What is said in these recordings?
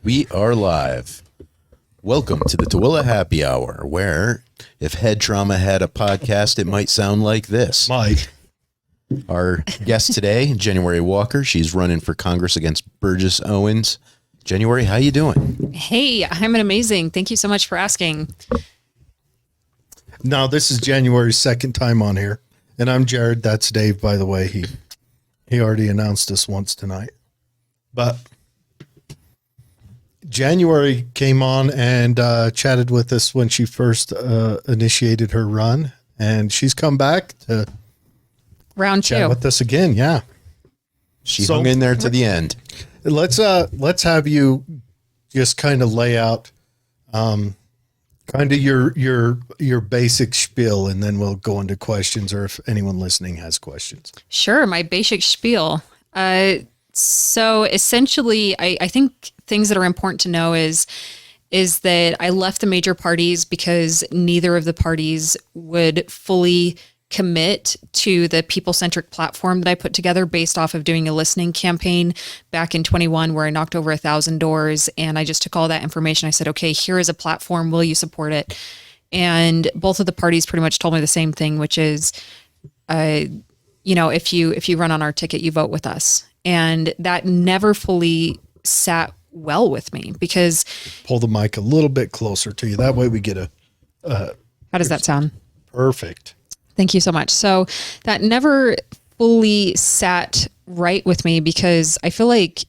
We are live. Welcome to the Tooele Happy Hour, where if Head Trauma had a podcast, it might sound like this. Mike. Our guest today, January Walker. She's running for Congress against Burgess Owens. January, how you doing? Hey, I'm amazing. Thank you so much for asking. Now, this is January's second time on here, and I'm Jared. That's Dave, by the way. He already announced us once tonight. But January came on and chatted with us when she first initiated her run, and she's come back to Round chat two. with us again. Yeah, She hung in there to the end. let's have you just kind of lay out kind of your basic spiel, and then we'll go into questions, or if anyone listening has questions. Sure, my basic spiel. So essentially, I think things that are important to know is that I left the major parties because neither of the parties would fully commit to the people-centric platform that I put together based off of doing a listening campaign back in 21 where I knocked over 1,000 doors, and I just took all that information. I said, okay, here is a platform. Will you support it? And both of the parties pretty much told me the same thing, which is, if you run on our ticket, you vote with us. And that never fully sat well with me because... Pull the mic a little bit closer to you. That way we get How does that sound? Perfect. Thank you so much. So that never fully sat right with me because I feel like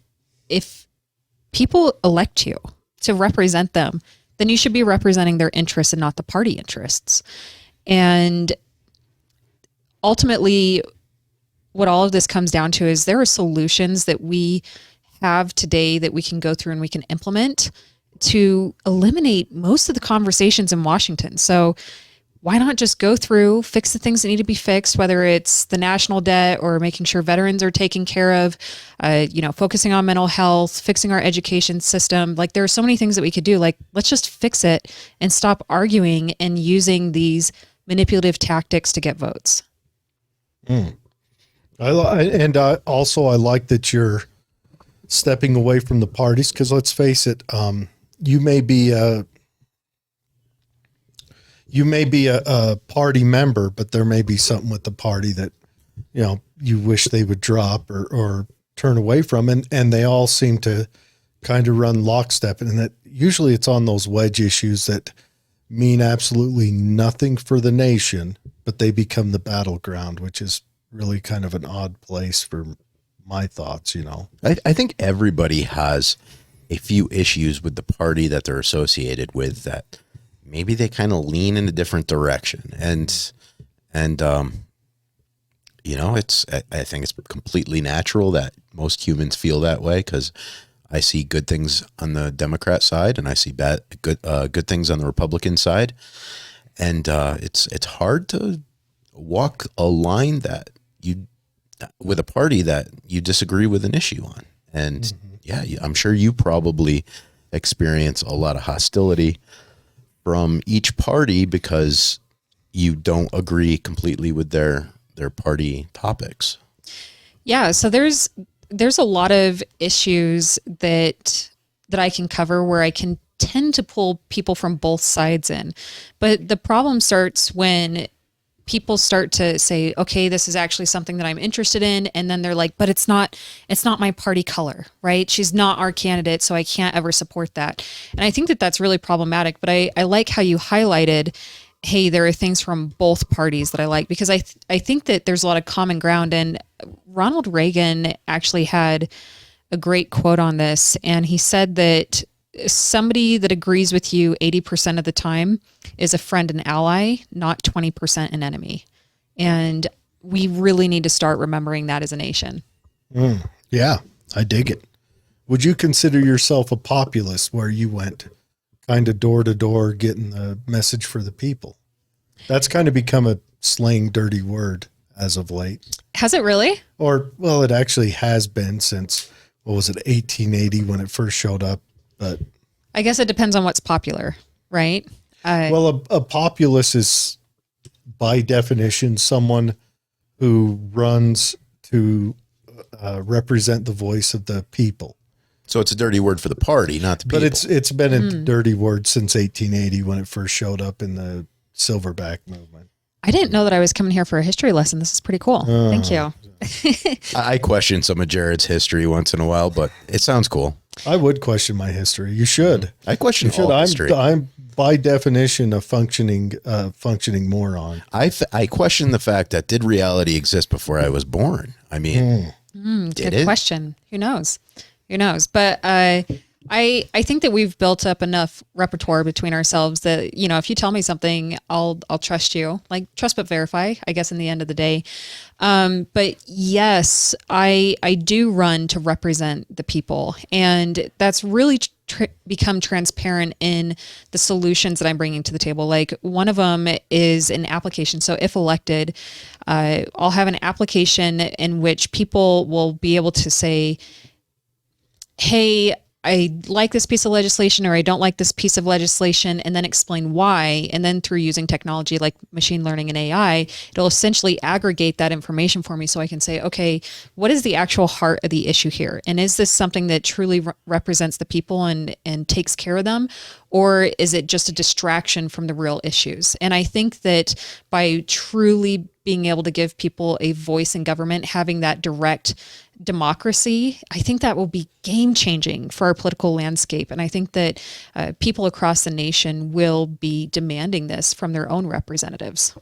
if people elect you to represent them, then you should be representing their interests and not the party interests. And ultimately, what all of this comes down to is there are solutions that we have today that we can go through and we can implement to eliminate most of the conversations in Washington. So why not just go through, fix the things that need to be fixed, whether it's the national debt or making sure veterans are taken care of, focusing on mental health, fixing our education system. Like there are so many things that we could do. Like, let's just fix it and stop arguing and using these manipulative tactics to get votes. I like that you're stepping away from the parties, because let's face it, you may be a party member, but there may be something with the party that, you wish they would drop or turn away from. And they all seem to kind of run lockstep. And that usually it's on those wedge issues that mean absolutely nothing for the nation, but they become the battleground, which is really kind of an odd place for my thoughts, I think everybody has a few issues with the party that they're associated with that maybe they kind of lean in a different direction. I think it's completely natural that most humans feel that way, because I see good things on the Democrat side and I see good things on the Republican side. And it's hard to walk a line that with a party that you disagree with an issue on. And I'm sure you probably experience a lot of hostility from each party because you don't agree completely with their party topics. Yeah, so there's a lot of issues that I can cover where I can tend to pull people from both sides in. But the problem starts when people start to say, okay, this is actually something that I'm interested in. And then they're like, but it's not my party color, right? She's not our candidate, so I can't ever support that. And I think that that's really problematic, but I like how you highlighted, hey, there are things from both parties that I like, because I think that there's a lot of common ground. And Ronald Reagan actually had a great quote on this. And he said that somebody that agrees with you 80% of the time is a friend and ally, not 20% an enemy. And we really need to start remembering that as a nation. Yeah, I dig it. Would you consider yourself a populist, where you went kind of door to door getting the message for the people? That's kind of become a slang dirty word as of late. Has it really? Or, well, it actually has been since, 1880 when it first showed up. But I guess it depends on what's popular, right? A populist is, by definition, someone who runs to represent the voice of the people. So it's a dirty word for the party, not the people. But it's been a dirty word since 1880 when it first showed up in the silverback movement. I didn't know that I was coming here for a history lesson. This is pretty cool. Thank you. I question some of Jared's history once in a while, but it sounds cool. I would question my history. You should. I question all history. I'm by definition a functioning moron. I question the fact that did reality exist before I was born? I mean, did Good it? question. Who knows? Who knows? But I think that we've built up enough repertoire between ourselves that, you know, if you tell me something, I'll trust you. Like trust but verify, I guess, in the end of the day. But yes, I do run to represent the people, and that's really become transparent in the solutions that I'm bringing to the table. Like one of them is an application. So if elected, I'll have an application in which people will be able to say, hey, I like this piece of legislation or I don't like this piece of legislation, and then explain why. And then through using technology like machine learning and AI, it'll essentially aggregate that information for me so I can say, okay, what is the actual heart of the issue here? And is this something that truly represents the people and takes care of them? Or is it just a distraction from the real issues? And I think that by truly being able to give people a voice in government, having that direct democracy, I think that will be game changing for our political landscape. And I think that people across the nation will be demanding this from their own representatives.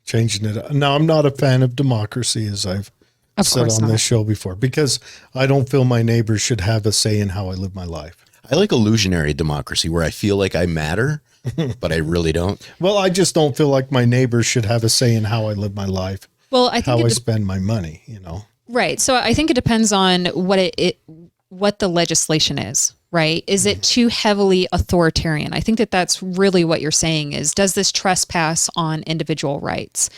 Changing it. Now, I'm not a fan of democracy, as I've said on this show before, because I don't feel my neighbors should have a say in how I live my life. I like illusionary democracy where I feel like I matter, but I really don't. Well, I just don't feel like my neighbors should have a say in how I live my life. Well, I think how I spend my money, you know. Right. So I think it depends on what the legislation is, right? Is it too heavily authoritarian? I think that that's really what you're saying is, does this trespass on individual rights?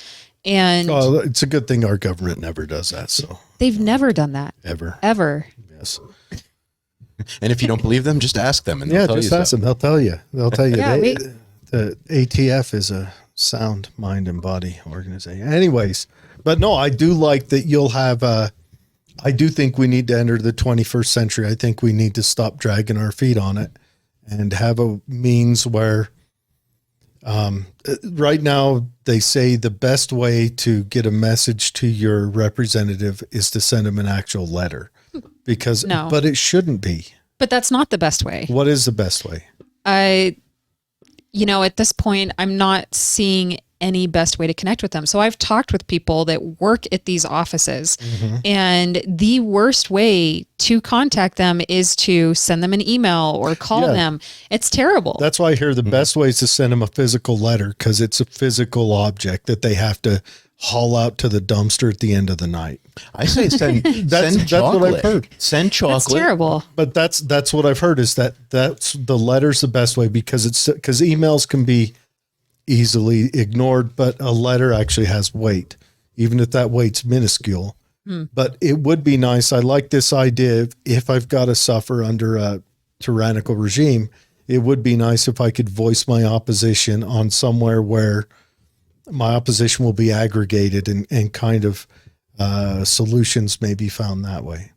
And it's a good thing our government never does that. So they've never done that. Ever. Yes. And if you don't believe them, just ask them. And they'll tell just you ask them. They'll tell you. They'll tell you. Yeah, the ATF is a sound mind and body organization. Anyways, but no, I do like that you'll have I do think we need to enter the 21st century. I think we need to stop dragging our feet on it and have a means where right now they say the best way to get a message to your representative is to send them an actual letter but it shouldn't be. But that's not the best way. What is the best way? At this point, I'm not seeing any best way to connect with them. So I've talked with people that work at these offices, and the worst way to contact them is to send them an email or call them. It's terrible. That's why I hear the best way is to send them a physical letter, because it's a physical object that they have to haul out to the dumpster at the end of the night. I say send that's what I've heard. Send chocolate. That's terrible. But that's what I've heard is that's the letter's the best way, because emails can be easily ignored, but a letter actually has weight, even if that weight's minuscule. But it would be nice. I like this idea. If I've got to suffer under a tyrannical regime, it would be nice if I could voice my opposition on somewhere where my opposition will be aggregated and kind of solutions may be found that way.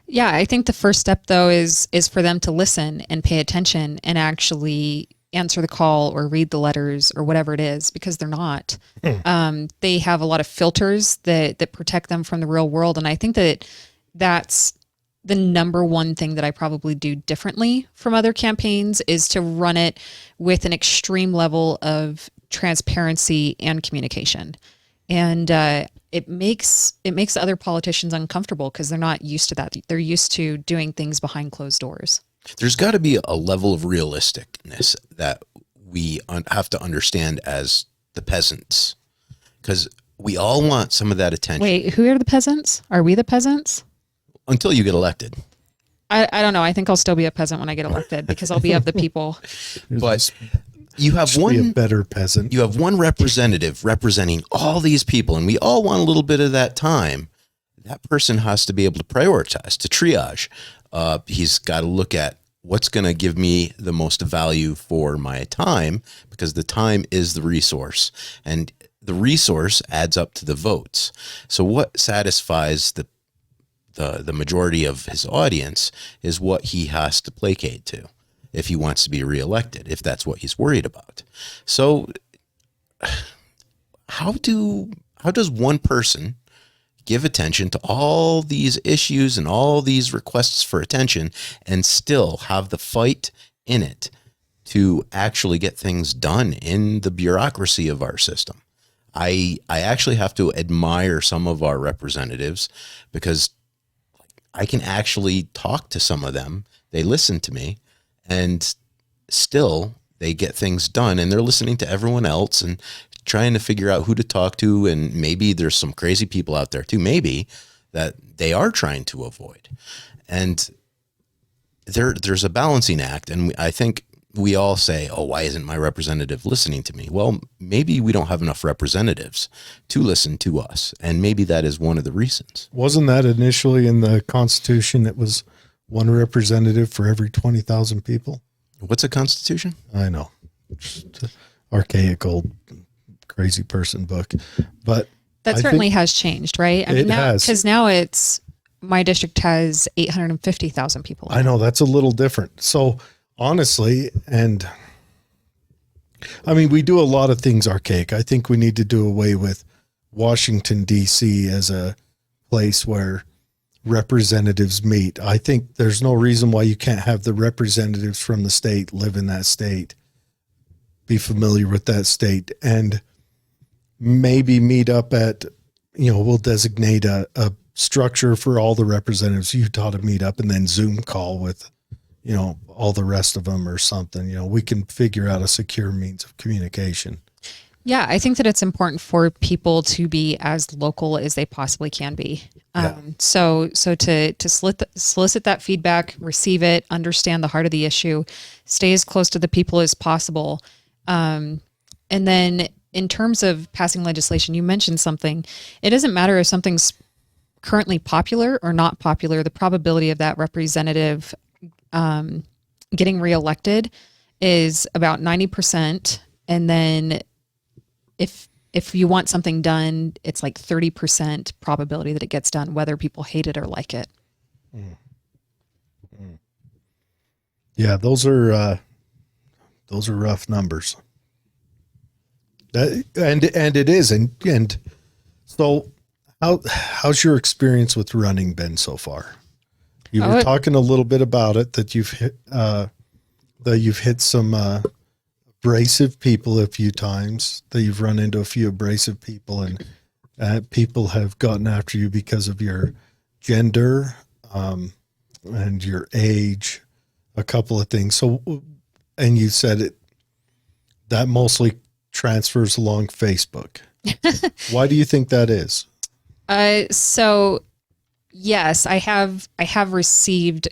Yeah, I think the first step though is for them to listen and pay attention and actually answer the call or read the letters or whatever it is, because they're not. They have a lot of filters that protect them from the real world. And I think that's the number one thing that I probably do differently from other campaigns is to run it with an extreme level of transparency and communication. And it makes other politicians uncomfortable because they're not used to that. They're used to doing things behind closed doors. There's got to be a level of realisticness that we have to understand as the peasants, because we all want some of that attention. Wait, who are the peasants? Are we the peasants? Until you get elected. I don't know. I think I'll still be a peasant when I get elected because I'll be of the people. But you have be a better peasant. You have one representative representing all these people, and we all want a little bit of that time. That person has to be able to prioritize, to triage. He's got to look at what's going to give me the most value for my time, because the time is the resource, and the resource adds up to the votes. So what satisfies the the majority of his audience is what he has to placate to if he wants to be reelected, if that's what he's worried about. So how does one person give attention to all these issues and all these requests for attention and still have the fight in it to actually get things done in the bureaucracy of our system? I actually have to admire some of our representatives because I can actually talk to some of them. They listen to me and still they get things done, and they're listening to everyone else and trying to figure out who to talk to. And maybe there's some crazy people out there too, maybe, that they are trying to avoid. And there's a balancing act. And I think we all say, oh, why isn't my representative listening to me? Well, maybe we don't have enough representatives to listen to us. And maybe that is one of the reasons. Wasn't that initially in the Constitution? It was one representative for every 20,000 people. What's a constitution? I know. Just archaic old crazy person book. But that I certainly think has changed, right? I it mean, now, has. because now it's, my district has 850,000 people. I know that's a little different. So honestly, and I mean, we do a lot of things archaic. I think we need to do away with Washington, D.C. as a place where representatives meet. I think there's no reason why you can't have the representatives from the state live in that state, be familiar with that state, and maybe meet up at, we'll designate a structure for all the representatives, Utah, to meet up, and then Zoom call with, all the rest of them or something. We can figure out a secure means of communication. Yeah, I think that it's important for people to be as local as they possibly can be. So to solicit that feedback, receive it, understand the heart of the issue, stay as close to the people as possible. And then in terms of passing legislation, you mentioned something. It doesn't matter if something's currently popular or not popular. The probability of that representative getting reelected is about 90%. And then if you want something done, it's like 30% probability that it gets done, whether people hate it or like it. Yeah, those are rough numbers. And it is. And so how's your experience with running been so far? You were talking a little bit about it, that you've hit some abrasive people a few times, that you've run into a few abrasive people, and people have gotten after you because of your gender and your age, a couple of things. So, and you said that mostly transfers along Facebook. Why do you think that is? So yes, I have received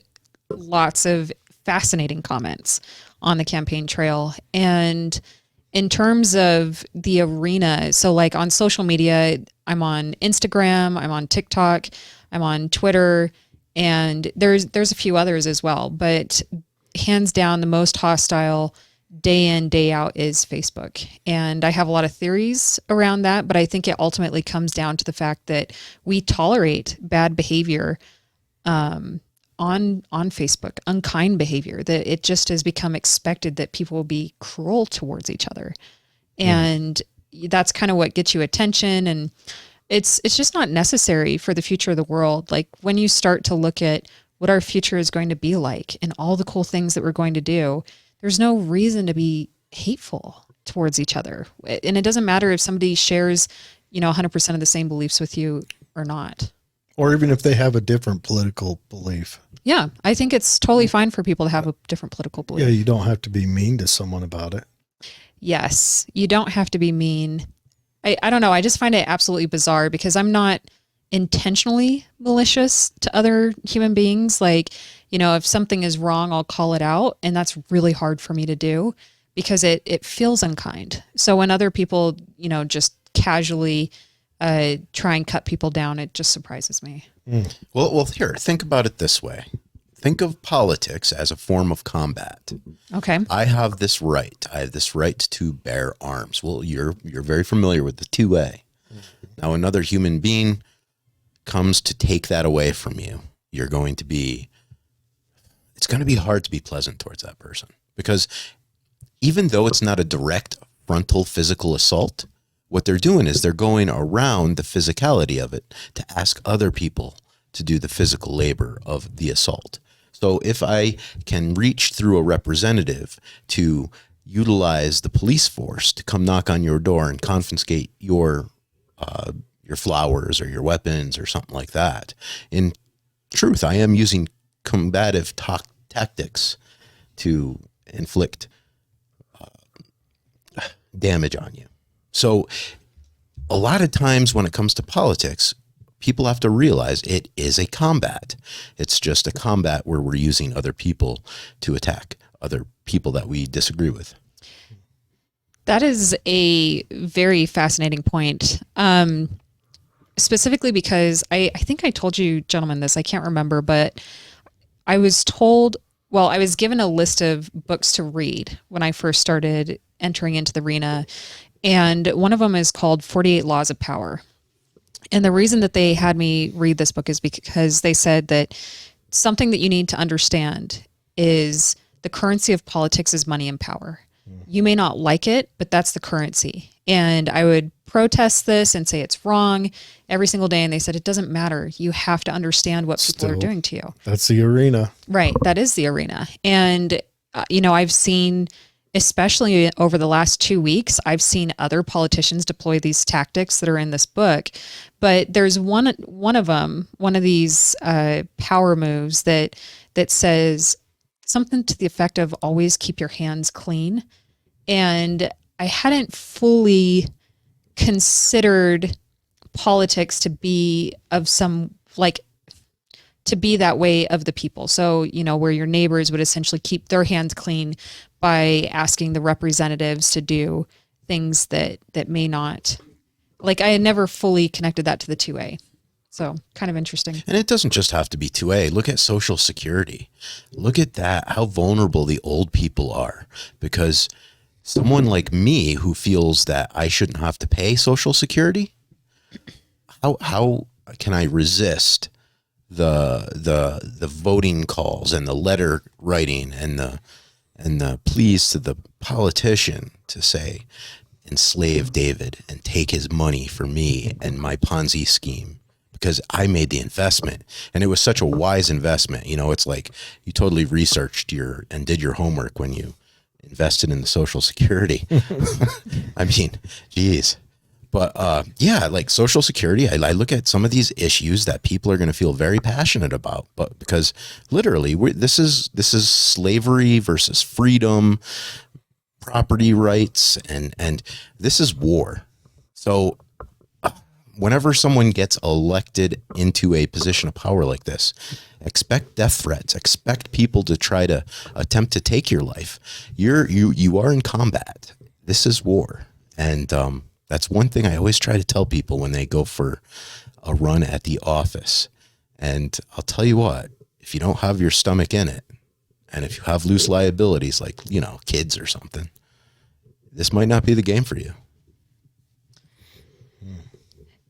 lots of fascinating comments on the campaign trail. And in terms of the arena, so like on social media, I'm on Instagram, I'm on TikTok, I'm on Twitter, and there's a few others as well. But hands down, the most hostile day in, day out is Facebook. And I have a lot of theories around that, but I think it ultimately comes down to the fact that we tolerate bad behavior on Facebook, unkind behavior, that it just has become expected that people will be cruel towards each other. And that's kind of what gets you attention. And it's just not necessary for the future of the world. Like when you start to look at what our future is going to be like and all the cool things that we're going to do, there's no reason to be hateful towards each other. And it doesn't matter if somebody shares, 100% of the same beliefs with you or not. Or even if they have a different political belief. Yeah, I think it's totally fine for people to have a different political belief. Yeah, you don't have to be mean to someone about it. Yes, you don't have to be mean. I don't know. I just find it absolutely bizarre because I'm not intentionally malicious to other human beings. Like, if something is wrong, I'll call it out. And that's really hard for me to do because it feels unkind. So when other people, just casually try and cut people down, it just surprises me. Well, here, think about it this way. Think of politics as a form of combat. Okay. I have this right. I have this right to bear arms. Well, you're very familiar with the 2A. Now, another human being comes to take that away from you, it's going to be hard to be pleasant towards that person, because even though it's not a direct frontal physical assault, what they're doing is they're going around the physicality of it to ask other people to do the physical labor of the assault. So if I can reach through a representative to utilize the police force to come knock on your door and confiscate your flowers or your weapons or something like that, in truth, I am using combative tactics to inflict damage on you. So a lot of times when it comes to politics, people have to realize it is a combat. It's just a combat where we're using other people to attack other people that we disagree with. That is a very fascinating point. Specifically because I think I told you gentlemen this, I can't remember, but I was given a list of books to read when I first started entering into the arena. And one of them is called 48 Laws of Power. And the reason that they had me read this book is because they said that something that you need to understand is the currency of politics is money and power. You may not like it, but that's the currency. And I would protest this and say it's wrong every single day. And they said, it doesn't matter. You have to understand what people are doing to you. That's the arena. Right. That is the arena. And, I've seen, especially over the last 2 weeks, I've seen other politicians deploy these tactics that are in this book. But there's one of them, one of these power moves that says something to the effect of always keep your hands clean. And I hadn't fully considered politics to be of some, like, to be that way of the people. So, where your neighbors would essentially keep their hands clean by asking the representatives to do things that may not, like, I had never fully connected that to the 2A. So kind of interesting. And it doesn't just have to be 2A. Look at Social Security. Look at that, how vulnerable the old people are, because someone like me who feels that I shouldn't have to pay Social Security, how can I resist the voting calls and the letter writing and the pleas to the politician to say, enslave David and take his money for me and my Ponzi scheme, because I made the investment and it was such a wise investment. It's like you totally researched and did your homework when you invested in the Social Security. I mean, geez. But like Social Security, I look at some of these issues that people are going to feel very passionate about, but because literally this is slavery versus freedom, property rights, and this is war. So whenever someone gets elected into a position of power like this, expect death threats, expect people to try to attempt to take your life. You are in combat. This is war. And that's one thing I always try to tell people when they go for a run at the office. And I'll tell you what, if you don't have your stomach in it, and if you have loose liabilities like, kids or something, this might not be the game for you.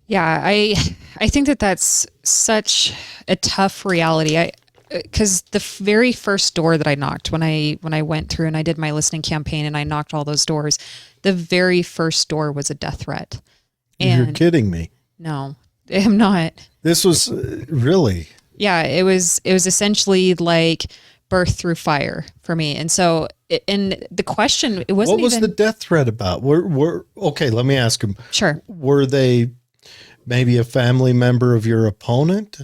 Yeah, I think that that's such a tough reality. Because the very first door that I knocked when I went through and I did my listening campaign and I knocked all those doors, the very first door was a death threat. And you're kidding me. No, I'm not. This was really. Yeah, it was essentially like birth through fire for me. And so, and the question, it wasn't. What was the death threat about? Okay, let me ask him. Sure. Were they maybe a family member of your opponent?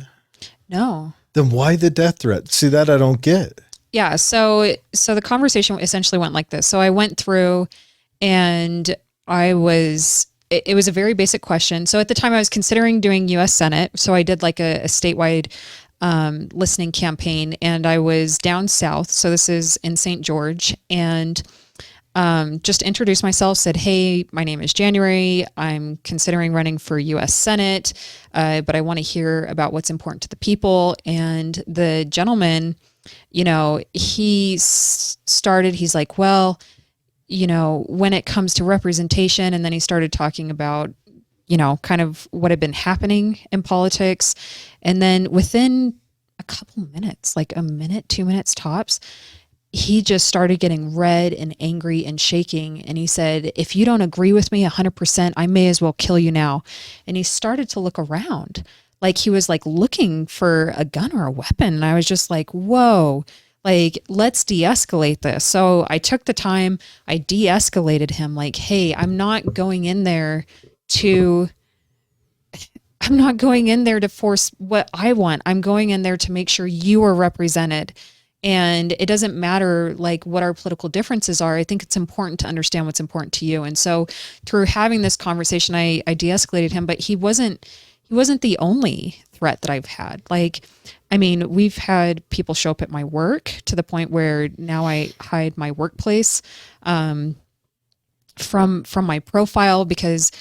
No. Then why the death threat? See, that I don't get. Yeah. So the conversation essentially went like this. So I went through and it was a very basic question. So at the time I was considering doing US Senate. So I did like a statewide listening campaign, and I was down south. So this is in St. George, and just introduced myself, said, hey, my name is January. I'm considering running for US Senate, but I want to hear about what's important to the people. And the gentleman, he's like, well, when it comes to representation, and then he started talking about kind of what had been happening in politics. And then within a couple minutes, like a minute, 2 minutes tops, he just started getting red and angry and shaking. And he said, if you don't agree with me 100%, I may as well kill you now. And he started to look around like he was like looking for a gun or a weapon. And I was just like, whoa, like, let's de-escalate this. So I took the time, I de-escalated him like, hey, I'm not going in there to force what I want. I'm going in there to make sure you are represented. And it doesn't matter like what our political differences are. I think it's important to understand what's important to you. And so through having this conversation, I de-escalated him, but he wasn't the only threat that I've had. Like, I mean, we've had people show up at my work to the point where now I hide my workplace from my profile, because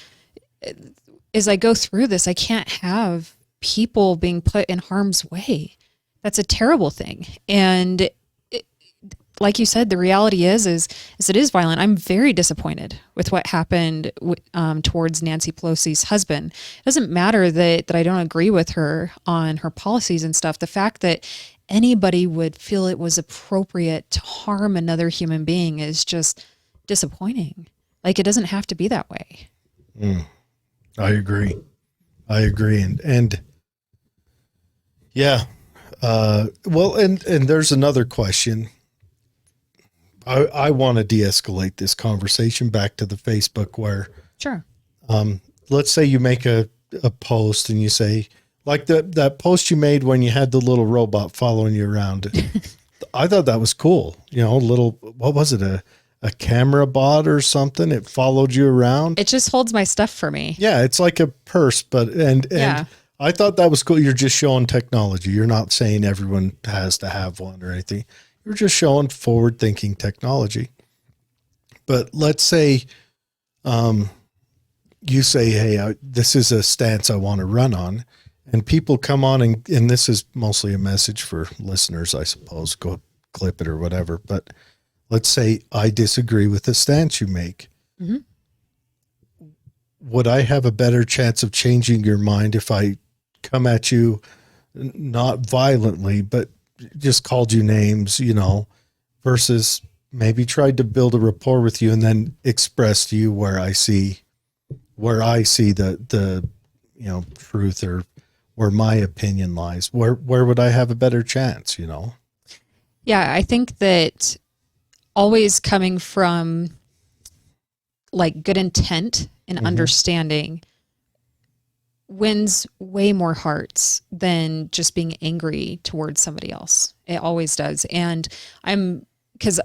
as I go through this, I can't have people being put in harm's way. That's a terrible thing. And like you said, the reality is it is violent. I'm very disappointed with what happened towards Nancy Pelosi's husband. It doesn't matter that I don't agree with her on her policies and stuff. The fact that anybody would feel it was appropriate to harm another human being is just disappointing. Like, it doesn't have to be that way. I agree. And yeah. Well, and there's another question. I want to de-escalate this conversation back to the Facebook where, sure. Let's say you make a post and you say, like that post you made when you had the little robot following you around. I thought that was cool. What was it? A camera bot or something? It followed you around. It just holds my stuff for me. Yeah. It's like a purse, and yeah. I thought that was cool. You're just showing technology. You're not saying everyone has to have one or anything. You're just showing forward-thinking technology. But let's say you say, hey, this is a stance I want to run on. And people come on, and this is mostly a message for listeners, I suppose. Go clip it or whatever. But let's say I disagree with the stance you make. Mm-hmm. Would I have a better chance of changing your mind if I come at you, not violently, but just called you names, versus maybe tried to build a rapport with you and then express to you where I see the truth, or where my opinion lies? Where would I have a better chance, Yeah, I think that always coming from like good intent and mm-hmm. understanding wins way more hearts than just being angry towards somebody else. It always does. And because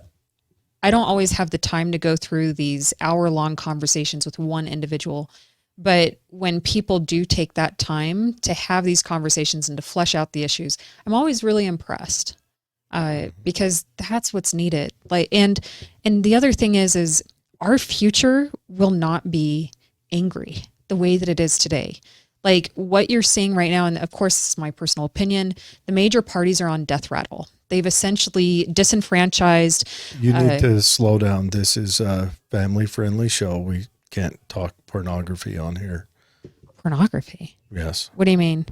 I don't always have the time to go through these hour-long conversations with one individual. But when people do take that time to have these conversations and to flesh out the issues, I'm always really impressed because that's what's needed. Like, and the other thing is our future will not be angry the way that it is today. Like what you're seeing right now, and of course, this is my personal opinion, the major parties are on death rattle. They've essentially disenfranchised. You need to slow down. This is a family-friendly show. We can't talk pornography on here. Pornography? Yes. What do you mean?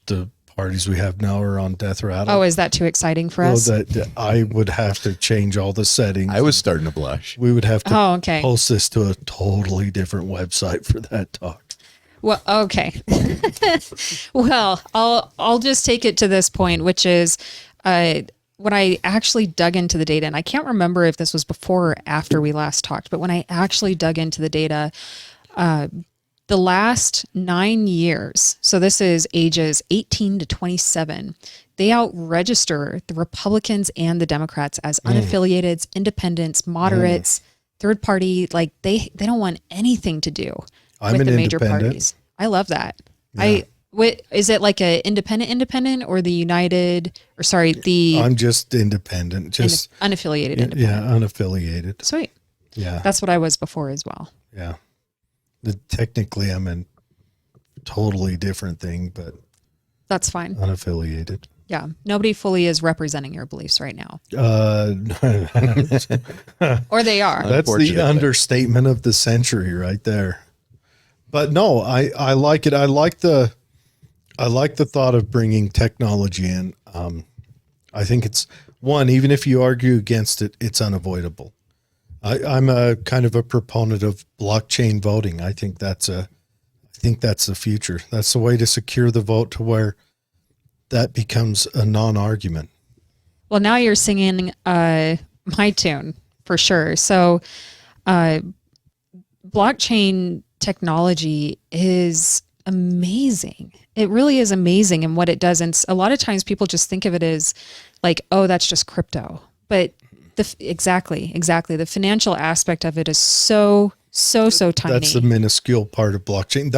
The parties we have now are on death rattle. Oh, is that too exciting for us? That I would have to change all the settings. I was starting to blush. We would have to post this to a totally different website for that talk. Well, okay. Well, I'll just take it to this point, which is when I actually dug into the data, and I can't remember if this was before or after we last talked, but when I actually dug into the data, the last 9 years, so this is ages 18 to 27, they out-register the Republicans and the Democrats as unaffiliated, independents, moderates, third party. Like they don't want anything to do with the major parties. I love that. Yeah. Is it like a independent or the United, or sorry, the... I'm just independent. Just unaffiliated independent. Yeah, unaffiliated. Sweet. Yeah. That's what I was before as well. Yeah. Technically, I'm in a totally different thing, but... That's fine. Unaffiliated. Yeah. Nobody fully is representing your beliefs right now. Or they are. That's the understatement of the century right there. But no, I like it. I like the thought of bringing technology in. I think it's one, even if you argue against it, it's unavoidable. I'm a kind of a proponent of blockchain voting. I think that's the future. That's the way to secure the vote to where that becomes a non-argument. Well, now you're singing my tune for sure. So, blockchain technology is amazing. It really is amazing in what it does. And a lot of times people just think of it as like, oh, that's just crypto. But exactly. The financial aspect of it is so tiny. That's the minuscule part of blockchain.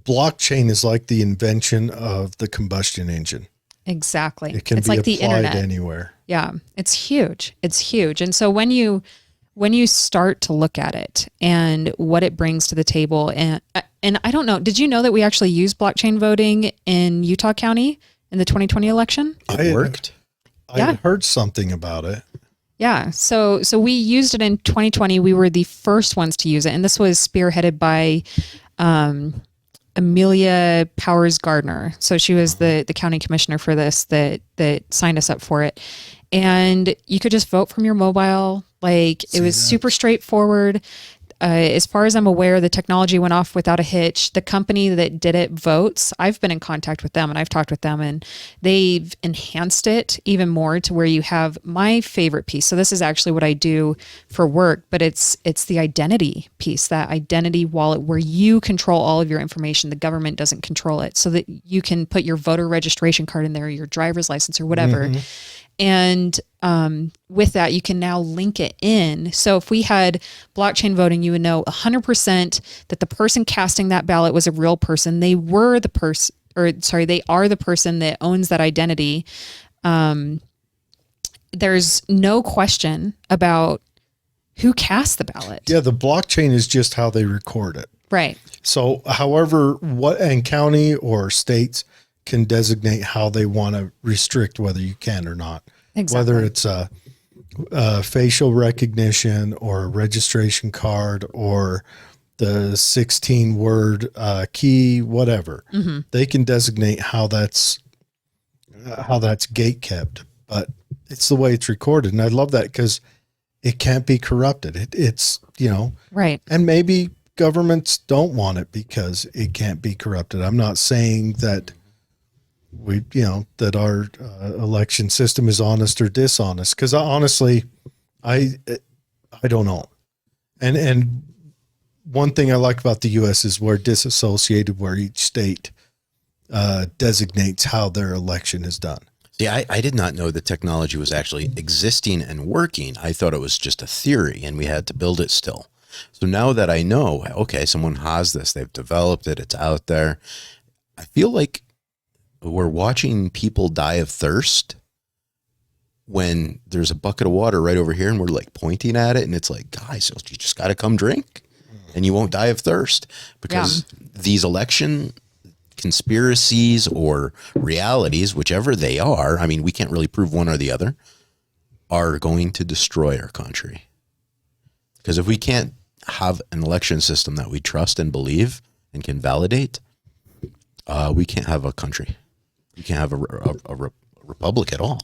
Blockchain is like the invention of the combustion engine. Exactly. It can it's be like the applied internet anywhere. Yeah, it's huge. It's huge. And so when you start to look at it and what it brings to the table, and I don't know, did you know that we actually used blockchain voting in Utah County in the 2020 election? It worked. I heard something about it. Yeah. So we used it in 2020. We were the first ones to use it. And this was spearheaded by Amelia Powers Gardner. So she was the county commissioner for this that signed us up for it. And you could just vote from your mobile. Like it was super straightforward. As far as I'm aware, the technology went off without a hitch. The company that did it, Votes, I've been in contact with them and I've talked with them, and they've enhanced it even more to where you have my favorite piece. So this is actually what I do for work, but it's the identity piece, that identity wallet where you control all of your information. The government doesn't control it, so that you can put your voter registration card in there, your driver's license or whatever. Mm-hmm. And with that, you can now link it in. So if we had blockchain voting, you would know 100% that the person casting that ballot was a real person. They were the person, they are the person that owns that identity. There's no question about who cast the ballot. Yeah, the blockchain is just how they record it. Right. So however, and county or states can designate how they want to restrict whether you can or not. Exactly. Whether it's a facial recognition or a registration card or the 16-word key, whatever. Mm-hmm. They can designate how that's gate kept, but it's the way it's recorded. And I love that because it can't be corrupted. It's, right. And maybe governments don't want it because it can't be corrupted. I'm not saying that that our election system is honest or dishonest. Cause honestly, I don't know. And one thing I like about the U.S. is we're disassociated, where each state designates how their election is done. See, I did not know the technology was actually existing and working. I thought it was just a theory and we had to build it still. So now that I know, okay, someone has this, they've developed it, it's out there. I feel like we're watching people die of thirst when there's a bucket of water right over here and we're like pointing at it and it's like, guys, you just got to come drink and you won't die of thirst, because these election conspiracies or realities, whichever they are, I mean, we can't really prove one or the other, are going to destroy our country. Because if we can't have an election system that we trust and believe and can validate, we can't have a country. You can't have a republic at all.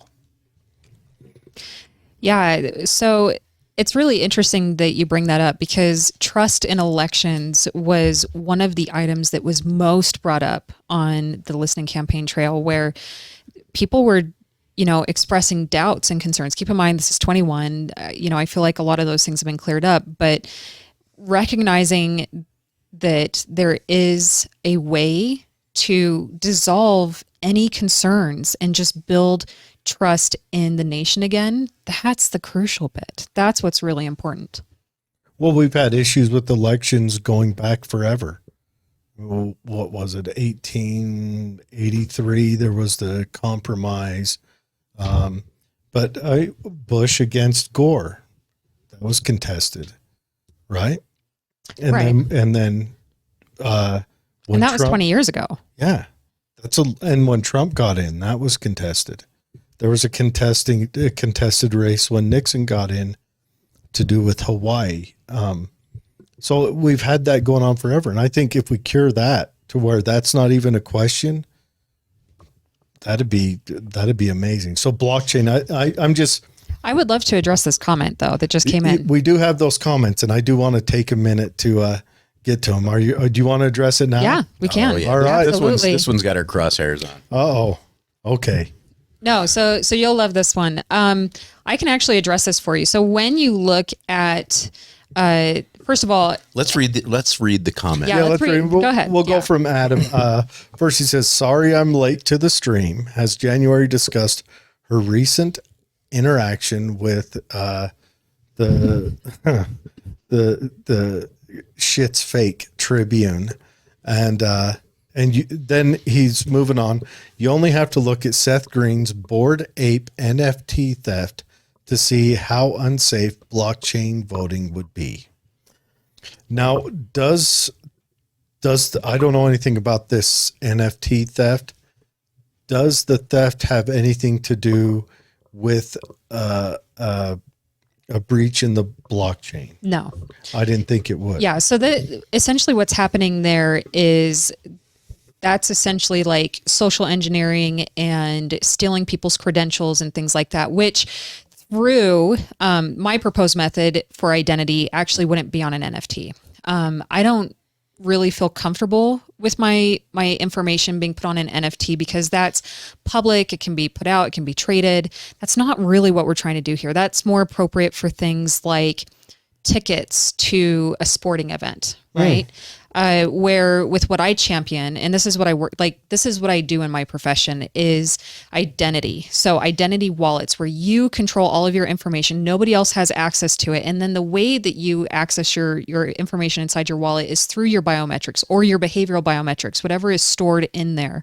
Yeah. So it's really interesting that you bring that up, because trust in elections was one of the items that was most brought up on the listening campaign trail, where people were, expressing doubts and concerns. Keep in mind, this is 21. I feel like a lot of those things have been cleared up, but recognizing that there is a way to dissolve any concerns and just build trust in the nation again, that's the crucial bit. That's what's really important. Well, we've had issues with elections going back forever. Well, what was it? 1883, there was the compromise. But Bush against Gore, that was contested, right? And right. then and that was 20 years ago. Yeah. And when Trump got in, that was contested. There was a contested race when Nixon got in to do with Hawaii. So we've had that going on forever. And I think if we cure that to where that's not even a question, that'd be amazing. So blockchain, I'm just, I would love to address this comment though that just came in. we do have those comments, and I do want to take a minute to get to them. Do you want to address it now? Yeah, we can. Oh, yeah. All right. Absolutely. This one's got her crosshairs on. Oh, okay. No, so you'll love this one. I can actually address this for you. So when you look at, first of all, Let's read the comment. Yeah, let's read. We'll, Go ahead. We'll Yeah. go from Adam. First, he says, "Sorry, I'm late to the stream. Has January discussed her recent interaction with the the shit's fake Tribune?" And then he's moving on. You only have to look at Seth Green's Bored Ape NFT theft to see how unsafe blockchain voting would be. Now, I don't know anything about this NFT theft. Does the theft have anything to do with a breach in the blockchain? no. I didn't think it would. Yeah. So essentially what's happening there is that's essentially like social engineering and stealing people's credentials and things like that, which through my proposed method for identity actually wouldn't be on an NFT. I don't really feel comfortable with my information being put on an NFT because that's public. It can be put out. It can be traded. That's not really what we're trying to do here. That's more appropriate for things like tickets to a sporting event, right? Where with what I champion, and this is what I work, like this is what I do in my profession, is identity. So identity wallets where you control all of your information. Nobody else has access to it. And then the way that you access your information inside your wallet is through your biometrics or your behavioral biometrics, whatever is stored in there.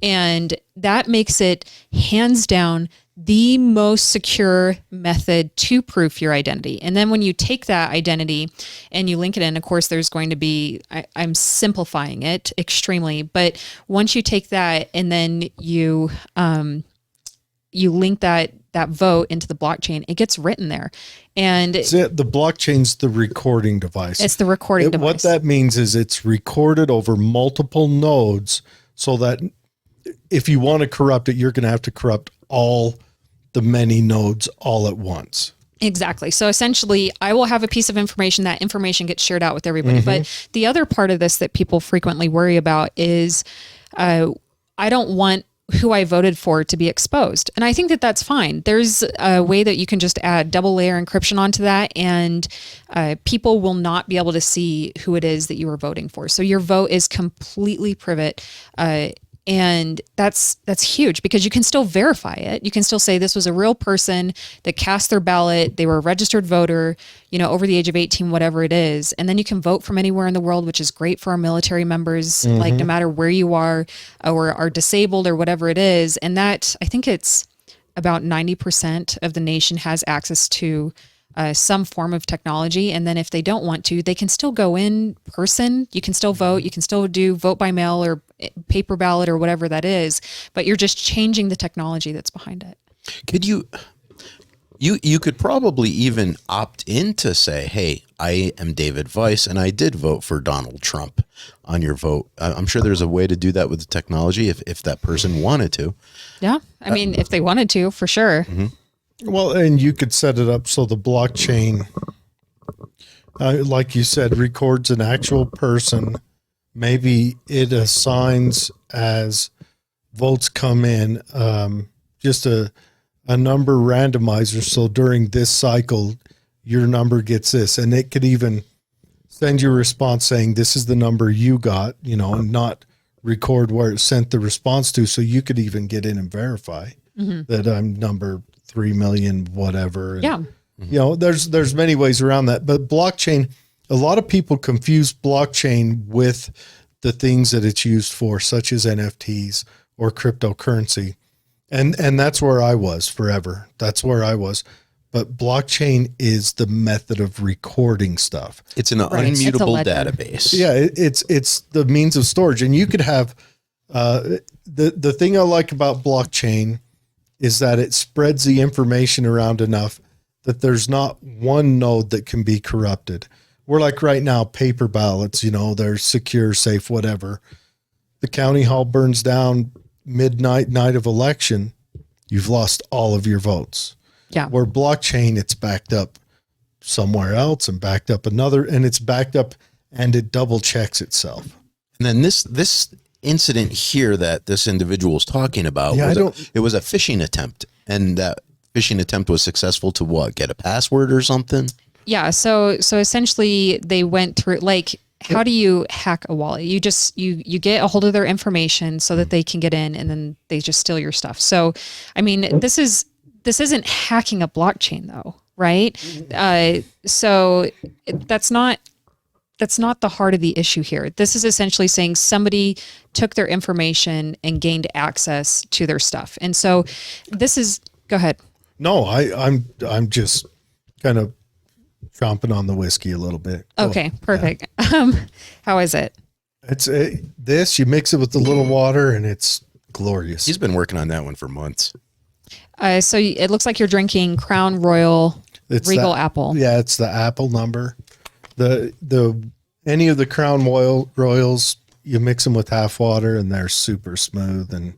And that makes it hands down the most secure method to proof your identity. And then when you take that identity and you link it in, of course, there's going to be, I'm simplifying it extremely, but once you take that and then you link that vote into the blockchain, it gets written there. And The blockchain's the recording device. it's the recording device. What that means is it's recorded over multiple nodes so that if you want to corrupt it, you're going to have to corrupt all the many nodes all at once. Exactly. So essentially, I will have a piece of information. That information gets shared out with everybody. But the other part of this that people frequently worry about is I don't want who I voted for to be exposed. And I think that that's fine. There's a way that you can just add double layer encryption onto that, and people will not be able to see who it is that you were voting for. So your vote is completely private. And that's huge because you can still verify it. You can still say this was a real person that cast their ballot. They were a registered voter, over the age of 18, whatever it is. And then you can vote from anywhere in the world, which is great for our military members, like no matter where you are or are disabled or whatever it is. And that, I think it's about 90% of the nation has access to some form of technology. And then if they don't want to, they can still go in person. You can still vote. You can still do vote by mail or paper ballot or whatever that is, but you're just changing the technology that's behind it. Could you could probably even opt in to say, hey, I am David Weiss and I did vote for Donald Trump on your vote. I'm sure there's a way to do that with the technology if that person wanted to. Yeah. I mean, if they wanted to, for sure. Well, and you could set it up so the blockchain, like you said, records an actual person. Maybe it assigns as votes come in, just a number randomizer. So during this cycle, your number gets this, and it could even send you a response saying this is the number you got, and not record where it sent the response to. So you could even get in and verify that I'm number 3 million, whatever. And, Yeah. there's many ways around that, but blockchain, a lot of people confuse blockchain with the things that it's used for, such as NFTs or cryptocurrency. And that's where I was forever. That's where I was. But blockchain is the method of recording stuff. It's an Right. It's a unmutable ledger. database. Yeah, it's the means of storage. And you could have the thing I like about blockchain is that it spreads the information around enough that there's not one node that can be corrupted. we're like right now, paper ballots, they're secure, safe, whatever. The county hall burns down midnight, night of election. You've lost all of your votes. Yeah. Where blockchain, it's backed up somewhere else and backed up another, and it's backed up and it double checks itself. And then this incident here that this individual was talking about, it was a phishing attempt, and that phishing attempt was successful to what? Get a password or something? Yeah. So essentially they went through, like, how do you hack a wallet? You just, you get a hold of their information so that they can get in, and then they just steal your stuff. So, I mean, this isn't hacking a blockchain though, right? So that's not the heart of the issue here. This is essentially saying somebody took their information and gained access to their stuff. And so go ahead. No, I'm just kind of chomping on the whiskey a little bit. Okay, perfect. Yeah. How is it? It's this, you mix it with a little water and it's glorious. He's been working on that one for months. So it looks like you're drinking Crown Royal Regal Apple. Yeah, it's the apple number. Any of the Crown Royals, you mix them with half water and they're super smooth, and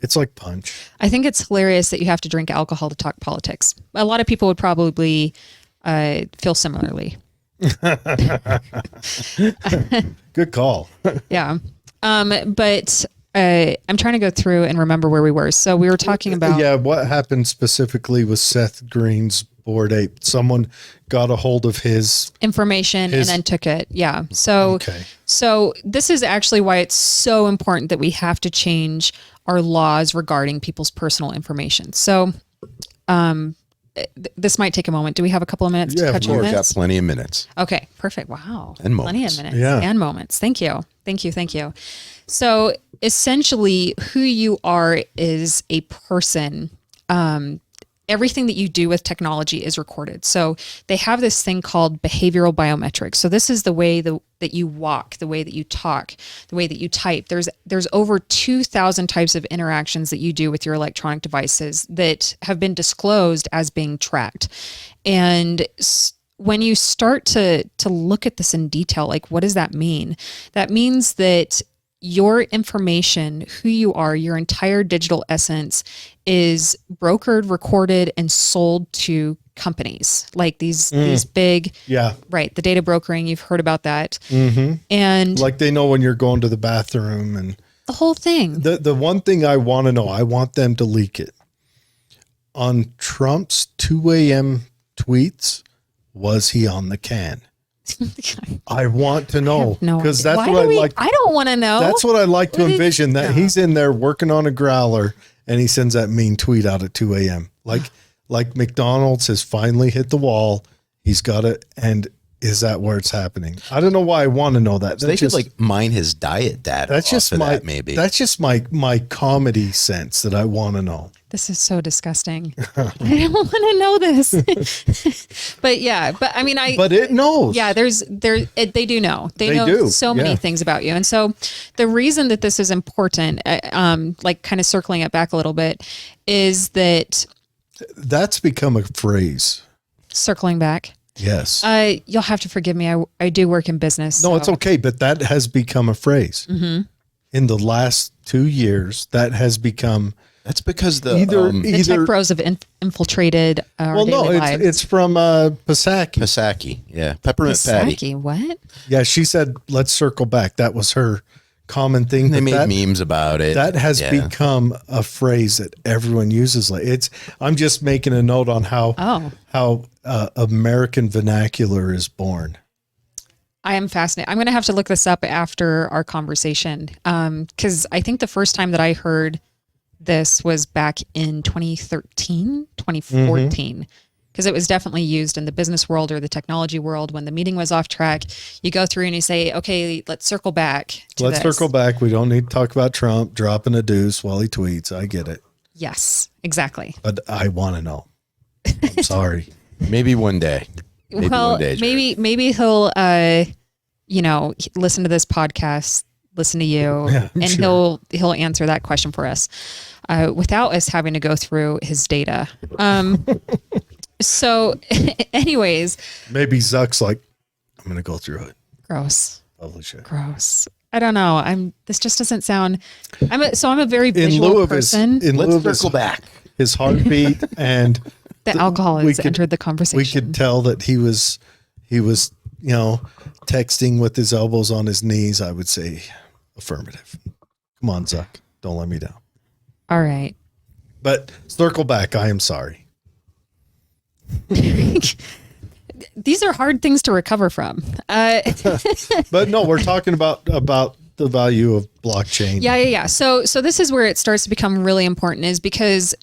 it's like punch. I think it's hilarious that you have to drink alcohol to talk politics. A lot of people would probably feel similarly. Good call. Yeah. But I'm trying to go through and remember where we were. So we were talking about. Yeah, what happened specifically with Seth Green's Bored Ape? Someone got a hold of his information and then took it. Yeah. So this is actually why it's so important that we have to change our laws regarding people's personal information. So this might take a moment. Do we have a couple of minutes to touch on this? We've got plenty of minutes. Okay, perfect. Wow. And plenty moments. of minutes and moments. Thank you. So essentially who you are is a person. Everything that you do with technology is recorded. So they have this thing called behavioral biometrics. So this is the way that you walk, the way that you talk, the way that you type. There's over 2,000 types of interactions that you do with your electronic devices that have been disclosed as being tracked. And when you start to look at this in detail, like, what does that mean? That means that your information, who you are, your entire digital essence is brokered, recorded, and sold to companies like these big, right. The data brokering, you've heard about that. Mm-hmm. And like they know when you're going to the bathroom and the whole thing. The one thing I want to know, I want them to leak it. On Trump's 2 a.m. tweets, was he on the can? I want to know, because that's what I like. I don't want to know. That's what I like to envision, that he's in there working on a growler and he sends that mean tweet out at 2 a.m. Like McDonald's has finally hit the wall. He's got it. And is that where it's happening? I don't know why I want to know that. So they should like mine his diet data. That's just maybe. That's just my comedy sense that I want to know. This is so disgusting. I don't want to know this. But I mean, but it knows. Yeah, they do know. They know so many things about you. And so the reason that this is important, like kind of circling it back a little bit, is that that's become a phrase. Circling back. Yes. You'll have to forgive me. I do work in business. No, it's okay. But that has become a phrase. Mm-hmm. In the last 2 years, that has become. That's because the tech bros have infiltrated our daily lives. It's from Pasaki. Pasaki, yeah. Peppermint Patty. Pasaki, what? Yeah, she said, let's circle back. That was her common thing. They made memes about it. That has become a phrase that everyone uses. I'm just making a note on how American vernacular is born. I am fascinated. I'm going to have to look this up after our conversation, because I think the first time that I heard this was back in 2013, 2014, because it was definitely used in the business world or the technology world. When the meeting was off track, you go through and you say, okay, let's circle back. Let's circle back. We don't need to talk about Trump dropping a deuce while he tweets. I get it. Yes, exactly. But I want to know. I'm sorry. Maybe one day. Maybe he'll, listen to this podcast, listen to you, and he'll answer that question for us without us having to go through his data. So anyways, maybe Zuck's like, I'm going to go through it. Gross. Publish it. Gross. I don't know. This just doesn't sound. I'm a very visual person. Let's circle back. His heartbeat and the alcohol has entered the conversation. We could tell that he was, texting with his elbows on his knees. I would say affirmative. Come on, Zuck. Don't let me down. All right. But circle back. I am sorry. These are hard things to recover from. But no, we're talking about the value of blockchain. Yeah. So this is where it starts to become really important, is because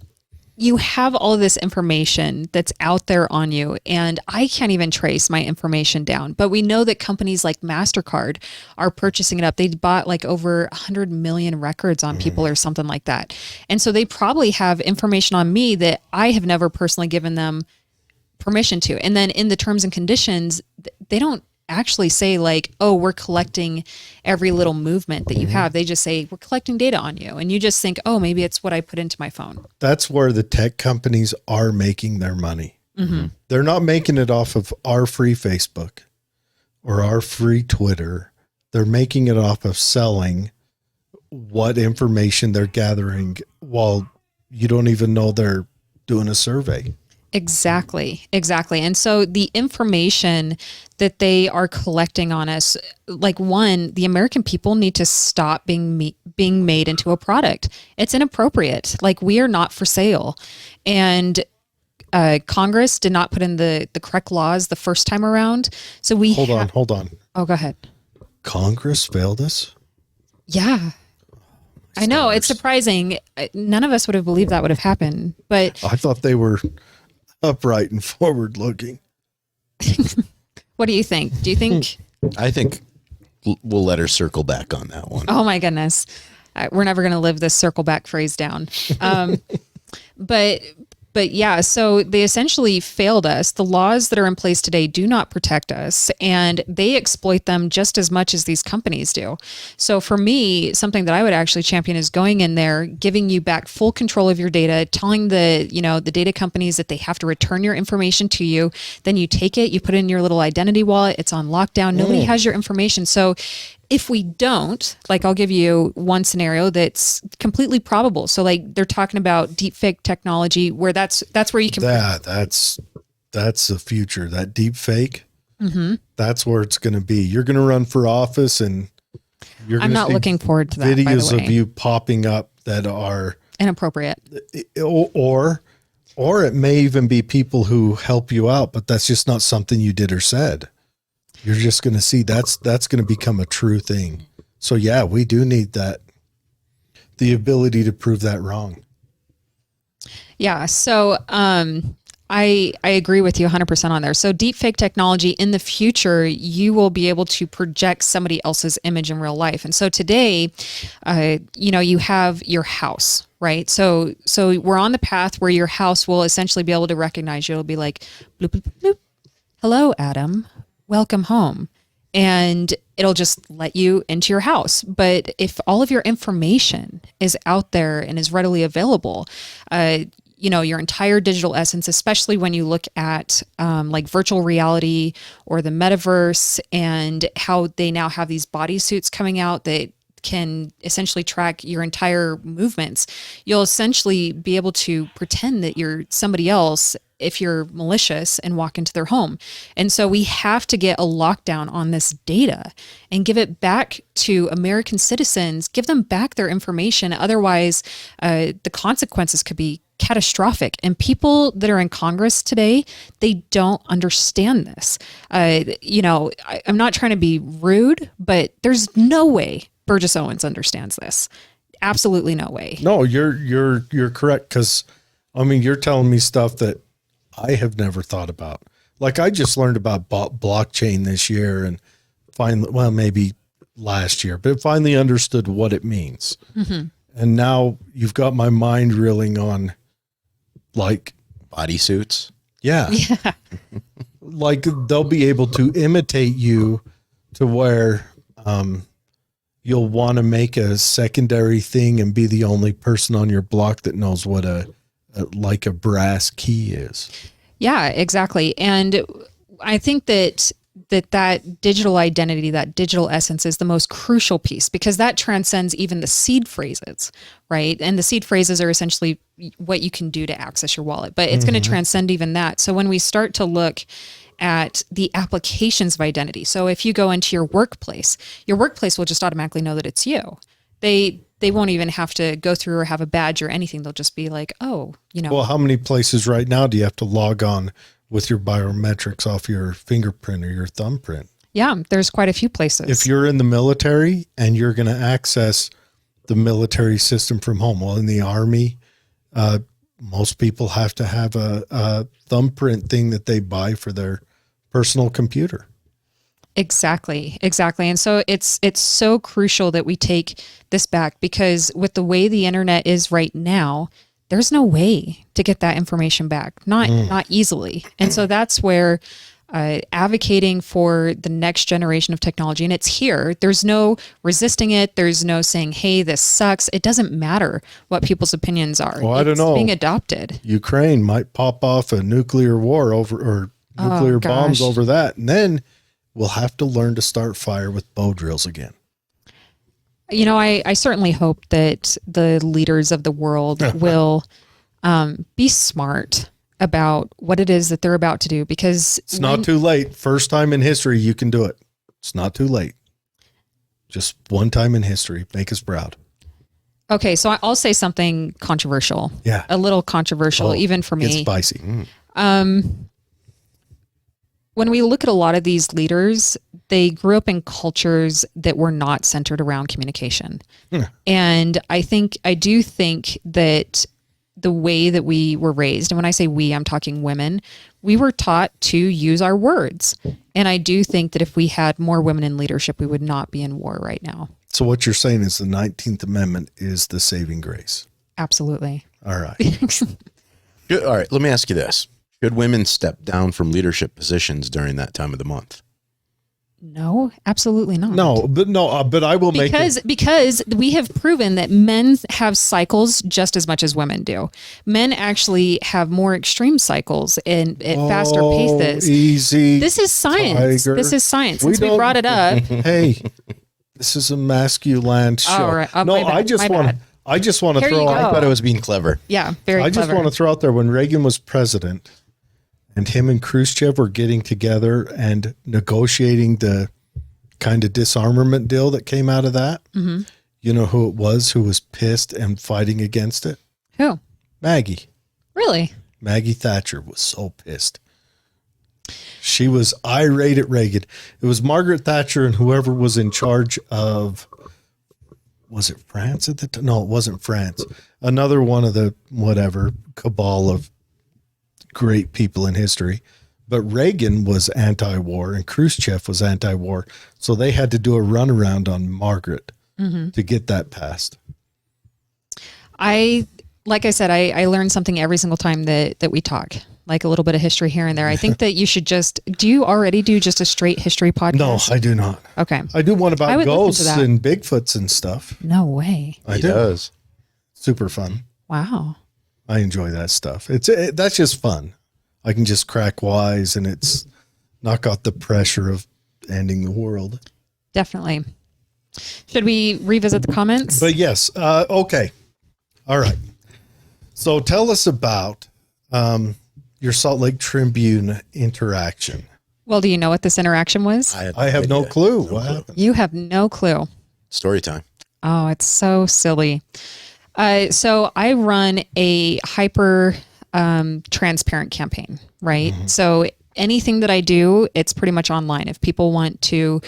you have all of this information that's out there on you, and I can't even trace my information down. But we know that companies like MasterCard are purchasing it up. They bought like over 100 million records on people or something like that. And so they probably have information on me that I have never personally given them permission to. And then in the terms and conditions, they don't actually say like, oh, we're collecting every little movement that you have. They just say, we're collecting data on you. And you just think, oh, maybe it's what I put into my phone. That's where the tech companies are making their money. Mm-hmm. They're not making it off of our free Facebook or our free Twitter. They're making it off of selling what information they're gathering while you don't even know they're doing a survey. Exactly. And so the information that they are collecting on us, like, one, the American people need to stop being made into a product. It's inappropriate. Like, we are not for sale. And Congress did not put in the correct laws the first time around. So we Hold on. Oh, go ahead. Congress failed us? Yeah. I know. It's surprising. None of us would have believed that would have happened. But I thought they were upright and forward looking. What do you think? Do you think? I think we'll let her circle back on that one. Oh my goodness. We're never going to live this circle back phrase down. But yeah, so they essentially failed us. The laws that are in place today do not protect us, and they exploit them just as much as these companies do. So for me, something that I would actually champion is going in there, giving you back full control of your data, telling the data companies that they have to return your information to you. Then you take it, you put it in your little identity wallet. It's on lockdown. Nobody has your information. So if we don't, like, I'll give you one scenario that's completely probable. So like, they're talking about deep fake technology, where that's where you can. That's the future. That deep fake. Mm-hmm. That's where it's going to be. You're going to run for office, and I'm not looking forward to that. Videos of you popping up that are inappropriate, or it may even be people who help you out, but that's just not something you did or said. You're just going to see that's going to become a true thing. So yeah, we do need that, the ability to prove that wrong. Yeah. So, I agree with you 100% on there. So deep fake technology, in the future, you will be able to project somebody else's image in real life. And so today, you have your house, right? So we're on the path where your house will essentially be able to recognize you. It'll be like, bloop, bloop, bloop. Hello, Adam. Welcome home. And it'll just let you into your house. But if all of your information is out there and is readily available, your entire digital essence, especially when you look at like virtual reality or the metaverse, and how they now have these bodysuits coming out that can essentially track your entire movements, you'll essentially be able to pretend that you're somebody else if you're malicious and walk into their home. And so we have to get a lockdown on this data and give it back to American citizens, give them back their information. Otherwise, the consequences could be catastrophic. And people that are in Congress today, they don't understand this. I'm not trying to be rude, but there's no way Burgess Owens understands this. Absolutely no way. No, you're correct. Cause you're telling me stuff that I have never thought about. Like, I just learned about blockchain this year, and maybe last year, but finally understood what it means. Mm-hmm. And now you've got my mind reeling on, like, bodysuits. Yeah. Like, they'll be able to imitate you to where, you'll want to make a secondary thing and be the only person on your block that knows what a brass key is. Yeah, exactly. And I think that that digital identity, that digital essence is the most crucial piece, because that transcends even the seed phrases, right? And the seed phrases are essentially what you can do to access your wallet, but it's going to transcend even that. So when we start to look at the applications of identity, so if you go into your workplace will just automatically know that it's you. They won't even have to go through or have a badge or anything. They'll just be like, oh, Well, how many places right now do you have to log on with your biometrics off your fingerprint or your thumbprint? yeah, there's quite a few places. If you're in the military and you're going to access the military system from home, well, in the Army, most people have to have a thumbprint thing that they buy for their personal computer. Exactly. And so it's so crucial that we take this back, because with the way the internet is right now, there's no way to get that information back, not easily. And so that's where advocating for the next generation of technology, and it's here. There's no resisting it. There's no saying, hey, this sucks. It doesn't matter what people's opinions are. Well, I don't know. It's being adopted. Ukraine might pop off a nuclear war or nuclear bombs over that. And then we'll have to learn to start fire with bow drills again. I certainly hope that the leaders of the world will be smart about what it is that they're about to do, because it's not too late. First time in history, you can do it. It's not too late. Just one time in history. Make us proud. Okay, so I'll say something controversial. Yeah. A little controversial, even for me. It's spicy. When we look at a lot of these leaders, they grew up in cultures that were not centered around communication. And I do think that the way that we were raised, and when I say we, I'm talking women, we were taught to use our words. And I do think that if we had more women in leadership, we would not be in war right now. So what you're saying is the 19th Amendment is the saving grace. Absolutely. All right. Good. All right. Let me ask you this. Should women step down from leadership positions during that time of the month? No, absolutely not. But I will make it. Because we have proven that men have cycles just as much as women do. Men actually have more extreme cycles and at faster paces. Easy. This is science. Tiger. This is science. Since we brought it up. Hey, this is a masculine show. All right. No, I just want to Here throw you out. I thought it was being clever. Yeah, very I clever. just want to throw out there, when Reagan was president and him and Khrushchev were getting together and negotiating the kind of disarmament deal that came out of that. Mm-hmm. You know who it was who was pissed and fighting against it? Who? Maggie. Really? Maggie Thatcher was so pissed. She was irate at Reagan. It was Margaret Thatcher and whoever was in charge of, was it France at the time? No, it wasn't France. Another one of the whatever cabal of great people in history. But Reagan was anti-war and Khrushchev was anti-war. So they had to do a runaround on Margaret to get that passed. Like I said, I learn something every single time that we talk, like a little bit of history here and there. I think that you should do you already do just a straight history podcast? No, I do not. Okay. I do one about would listen to ghosts that. and Bigfoots and stuff. No way. I He do. does. Super fun. Wow. I enjoy that stuff. That's just fun. I can just crack wise and it's knock out the pressure of ending the world. Definitely. Should we revisit the comments? But yes. Okay. All right. So tell us about your Salt Lake Tribune interaction. Well, do you know what this interaction was? I have no clue. What happened? You have no clue. Story time. Oh, it's so silly. So I run a hyper transparent campaign, right? So anything that I do, it's pretty much online. If people want to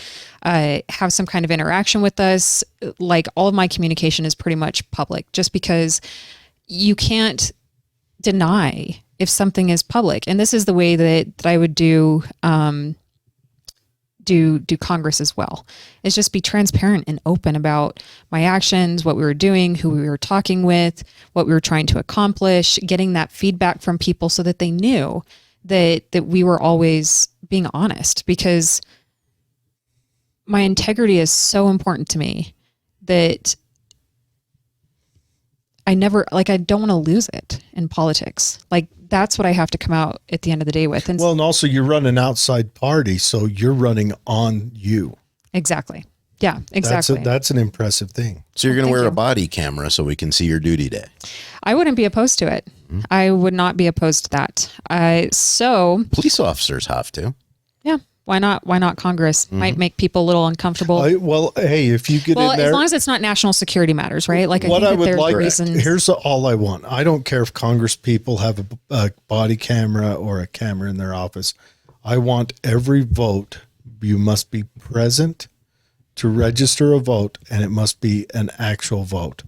have some kind of interaction with us, like all of my communication is pretty much public, just because you can't deny if something is public. And this is the way that I would do Congress as well. Is just be transparent and open about my actions, what we were doing, who we were talking with, what we were trying to accomplish, getting that feedback from people so that they knew that we were always being honest, because my integrity is so important to me that I don't want to lose it in politics. Like, that's what I have to come out at the end of the day with. And Well, and also you run an outside party, so you're running on you. exactly. Yeah, exactly. That's an impressive thing. So you're going to wear you. a body camera so we can see your duty day. I wouldn't be opposed to it. I would not be opposed to that. So Police officers have to. yeah, why not? Why not Congress? Might make people a little uncomfortable. Well, hey, if you get Well, in there, as long as it's not national security matters, right? Like, what I I think that would there's like, reasons. here's all I want. I don't care if Congress people have a body camera or a camera in their office. I want every vote. You must be present to register a vote, and it must be an actual vote.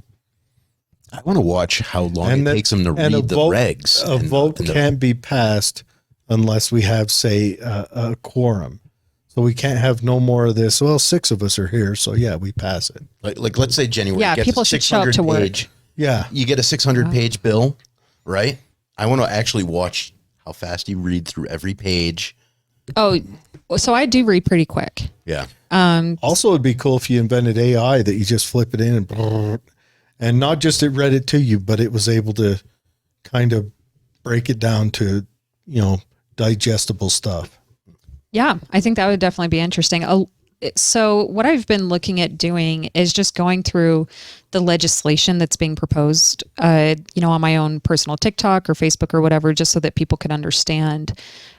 I want to watch how long it takes them to and read the regs. A vote can't be passed unless we have, say, a quorum. So we can't have no more of this. Well, 6 of us are here, so yeah, we pass it. Like let's say January. Yeah, gets people a should show up to work. page. Yeah. You get a 600-page bill, right? I want to actually watch how fast you read through every page. Oh, so I do read pretty quick. Yeah. Also, it'd be cool if you invented AI that you just flip it in and not just it read it to you, but it was able to kind of break it down to, digestible stuff. Yeah, I think that would definitely be interesting. So what I've been looking at doing is just going through the legislation that's being proposed, on my own personal TikTok or Facebook or whatever, just so that people could understand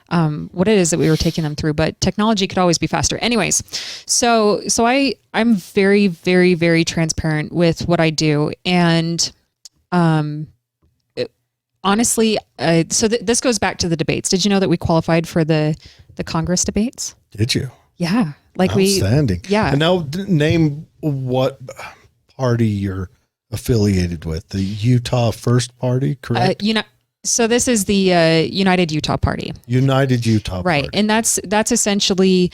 what it is that we were taking them through. But technology could always be faster. Anyways, so I'm very, very, very transparent with what I do. And honestly, this goes back to the debates. Did you know that we qualified for the Congress debates? Did you? Yeah. Like Outstanding. Yeah. And now name what party you're affiliated with. The Utah First Party, correct? So this is the United Utah Party. United Utah Right. Party. And that's essentially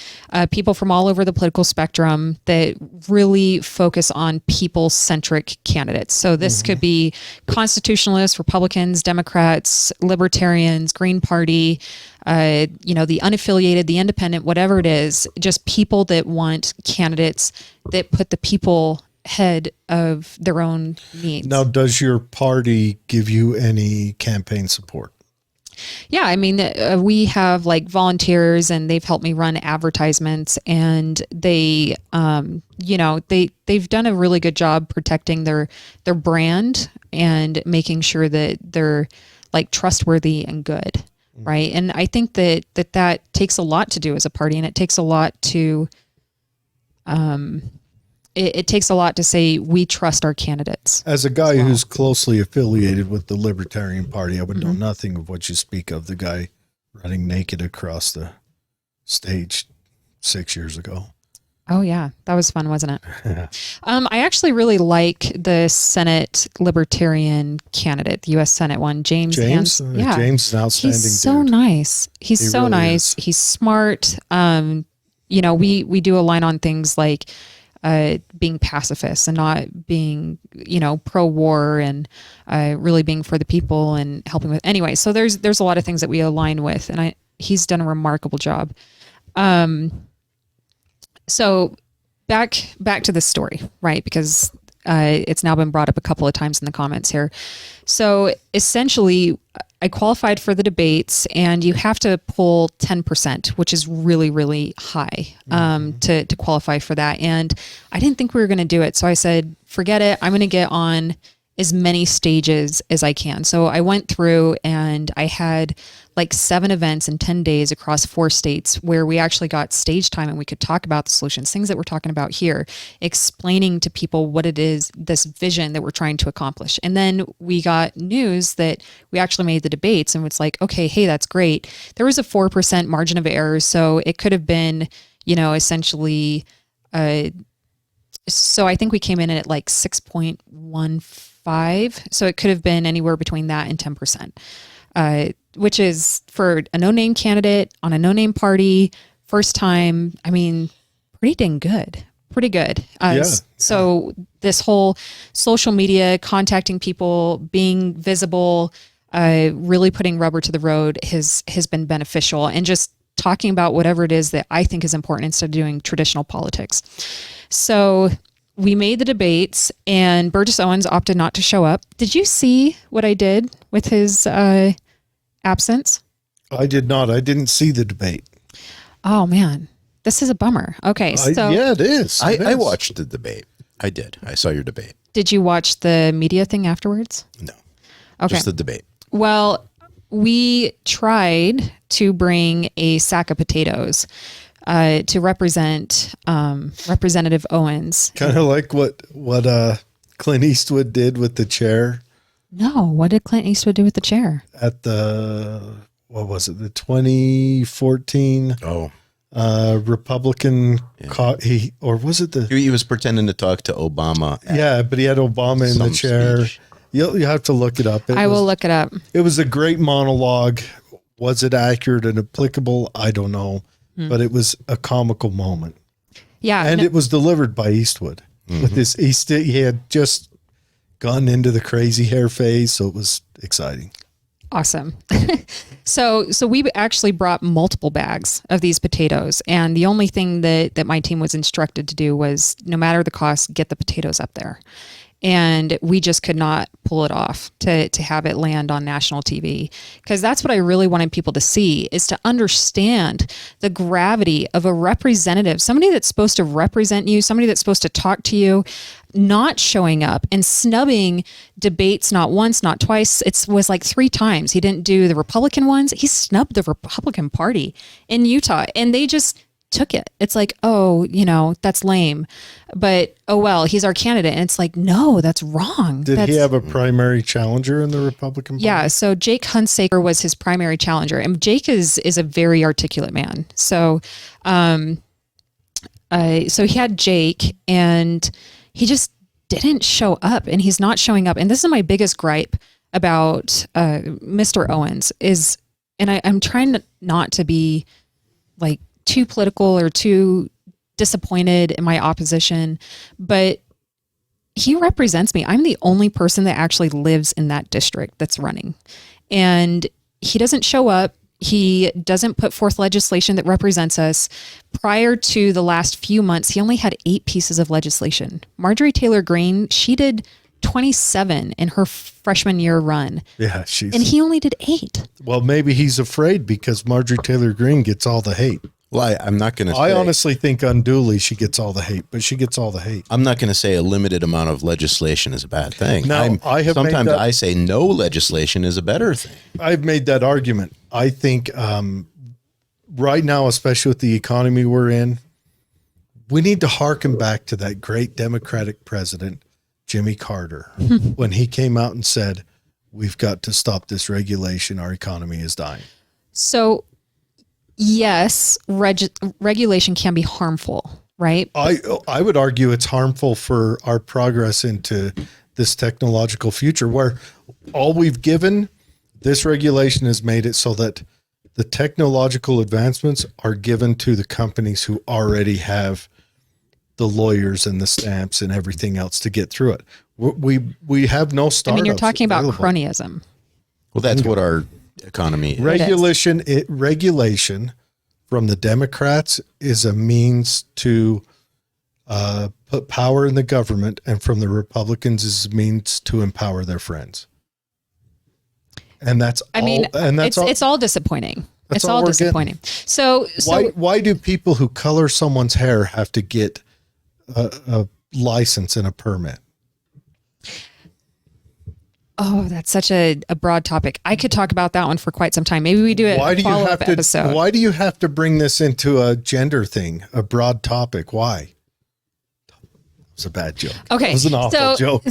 people from all over the political spectrum that really focus on people-centric candidates. So this could be constitutionalists, Republicans, Democrats, Libertarians, Green Party, the unaffiliated, the independent, whatever it is, just people that want candidates that put the people head of their own needs. Now, does your party give you any campaign support? Yeah, I mean, we have like volunteers, and they've helped me run advertisements, and they've done a really good job protecting their brand and making sure that they're like trustworthy and good, right? And I think that takes a lot to do as a party, and it takes a lot to it takes a lot to say we trust our candidates. As a guy who's closely affiliated with the Libertarian Party, I would know nothing of what you speak of, the guy running naked across the stage 6 years ago. Oh yeah, that was fun, wasn't it? I actually really like the Senate Libertarian candidate, the U.S. Senate one, James. James is an outstanding He's so dude. nice. He's so really nice. is. He's smart. We do align on things like being pacifists and not being, pro-war, and really being for the people and helping with. Anyway, so there's a lot of things that we align with, and he's done a remarkable job. So back to the story, right? Because it's now been brought up a couple of times in the comments here. So essentially, I qualified for the debates, and you have to pull 10%, which is really, really high to qualify for that. And I didn't think we were going to do it. So I said, forget it. I'm going to get on as many stages as I can. So I went through, and I had like 7 events in 10 days across 4 states where we actually got stage time, and we could talk about the solutions, things that we're talking about here, explaining to people what it is, this vision that we're trying to accomplish. And then we got news that we actually made the debates, and it's like, okay, hey, that's great. There was a 4% margin of error. So it could have been, essentially, so I think we came in at like 6.15. So it could have been anywhere between that and 10%. Which is, for a no-name candidate on a no-name party, first time, I mean, pretty dang good. Pretty good. So this whole social media, contacting people, being visible, really putting rubber to the road has been beneficial, and just talking about whatever it is that I think is important instead of doing traditional politics. So we made the debates, and Burgess Owens opted not to show up. Did you see what I did with his absence? I did not. I didn't see the debate. Oh man, this is a bummer. Okay, so yeah, it is. I watched the debate. I did. I saw your debate. did you watch the media thing afterwards? No, Okay. just the debate. Well, we tried to bring a sack of potatoes to represent Representative Owens. Kind of like what Clint Eastwood did with the chair No, what did Clint Eastwood do with the chair? at the, what was it, the 2014 Oh, Republican, or was it the, he was pretending to talk to Obama. yeah, but he had Obama in the some chair. speech. You have to look it up. I will look it up. It was a great monologue. Was it accurate and applicable? I don't know, but it was a comical moment. Yeah. And no- it was delivered by Eastwood with this. He had just gotten into the crazy hair phase, so it was exciting. Awesome. So we actually brought multiple bags of these potatoes, and the only thing that my team was instructed to do was, no matter the cost, get the potatoes up there. And we just could not pull it off to have it land on national TV, because that's what I really wanted people to see, is to understand the gravity of a representative, somebody that's supposed to represent you, somebody that's supposed to talk to you, not showing up and snubbing debates, not once, not twice. It was like 3 times. He didn't do the Republican ones. He snubbed the Republican Party in Utah, and they just took it. It's like, oh, that's lame, but oh well, he's our candidate. And it's like, no, that's wrong. Did he have a primary challenger in the Republican Party? Yeah, so Jake Hunsaker was his primary challenger, and Jake is a very articulate man. So, so he had Jake, and he just didn't show up, and he's not showing up. And this is my biggest gripe about Mr. Owens is, and I'm trying not to be like too political or too disappointed in my opposition, but he represents me. I'm the only person that actually lives in that district that's running, and he doesn't show up. He doesn't put forth legislation that represents us. Prior to the last few months, he only had 8 pieces of legislation. Marjorie Taylor Greene, she did 27 in her freshman year run. Yeah, and he only did 8. Well, maybe he's afraid because Marjorie Taylor Greene gets all the hate. Well, I'm not going to say. I honestly think unduly she gets all the hate, but she gets all the hate. I'm not going to say a limited amount of legislation is a bad thing. No, Sometimes I say no legislation is a better thing. I've made that argument. I think right now, especially with the economy we're in, we need to harken back to that great Democratic president, Jimmy Carter, when he came out and said, we've got to stop this regulation. Our economy is dying. So yes, regulation can be harmful, right? I would argue it's harmful for our progress into this technological future, where all we've given, this regulation has made it so that the technological advancements are given to the companies who already have the lawyers and the stamps and everything else to get through it. We have no startups. I mean, you're talking about available. cronyism. Well, that's what our economy is. Regulation from the Democrats is a means to put power in the government, and from the Republicans is a means to empower their friends. And that's it's all disappointing. That's It's all all we're disappointing. So why do people who color someone's hair have to get a license and a permit? Oh, that's such a broad topic. I could talk about that one for quite some time. Maybe we do a follow-up episode. Why do you have to bring this into a gender thing, a broad topic? Why? It's a bad joke. Okay. It was an awful joke.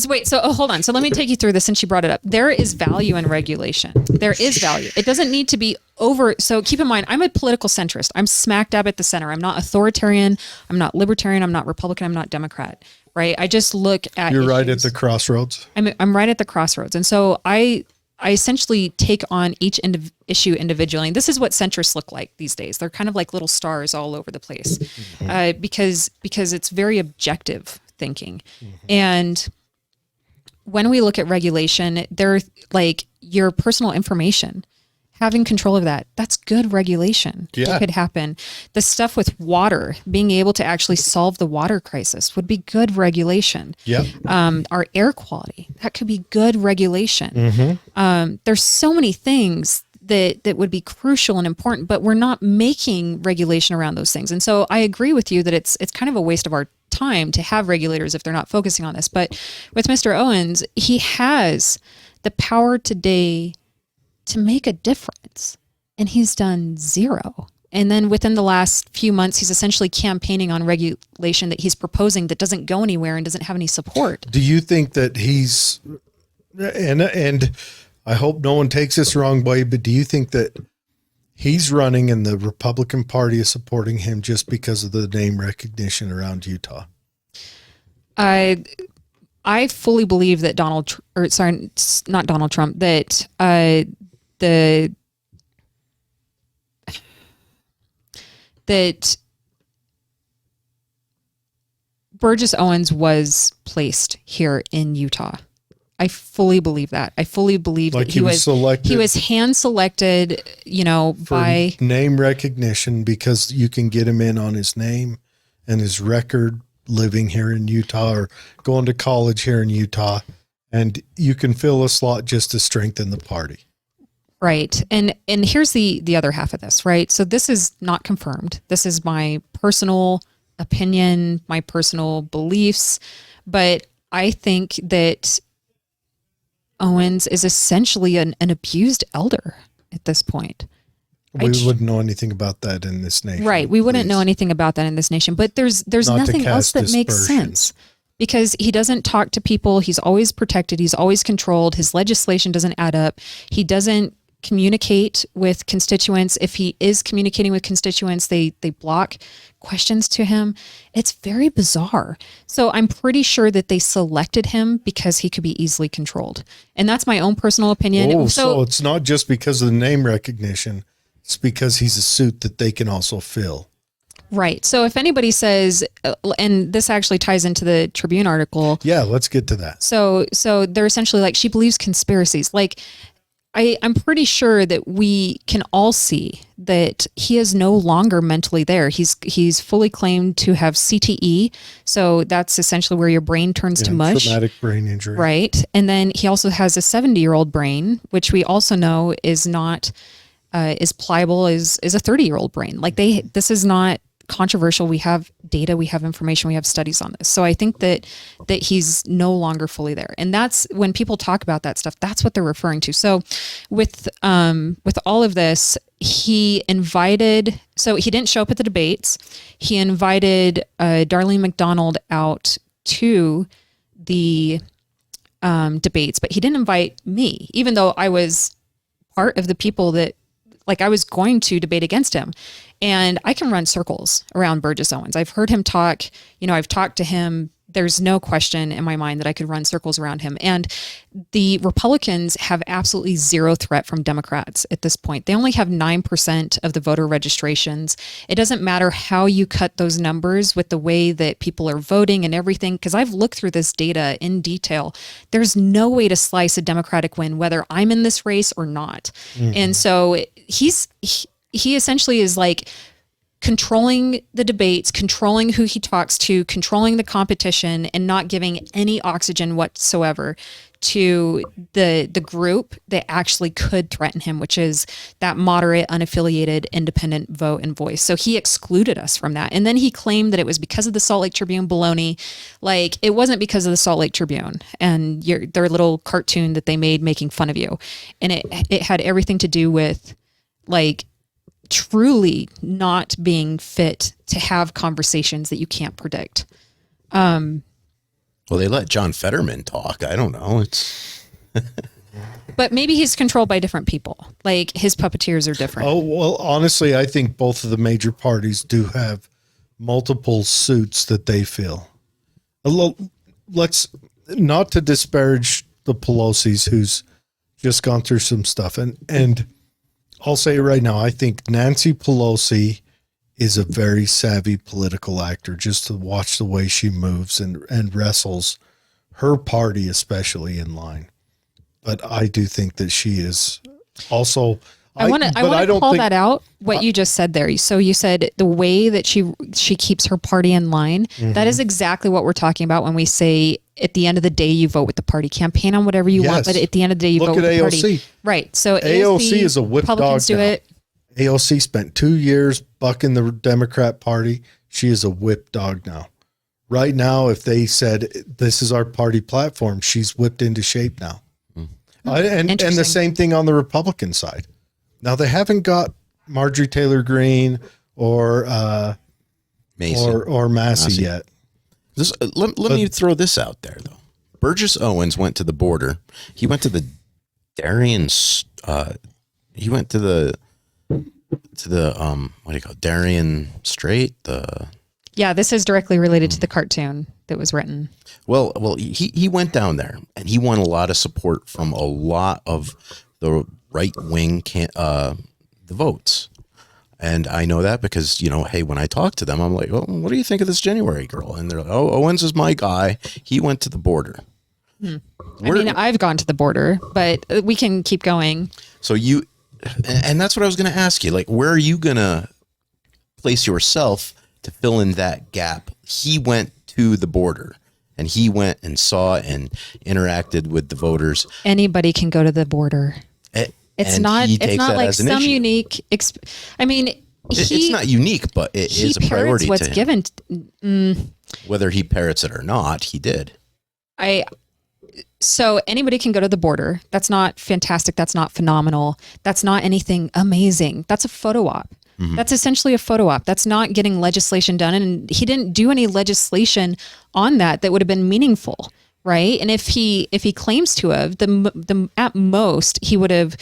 Hold on. So let me take you through this since you brought it up. There is value in regulation. There is value. It doesn't need to be over. So keep in mind, I'm a political centrist. I'm smack dab at the center. I'm not authoritarian. I'm not libertarian. I'm not Republican. I'm not Democrat. Right. I just look at You're issues. right at the crossroads. I'm right at the crossroads. And so I essentially take on each issue individually. And this is what centrists look like these days. They're kind of like little stars all over the place because it's very objective thinking. And when we look at regulation, they're like your personal information having control of that, that's good regulation. Yeah. That could happen. The stuff with water, being able to actually solve the water crisis would be good regulation. Yeah. Our air quality, that could be good regulation. There's so many things that would be crucial and important, but we're not making regulation around those things. And so I agree with you that it's kind of a waste of our time to have regulators if they're not focusing on this. But with Mr. Owens, he has the power today to make a difference, and he's done zero. And then within the last few months, he's essentially campaigning on regulation that he's proposing that doesn't go anywhere and doesn't have any support. Do you think that he's, and I hope no one takes this the wrong way, but do you think that he's running and the Republican Party is supporting him just because of the name recognition around Utah? I fully believe that not Donald Trump, that that Burgess Owens was placed here in Utah. I fully believe that. I fully believe Like that he was selected. He was hand selected, by name recognition, because you can get him in on his name and his record living here in Utah or going to college here in Utah, and you can fill a slot just to strengthen the party. Right. And here's the other half of this, right? So this is not confirmed. This is my personal opinion, my personal beliefs, but I think that Owens is essentially an abused elder at this point. We wouldn't know anything about that in this nation. Right. We wouldn't know anything about that in this nation, but there's nothing else that makes sense, because he doesn't talk to people. He's always protected. He's always controlled. His legislation doesn't add up. He doesn't communicate with constituents. If he is communicating with constituents, they block questions to him. It's very bizarre. So I'm pretty sure that they selected him because he could be easily controlled. And that's my own personal opinion. Oh, so it's not just because of the name recognition. It's because he's a suit that they can also fill. Right. So if anybody says, and this actually ties into the Tribune article. Yeah, let's get to that. So they're essentially like, she believes conspiracies. Like, I'm pretty sure that we can all see that he is no longer mentally there. He's fully claimed to have CTE. So that's essentially where your brain turns to mush. Traumatic brain injury. Right. And then he also has a 70-year-old brain, which we also know is not as pliable as a 30-year-old brain. Like this is not controversial. We have data, we have information, we have studies on this. So I think that he's no longer fully there. And that's when people talk about that stuff, that's what they're referring to. So with all of this, he didn't show up at the debates. He invited Darlene McDonald out to the debates, but he didn't invite me, even though I was part of the people that, like, I was going to debate against him. And I can run circles around Burgess Owens. I've heard him talk, I've talked to him. There's no question in my mind that I could run circles around him. And the Republicans have absolutely zero threat from Democrats at this point. They only have 9% of the voter registrations. It doesn't matter how you cut those numbers with the way that people are voting and everything, because I've looked through this data in detail. There's no way to slice a Democratic win, whether I'm in this race or not. Mm-hmm. And so he essentially is like controlling the debates, controlling who he talks to, controlling the competition, and not giving any oxygen whatsoever to the group that actually could threaten him, which is that moderate, unaffiliated, independent vote and voice. So he excluded us from that. And then he claimed that it was because of the Salt Lake Tribune baloney. Like, it wasn't because of the Salt Lake Tribune and their little cartoon that they made making fun of you. And it had everything to do with, like, truly not being fit to have conversations that you can't predict. Well, they let John Fetterman talk. I don't know. But maybe he's controlled by different people. Like, his puppeteers are different. Oh, well, honestly, I think both of the major parties do have multiple suits that they fill. Let's not to disparage the Pelosi's, who's just gone through some stuff. And I'll say it right now, I think Nancy Pelosi is a very savvy political actor, just to watch the way she moves and wrestles her party, especially, in line. But I do think that she is also, I want to call that out, what you just said there. So you said the way that she keeps her party in line, that is exactly what we're talking about when we say at the end of the day, you vote with the party. Campaign on whatever you want, but at the end of the day, you vote with the party. Right. So AOC is a whip dog Republicans do now. it. AOC spent 2 years bucking the Democrat Party. She is a whip dog now. Right now, if they said, this is our party platform, she's whipped into shape now. And the same thing on the Republican side. Now, they haven't got Marjorie Taylor Greene or Massey yet. Let me throw this out there, though. Burgess Owens went to the border. He went to the Darien. He went to the what do you call it? Darien Strait. Yeah, this is directly related to the cartoon that was written. Well, he went down there and he won a lot of support from a lot of the right wing the votes. And I know that because, hey, when I talk to them, I'm like, well, what do you think of this January girl? And they're like, oh, Owens is my guy. He went to the border. I mean, I've gone to the border, but we can keep going. So and that's what I was going to ask you. Like, where are you going to place yourself to fill in that gap? He went to the border and he went and saw and interacted with the voters. Anybody can go to the border. It's not like some issue. Unique. I mean, it's not unique, but it is a priority to him. Given. Whether he parrots it or not, he did. So anybody can go to the border. That's not fantastic. That's not phenomenal. That's not anything amazing. That's a photo op. Mm-hmm. That's essentially a photo op. That's not getting legislation done. And he didn't do any legislation on that would have been meaningful. Right. And if he claims to have, the at most he would have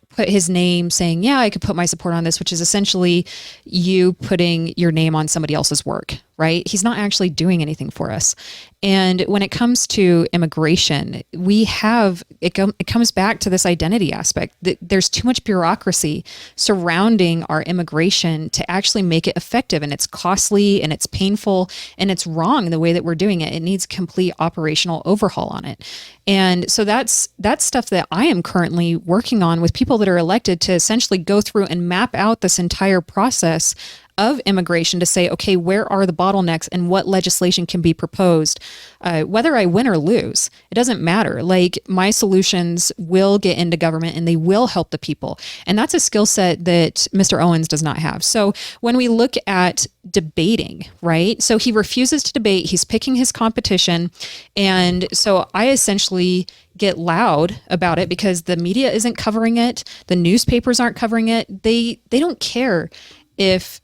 put his name saying, yeah, I could put my support on this, which is essentially you putting your name on somebody else's work. Right. He's not actually doing anything for us. And when it comes to immigration, it comes back to this identity aspect. There's too much bureaucracy surrounding our immigration to actually make it effective. And it's costly and it's painful and it's wrong the way that we're doing it. It needs complete operational overhaul on it. And so that's stuff that I am currently working on with people that are elected to essentially go through and map out this entire process of immigration to say, okay, where are the bottlenecks and what legislation can be proposed? Whether I win or lose, it doesn't matter. Like, my solutions will get into government and they will help the people. And that's a skill set that Mr. Owens does not have. So when we look at debating, right? So he refuses to debate. He's picking his competition. And so I essentially get loud about it because the media isn't covering it. The newspapers aren't covering it. They don't care if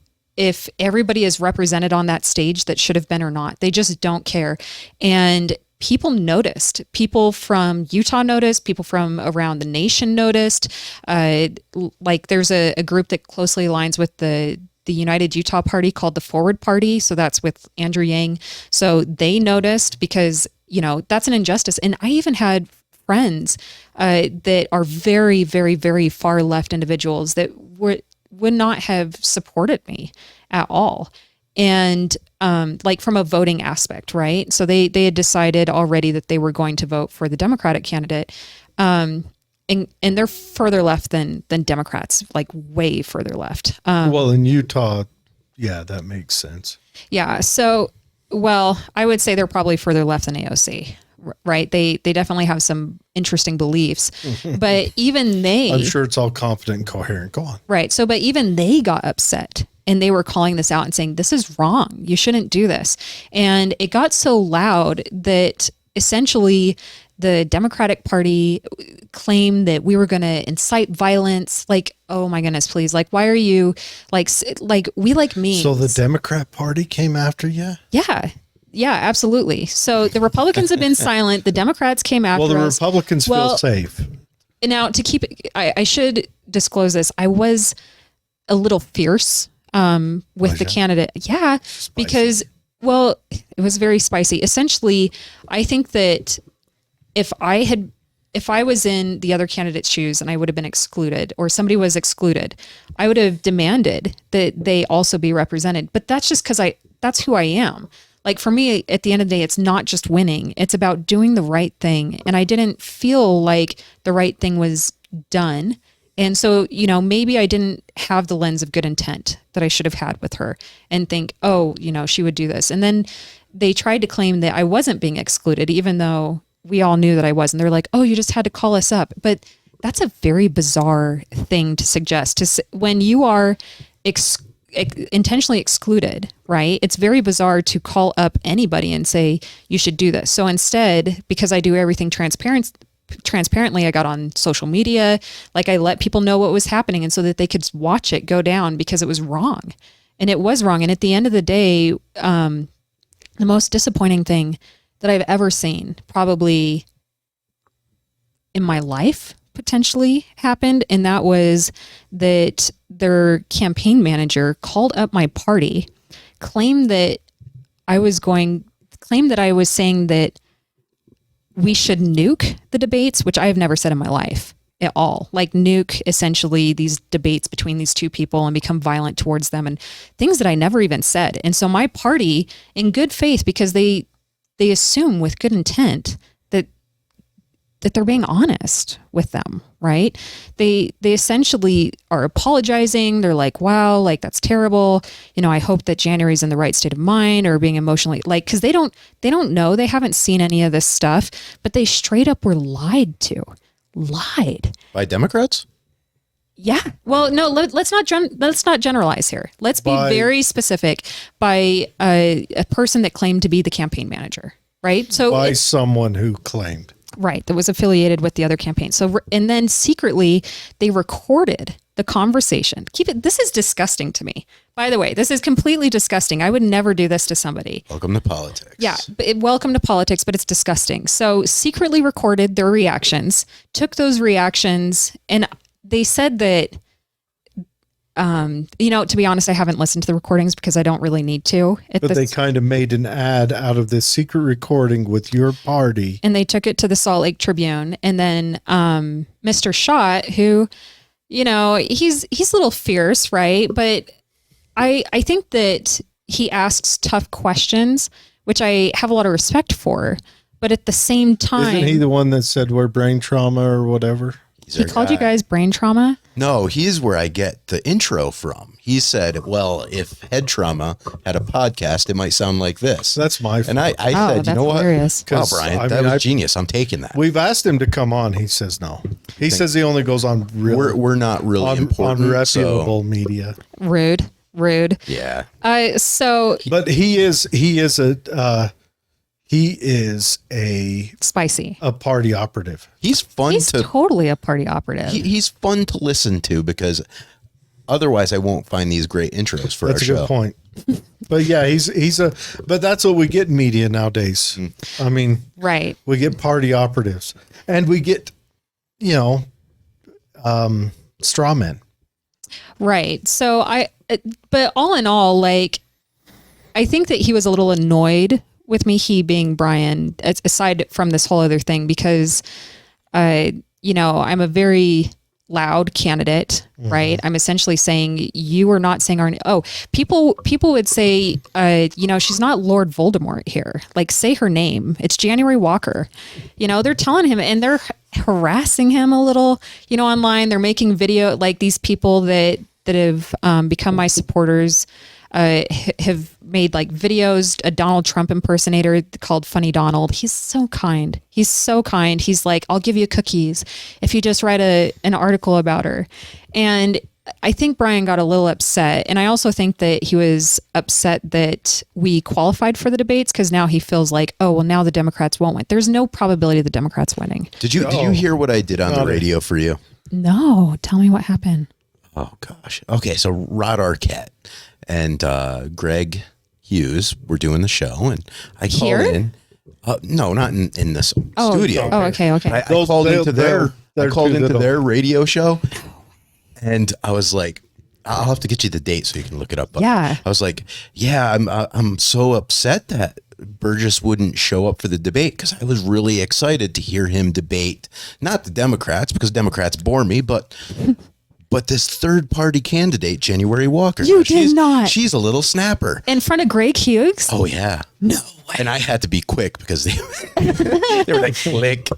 everybody is represented on that stage that should have been or not. They just don't care. And people noticed. People from Utah noticed. People from around the nation noticed. There's a group that closely aligns with the United Utah Party called the Forward Party. So that's with Andrew Yang. So they noticed because, that's an injustice. And I even had friends that are very, very, very far left individuals that would not have supported me at all. And from a voting aspect, right? So they had decided already that they were going to vote for the Democratic candidate. And they're further left than Democrats, like way further left. Well, in Utah, yeah, that makes sense. Yeah. So, I would say they're probably further left than AOC. Right. They definitely have some interesting beliefs, but even I'm sure it's all confident and coherent. Go on. Right. So, but even they got upset and they were calling this out and saying, this is wrong. You shouldn't do this. And it got so loud that essentially the Democratic Party claimed that we were going to incite violence. Like, oh my goodness, please. Like, why are you we like memes. So the Democrat Party came after you? Yeah. Yeah, absolutely. So the Republicans have been silent. The Democrats came after us. Well, the Republicans feel safe. Now, to keep it, I should disclose this. I was a little fierce with the candidate. Yeah, spicy. Because, it was very spicy. Essentially, I think that if I was in the other candidate's shoes and I would have been excluded or somebody was excluded, I would have demanded that they also be represented. But that's just because that's who I am. Like, for me, at the end of the day, it's not just winning. It's about doing the right thing. And I didn't feel like the right thing was done And so, you know, maybe I didn't have the lens of good intent that I should have had with her and think, oh, you know, she would do this. And then they tried to claim that I wasn't being excluded, even though we all knew that I was. And they're like, oh, you just had to call us up. But that's a very bizarre thing to suggest. When you are intentionally excluded, right? It's very bizarre to call up anybody and say, you should do this. So instead, because I do everything transparently, I got on social media, like I let people know what was happening, and so that they could watch it go down, because it was wrong. And it was wrong. And at the end of the day, the most disappointing thing that I've ever seen, probably in my life, potentially happened. And that was that their campaign manager called up my party, claimed that I was saying that we should nuke the debates, which I have never said in my life at all. Like nuke essentially these debates between these two people and become violent towards them, and things that I never even said. And so my party, in good faith, because they assume with good intent that they're being honest with them, right? They essentially are apologizing. They're like, wow, like that's terrible. You know, I hope that January's in the right state of mind, or being emotionally, like, cause they don't know, they haven't seen any of this stuff, but they straight up were lied to. By Democrats? Yeah. Well, no, let's not generalize here. Let's be very specific by a person that claimed to be the campaign manager, right? So by someone who claimed. Right, that was affiliated with the other campaign. So, and then secretly, they recorded the conversation. This is disgusting to me. By the way, this is completely disgusting. I would never do this to somebody. Welcome to politics. Yeah, welcome to politics, but it's disgusting. So, secretly recorded their reactions, took those reactions, and they said that, you know, to be honest, I haven't listened to the recordings because I don't really need to. But they kind of made an ad out of this secret recording with your party. And they took it to the Salt Lake Tribune. And then Mr. Schott, who, you know, he's a little fierce, right? But I think that he asks tough questions, which I have a lot of respect for. But at the same time... Isn't he the one that said we're brain trauma or whatever? He called you guys brain trauma? No, he's where I get the intro from. He said, well, if Head Trauma had a podcast, it might sound like this. That's my fault. And I said, you know what? Hilarious. Wow, Brian, that was genius. I'm taking that. We've asked him to come on. He says no. He says he only goes on we're not really important. On reputable media. Rude. Yeah. But he is a spicy, a party operative. He's totally a party operative. He's fun to listen to, because otherwise I won't find these great intros for our show. That's a good point. But yeah, but that's what we get in media nowadays. I mean, right. We get party operatives, and we get, you know, straw men. Right. So but all in all, like, I think that he was a little annoyed with me, he being Brian, aside from this whole other thing, because, you know, I'm a very loud candidate, right? I'm essentially saying, you are not saying people would say, you know, she's not Lord Voldemort here. Like, say her name. It's January Walker. You know, they're telling him, and they're harassing him a little, you know, online. They're making video, like these people that have become my supporters, have made like videos, a Donald Trump impersonator called Funny Donald. He's so kind. He's like, I'll give you cookies if you just write an article about her. And I think Brian got a little upset. And I also think that he was upset that we qualified for the debates, because now he feels like, oh, well, now the Democrats won't win. There's no probability of the Democrats winning. Did you hear what I did on the radio for you? No. Tell me what happened. Oh, gosh. Okay, so Rod Arquette and Greg Hughes were doing the show, and I called in. No, not in this studio. Oh, okay. I called into their radio show, and I was like, I'll have to get you the date so you can look it up. But yeah. I was like, yeah, I'm so upset that Burgess wouldn't show up for the debate, because I was really excited to hear him debate, not the Democrats, because Democrats bore me, but this third party candidate, January Walker. Did not. She's a little snapper. In front of Greg Hughes? Oh, yeah. No way. And I had to be quick, because they were like, click.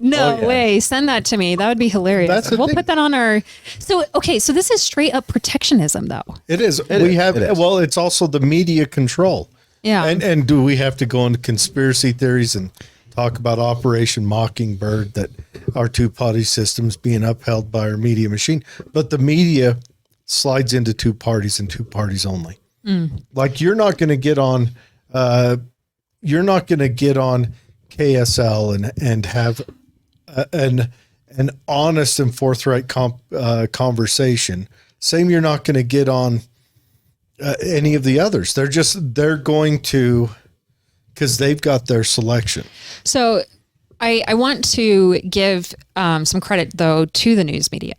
No Oh, yeah. way. Send that to me. That would be hilarious. That's the We'll thing. put that on our. So, okay. So this is straight up protectionism though. It is. It is. Well, it's also the media control. Yeah. And do we have to go into conspiracy theories and talk about Operation Mockingbird, that our two-party system's being upheld by our media machine? But the media slides into two parties and two parties only. Like you're not going to get on KSL and have an honest and forthright conversation. Same, you're not going to get on any of the others. They're going to, because they've got their selection. So I want to give some credit though to the news media.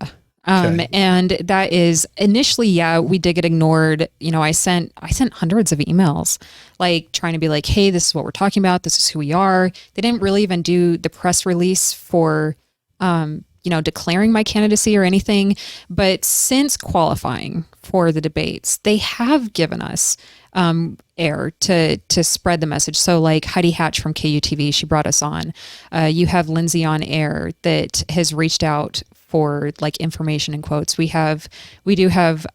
Okay. And that is initially, yeah, we did get ignored. You know, I sent hundreds of emails, like trying to be like, hey, this is what we're talking about. This is who we are. They didn't really even do the press release for, declaring my candidacy or anything. But since qualifying for the debates, they have given us air to spread the message. So like Heidi Hatch from KUTV, she brought us on. You have Lindsay on air that has reached out for like information and quotes. We do have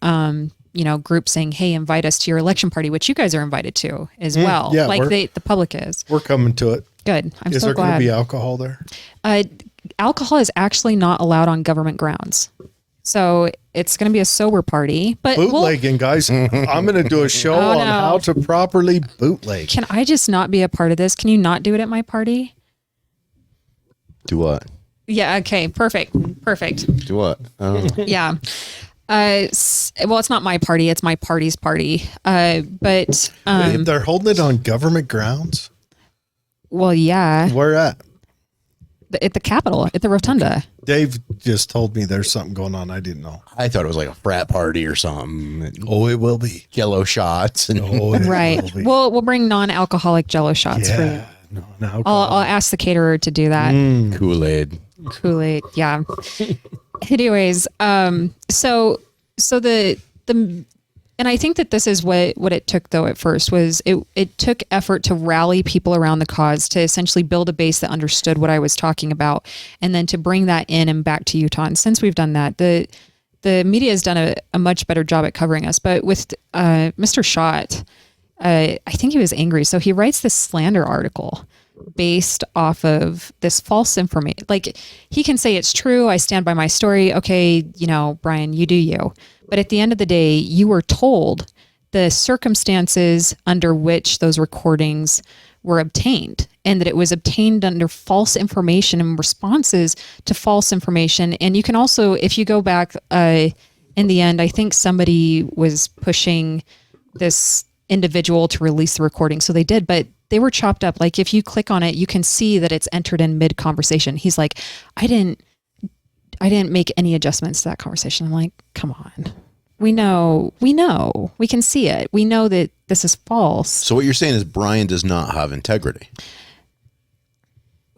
groups saying, hey, invite us to your election party, which you guys are invited to as well. yeah, like the public is. We're coming to it. Good. I'm Is so there going to glad. be alcohol there? Alcohol is actually not allowed on government grounds. So it's going to be a sober party, but Bootlegging, guys. I'm going to do a show Oh, on no. how to properly bootleg. can I just not be a part of this? Can you not do it at my party? Do what? Yeah. Okay. Perfect. Do what? Yeah. Well, it's not my party. It's my party's party. But They're holding it on government grounds. well, yeah, Where at? at the Capitol, at the Rotunda. Dave just told me there's something going on. I didn't know. I thought it was like a frat party or something. Oh, it will be. Yellow shots and Oh, it Right. will be. We'll bring non-alcoholic Jello shots for you. yeah. No. I'll ask the caterer to do that. Kool-Aid. Kool-Aid. Yeah. Anyways, so the and I think that this is what it took though at first was it took effort to rally people around the cause, to essentially build a base that understood what I was talking about, and then to bring that in and back to Utah. And since we've done that, the media has done a much better job at covering us. But with Mr. Schott, I think he was angry. So he writes this slander article based off of this false information. Like he can say it's true. I stand by my story. Okay. Brian, you do you. But at the end of the day, you were told the circumstances under which those recordings were obtained, and that it was obtained under false information and responses to false information. And you can also, if you go back in the end, I think somebody was pushing this individual to release the recording. So they did, but they were chopped up. Like if you click on it, you can see that it's entered in mid conversation. He's like, I didn't make any adjustments to that conversation. I'm like, come on. We know, we can see it. We know that this is false. So what you're saying is Brian does not have integrity.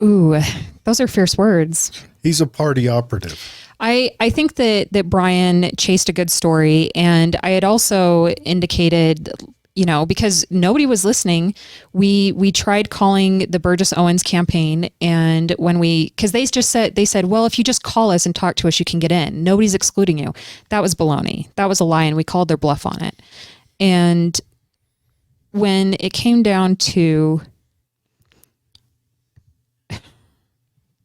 Ooh, those are fierce words. He's a party operative. I think that Brian chased a good story, and I had also indicated, because nobody was listening, we tried calling the Burgess Owens campaign, and because they said, well, if you just call us and talk to us, you can get in. Nobody's excluding you. That was baloney. That was a lie, and we called their bluff on it. And when it came down to,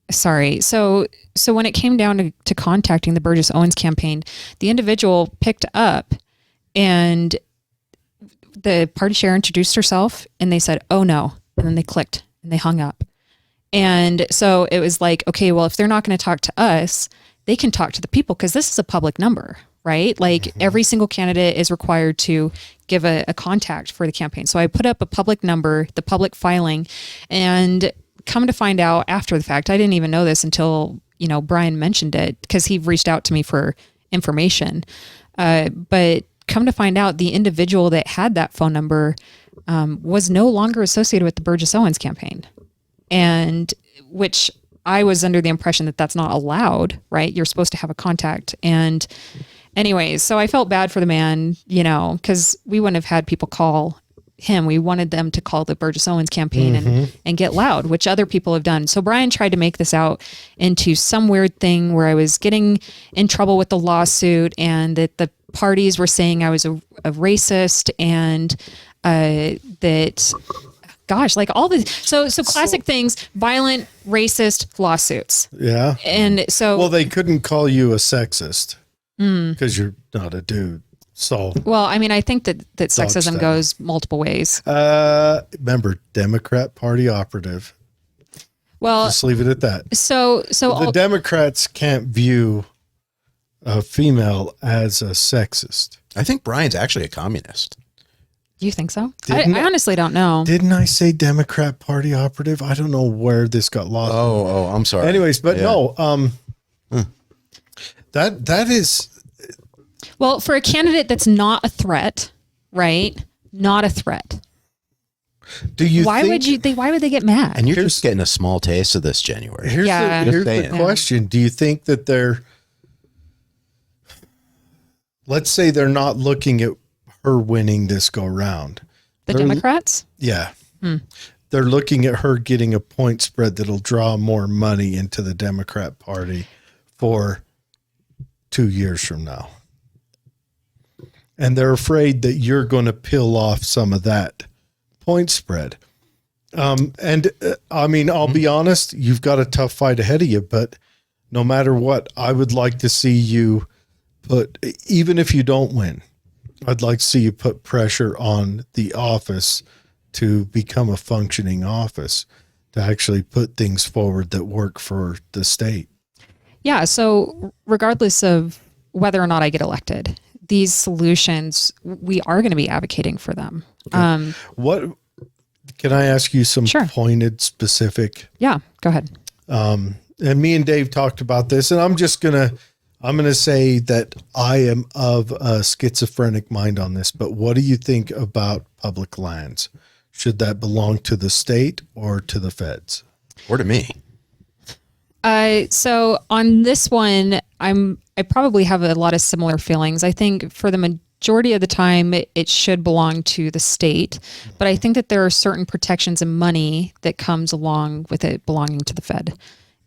sorry, so when it came down to contacting the Burgess Owens campaign, the individual picked up and the party chair introduced herself and they said, oh no. And then they clicked and they hung up. And so it was like, okay, well, if they're not going to talk to us, they can talk to the people, because this is a public number, right? Like every single candidate is required to give a contact for the campaign. So I put up a public number, the public filing, and come to find out after the fact, I didn't even know this until, Brian mentioned it, because he reached out to me for information. But come to find out, the individual that had that phone number was no longer associated with the Burgess Owens campaign. And which I was under the impression that that's not allowed, right? You're supposed to have a contact. And anyways, so I felt bad for the man, because we wouldn't have had people call him. We wanted them to call the Burgess Owens campaign and get loud, which other people have done. So Brian tried to make this out into some weird thing where I was getting in trouble with the lawsuit and that the parties were saying I was a racist and that, gosh, like all the so classic things, violent, racist lawsuits. Yeah. And so, Well, they couldn't call you a sexist because you're not a dude. So, well, I mean, I think that sexism style. goes multiple ways. remember, Democrat Party operative. Well, Just leave it at that. so The Democrats can't view a female as a sexist. I think Brian's actually a communist. you think so? Didn't- I honestly don't know. Didn't I say Democrat Party operative? I don't know where this got lost. Oh, I'm sorry. Anyways, but Yeah. no, that is, Well, for a candidate that's not a threat, right? Not a threat. do you Why think, why would they get mad? And you're Here's- just getting a small taste of this January. here's Yeah. the, here's Just the saying. question. Do you think that let's say they're not looking at her winning this go round. The They're- Democrats? Yeah. They're looking at her getting a point spread that'll draw more money into the Democrat Party for 2 years from now. And they're afraid that you're going to pill off some of that point spread. I mean, I'll be honest, you've got a tough fight ahead of you, but no matter what, I would like to see you even if you don't win, I'd like to see you put pressure on the office to become a functioning office, to actually put things forward that work for the state. Yeah. So regardless of whether or not I get elected, these solutions, we are going to be advocating for them. What can I ask you some Sure. pointed, specific? Yeah, go ahead. And me and Dave talked about this, and I'm going to say that I am of a schizophrenic mind on this, but what do you think about public lands? Should that belong to the state or to the feds? Or to me. So on this one, I probably have a lot of similar feelings. I think for the majority of the time, it should belong to the state, but I think that there are certain protections and money that comes along with it belonging to the Fed.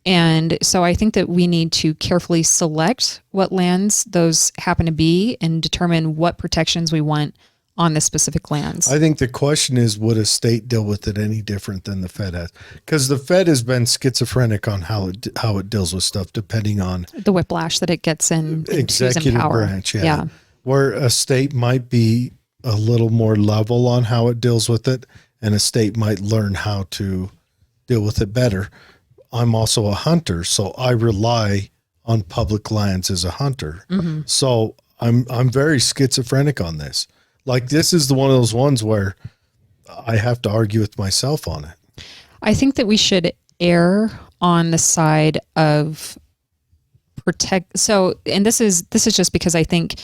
And so I think that we need to carefully select what lands those happen to be and determine what protections we want on the specific lands. I think the question is, would a state deal with it any different than the Fed has? Because the Fed has been schizophrenic on how it deals with stuff, depending on The whiplash that it gets in executive power. branch. Yeah. Where a state might be a little more level on how it deals with it, and a state might learn how to deal with it better. I'm also a hunter, so I rely on public lands as a hunter. So I'm very schizophrenic on this. Like, this is one of those ones where I have to argue with myself on it. I think that we should err on the side of protect. So, and this is just because I think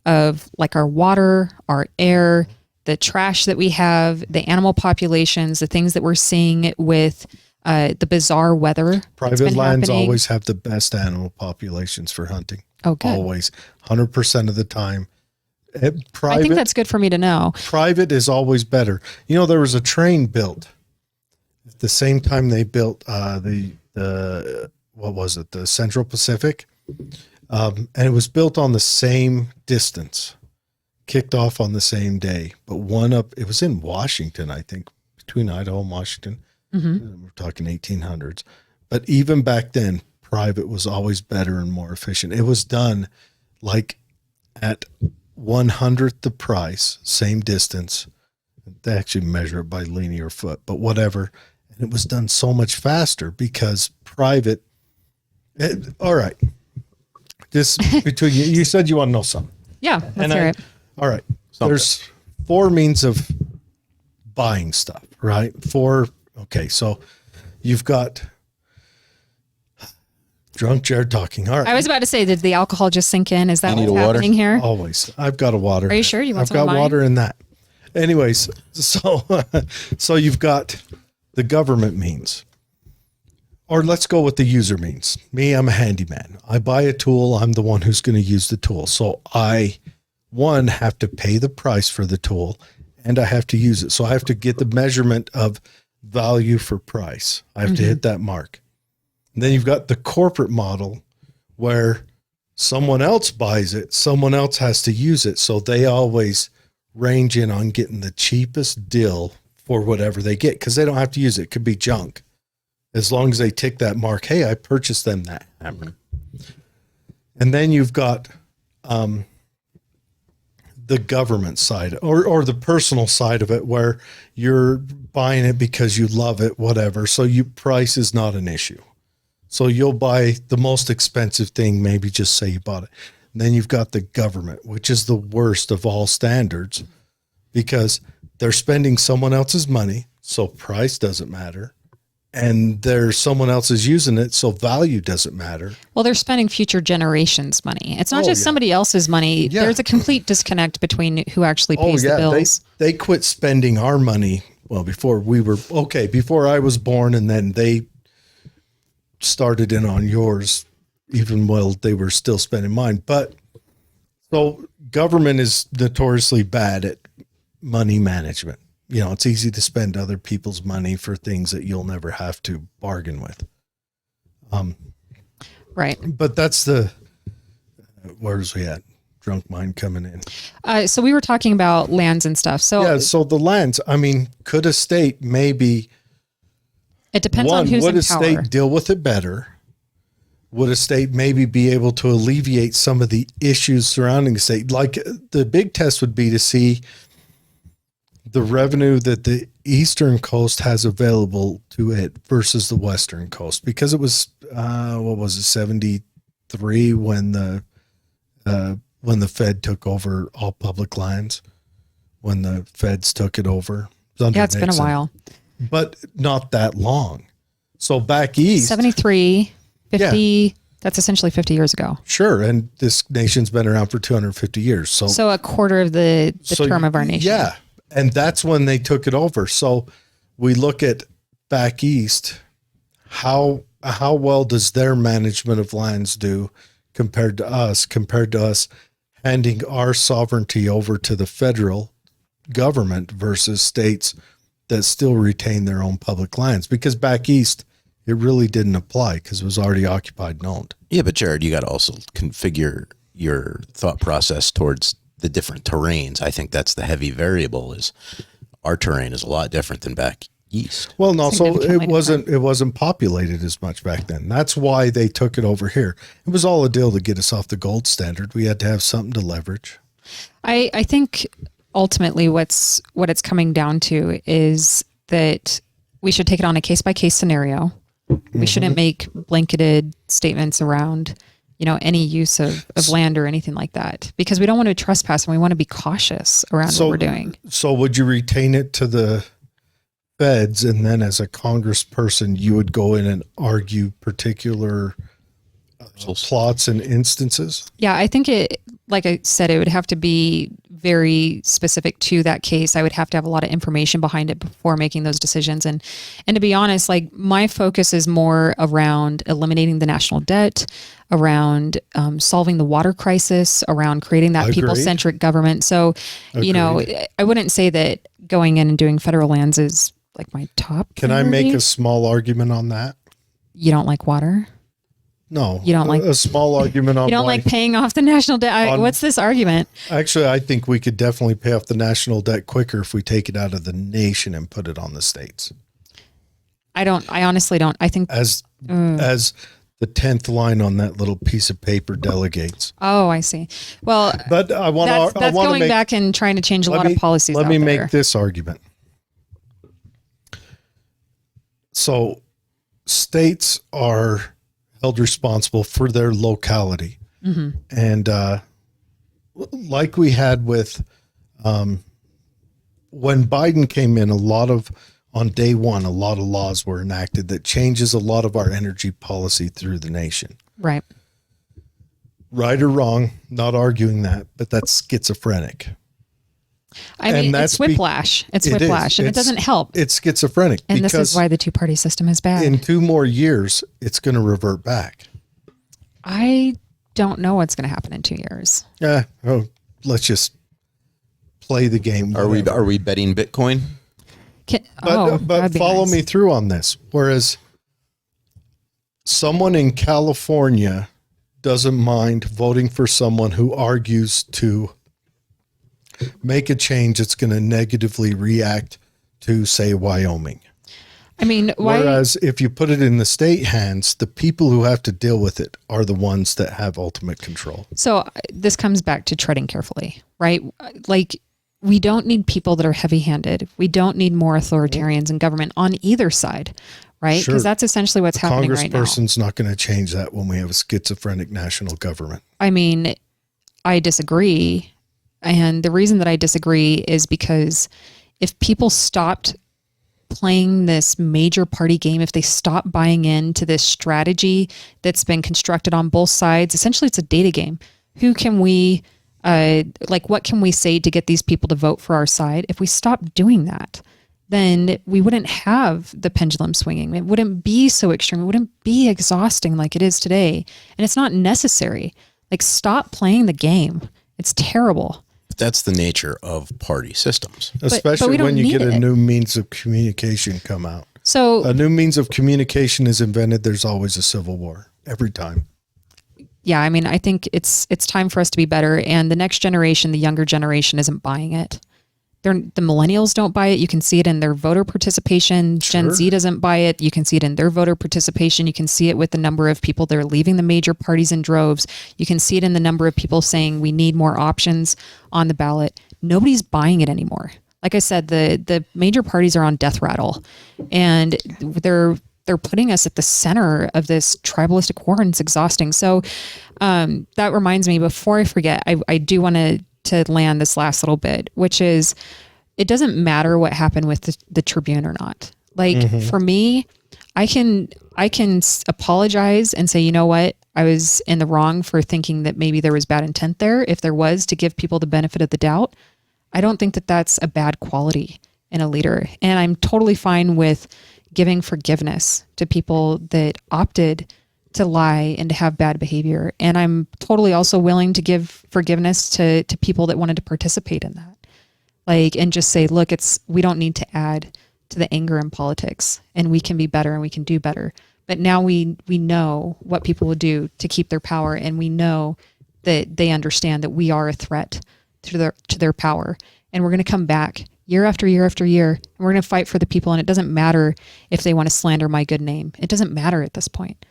of like our water, our air, the trash that we have, the animal populations, the things that we're seeing with the bizarre weather. that's Private been lands happening. always have the best animal populations for hunting. Oh, good. Always, 100% of the time. I think Private that's good for me to know. private is always better. You know, there was a train built at the same time they built the what was it, the Central Pacific, and it was built on the same distance, kicked off on the same day, but it was in Washington, I think, between Idaho and Washington. We're talking 1800s, but even back then, private was always better and more efficient. It was done like at 100th the price, same distance. They actually measure it by linear foot, but whatever. And it was done so much faster because private. All right. Just between you, you said you want to know something. Yeah, let's hear it. All right. There's 4 means of buying stuff, right? 4. Okay. So you've got drunk Jared talking. All right. I was about to say, did the alcohol just sink in? Is that You need what's a water? happening here? Always. I've got a water. Are you sure you want I've some of got mine? water in that. Anyways, so you've got the government means. Or let's go with the user means. Me, I'm a handyman. I buy a tool, I'm the one who's going to use the tool. So I have to pay the price for the tool, and I have to use it. So I have to get the measurement of value for price. I have to hit that mark. And then you've got the corporate model where someone else buys it, someone else has to use it. So they always range in on getting the cheapest deal for whatever they get because they don't have to use it. It could be junk. As long as they tick that mark, hey, I purchased them that hammer. And then you've got the government side or the personal side of it where you're buying it because you love it, whatever. So price is not an issue. So you'll buy the most expensive thing, maybe just say you bought it. And then you've got the government, which is the worst of all standards because they're spending someone else's money. So price doesn't matter. And there's someone else is using it, so value doesn't matter. Well, they're spending future generations' money. It's not just somebody else's money. Yeah. There's a complete disconnect between who actually pays the bills. They quit spending our money, well, before I was born, and then they started in on yours, even while they were still spending mine. But so government is notoriously bad at money management. You know, it's easy to spend other people's money for things that you'll never have to bargain with. Right. But that's where's we at? Drunk mind coming in. So we were talking about lands and stuff. So so the lands, I mean, could a state maybe, it depends on who's in power. Would a state deal with it better? Would a state maybe be able to alleviate some of the issues surrounding the state? Like the big test would be to see the revenue that the eastern coast has available to it versus the western coast, because it was 73 when the Fed took over all public lands, when the feds took it over. It's been a while, but not that long. So back east, 73, 50. Yeah. That's essentially 50 years ago. Sure. And this nation's been around for 250 years. So a quarter of the term of our nation. Yeah. And that's when they took it over. So we look at back east, how well does their management of lands do compared to us handing our sovereignty over to the federal government versus states that still retain their own public lands? Because back east, it really didn't apply because it was already occupied and owned. Yeah, but Jared, you got to also configure your thought process towards the different terrains. I think that's the heavy variable. Is our terrain is a lot different than back east. Well, and also it wasn't populated as much back then. That's why they took it over here. It was all a deal to get us off the gold standard. We had to have something to leverage. I think ultimately what it's coming down to is that we should take it on a case by case scenario. We shouldn't make blanketed statements around any use of land or anything like that, because we don't want to trespass and we want to be cautious around what we're doing. So would you retain it to the feds, and then as a congressperson, you would go in and argue particular plots and instances? Yeah, I think like I said, it would have to be very specific to that case. I would have to have a lot of information behind it before making those decisions. And to be honest, like my focus is more around eliminating the national debt, around solving the water crisis, around creating that people-centric government. So, I wouldn't say that going in and doing federal lands is like my top Can priority. I make a small argument on that? You don't like water? No, you don't like a small argument on. You don't like paying off the national debt. What's this argument? Actually, I think we could definitely pay off the national debt quicker if we take it out of the nation and put it on the states. I honestly don't. I think as the 10th line on that little piece of paper delegates. Oh, I see. Well, but I want to. That's going back and trying to change a lot of policies. Let me make this argument. So, states are held responsible for their locality. Mm-hmm. And like we had with when Biden came in, on day one, a lot of laws were enacted that changes a lot of our energy policy through the nation. Right. Right or wrong, not arguing that, but that's schizophrenic. I mean, it's whiplash. It's whiplash, and it doesn't help. It's schizophrenic. And this is why the two-party system is bad. In 2 more years, it's going to revert back. I don't know what's going to happen in 2 years. Let's just play the game. Are whatever. we betting Bitcoin? But that'd be follow nice. me through on this. Whereas someone in California doesn't mind voting for someone who argues to make a change that's going to negatively react to, say, Wyoming. I mean, why? Whereas if you put it in the state hands, the people who have to deal with it are the ones that have ultimate control. So this comes back to treading carefully, right? Like, we don't need people that are heavy-handed. We don't need more authoritarians in government on either side, right? Sure. Because that's essentially what's happening right now. Congressperson's not going to change that when we have a schizophrenic national government. I mean, I disagree. And the reason that I disagree is because if people stopped playing this major party game, if they stop buying into this strategy that's been constructed on both sides, essentially it's a data game. Who can we, what can we say to get these people to vote for our side? If we stop doing that, then we wouldn't have the pendulum swinging. It wouldn't be so extreme. It wouldn't be exhausting like it is today. And it's not necessary. Like, stop playing the game. It's terrible. That's the nature of party systems. Especially we don't when you need get a it. new means of communication come out. So A new means of communication is invented. There's always a civil war every time. yeah, I mean, I think it's time for us to be better. And the next generation, the younger generation, isn't buying it. The millennials don't buy it. You can see it in their voter participation. Gen Sure. Z doesn't buy it. You can see it in their voter participation. You can see it with the number of people that are leaving the major parties in droves. You can see it in the number of people saying we need more options on the ballot. Nobody's buying it anymore. Like I said, the major parties are on death rattle, and they're putting us at the center of this tribalistic war, and it's exhausting. So that reminds me, before I forget, I do want to land this last little bit, which is, it doesn't matter what happened with the Tribune or not. Like, for me, I can apologize and say, you know what, I was in the wrong for thinking that maybe there was bad intent there. If there was, to give people the benefit of the doubt, I don't think that that's a bad quality in a leader. And I'm totally fine with giving forgiveness to people that opted to lie and to have bad behavior. And I'm totally also willing to give forgiveness to people that wanted to participate in that. Like, and just say, look, we don't need to add to the anger in politics, and we can be better and we can do better. But now we know what people will do to keep their power. And we know that they understand that we are a threat to their power. And we're going to come back year after year after year, and we're going to fight for the people. And it doesn't matter if they want to slander my good name. It doesn't matter at this point,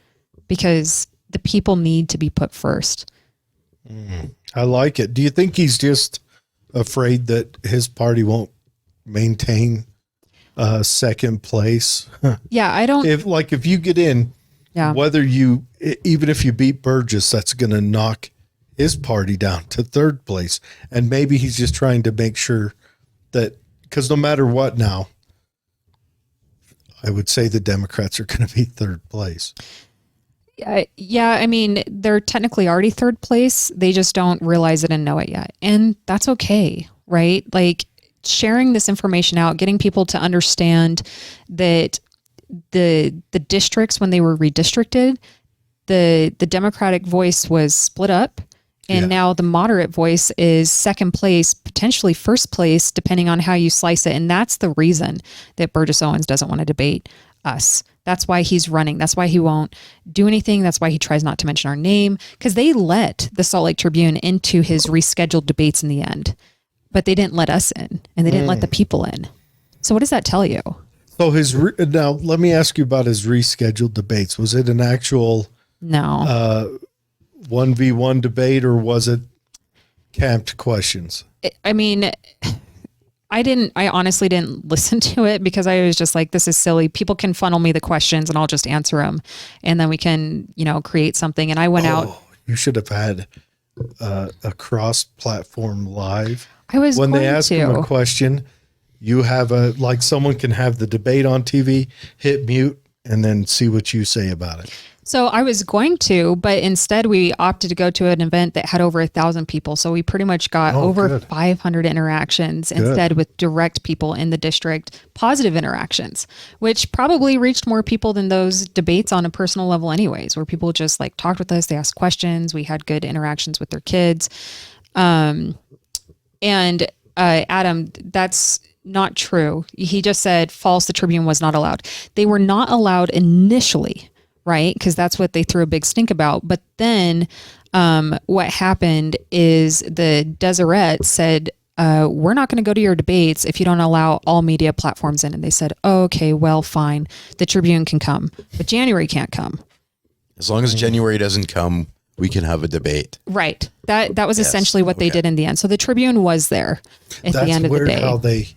because the people need to be put first. I like it. Do you think he's just afraid that his party won't maintain second place? Yeah, I don't. If you get in, Yeah. even if you beat Burgess, that's going to knock his party down to third place. And maybe he's just trying to make sure that, because no matter what now, I would say the Democrats are going to be third place. Yeah, I mean, they're technically already third place. They just don't realize it and know it yet. And that's okay, right? Like, sharing this information out, getting people to understand that the districts, when they were redistricted, the Democratic voice was split up. And now the moderate voice is second place, potentially first place, depending on how you slice it. And that's the reason that Burgess Owens doesn't want to debate us. That's why he's running. That's why he won't do anything. That's why he tries not to mention our name, because they let the Salt Lake Tribune into his rescheduled debates in the end, but they didn't let us in, and they didn't let the people in. So what does that tell you? So now let me ask you about his rescheduled debates. Was it an actual No. 1v1 debate, or was it camped questions? I mean, I honestly didn't listen to it, because I was just like, this is silly. People can funnel me the questions and I'll just answer them, and then we can, create something. And I went out. You should have had a cross-platform live. I was when they going ask him to. a question, you have someone can have the debate on TV, hit mute, and then see what you say about it. So I was going to, but instead we opted to go to an event that had over 1,000 people. So we pretty much got over good. 500 interactions instead, with direct people in the district, positive interactions, which probably reached more people than those debates on a personal level anyways, where people just talked with us. They asked questions. We had good interactions with their kids. And Adam, that's not true. He just said false. The Tribune was not allowed. They were not allowed initially, right? Because that's what they threw a big stink about. But then what happened is the Deseret said, we're not going to go to your debates if you don't allow all media platforms in. And they said, oh, okay, well, fine. The Tribune can come, but January can't come. As long as January doesn't come, we can have a debate. Right. That was essentially what they did in the end. So the Tribune was there at the end of the day. How they,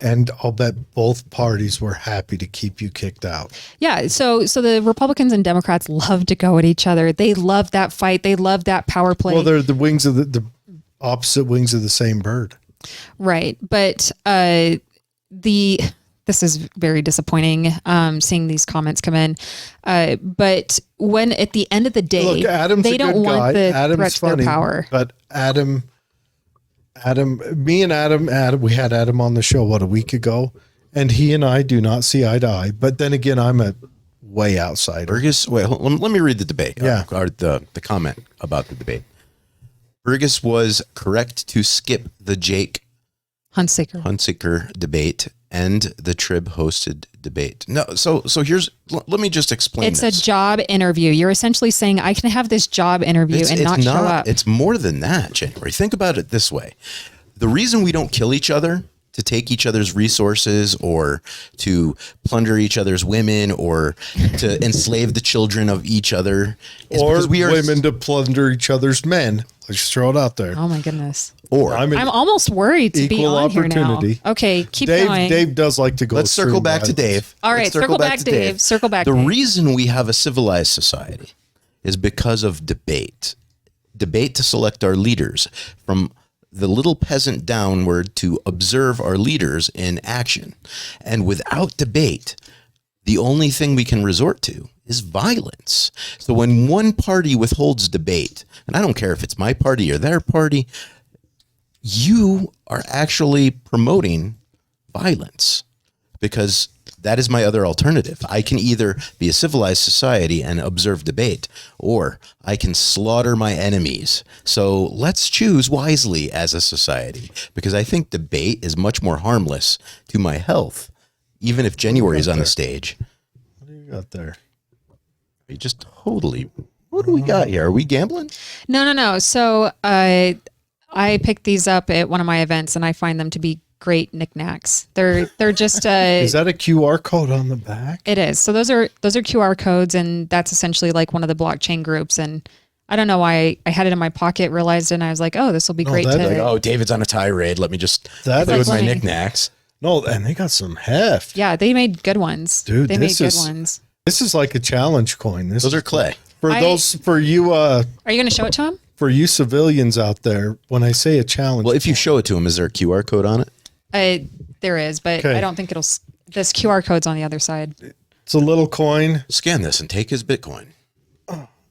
and I'll bet both parties were happy to keep you kicked out. Yeah. So the Republicans and Democrats love to go at each other. They love that fight. They love that power play. Well, they're the wings of the opposite wings of the same bird. Right. But this is very disappointing seeing these comments come in. But when at the end of the day, look, Adam's they a don't good want guy. the Adam's threat to funny, their power. But Adam, me and Adam, we had Adam on the show, a week ago, and he and I do not see eye to eye. But then again, I'm a way outsider. Burgess, wait, let me read the debate. Yeah. Or the comment about the debate. Burgess was correct to skip the Jake Hunsaker debate and the Trib hosted debate. No, so here's, let me just explain It's this. a job interview. You're essentially saying I can have this job interview and not show up. It's more than that, January. Think about it this way. The reason we don't kill each other to take each other's resources or to plunder each other's women or to enslave the children of each other is Or because we are women to plunder each other's men. Let's just throw it out there. Oh my goodness. or I'm I'm almost worried to be equal on here now. opportunity. Okay, keep Dave, going. Dave does like to go. let's circle extreme back to violence. Dave. All right, Let's circle back, to Dave. Circle back. The Dave. reason we have a civilized society is because of debate. Debate to select our leaders from the little peasant downward to observe our leaders in action. And without debate, the only thing we can resort to is violence. So when one party withholds debate, and I don't care if it's my party or their party, you are actually promoting violence because that is my other alternative. I can either be a civilized society and observe debate, or I can slaughter my enemies. So let's choose wisely as a society, because I think debate is much more harmless to my health, even if January is on the stage. What do you got there? You just totally. What do we got here? Are we gambling? No. So I picked these up at one of my events, and I find them to be great knickknacks. They're just Is that a QR code on the back? It is. So those are QR codes, and that's essentially like one of the blockchain groups. And I don't know why I had it in my pocket, realized it, and I was like, oh, this will be great that- to. like, Oh, David's on a tirade. Let me just That play with is- my funny. knickknacks. No, and they got some heft. Yeah, they made good ones. Dude, they made this good is- ones. This is like a challenge coin. Those are clay. for you Are you going to show it to him? for you civilians out there. When I say a challenge, Well, if you show it to him, is there a QR code on it? There is, but Okay. I don't think it'll. This QR code's on the other side. it's a little coin. Scan this and take his Bitcoin.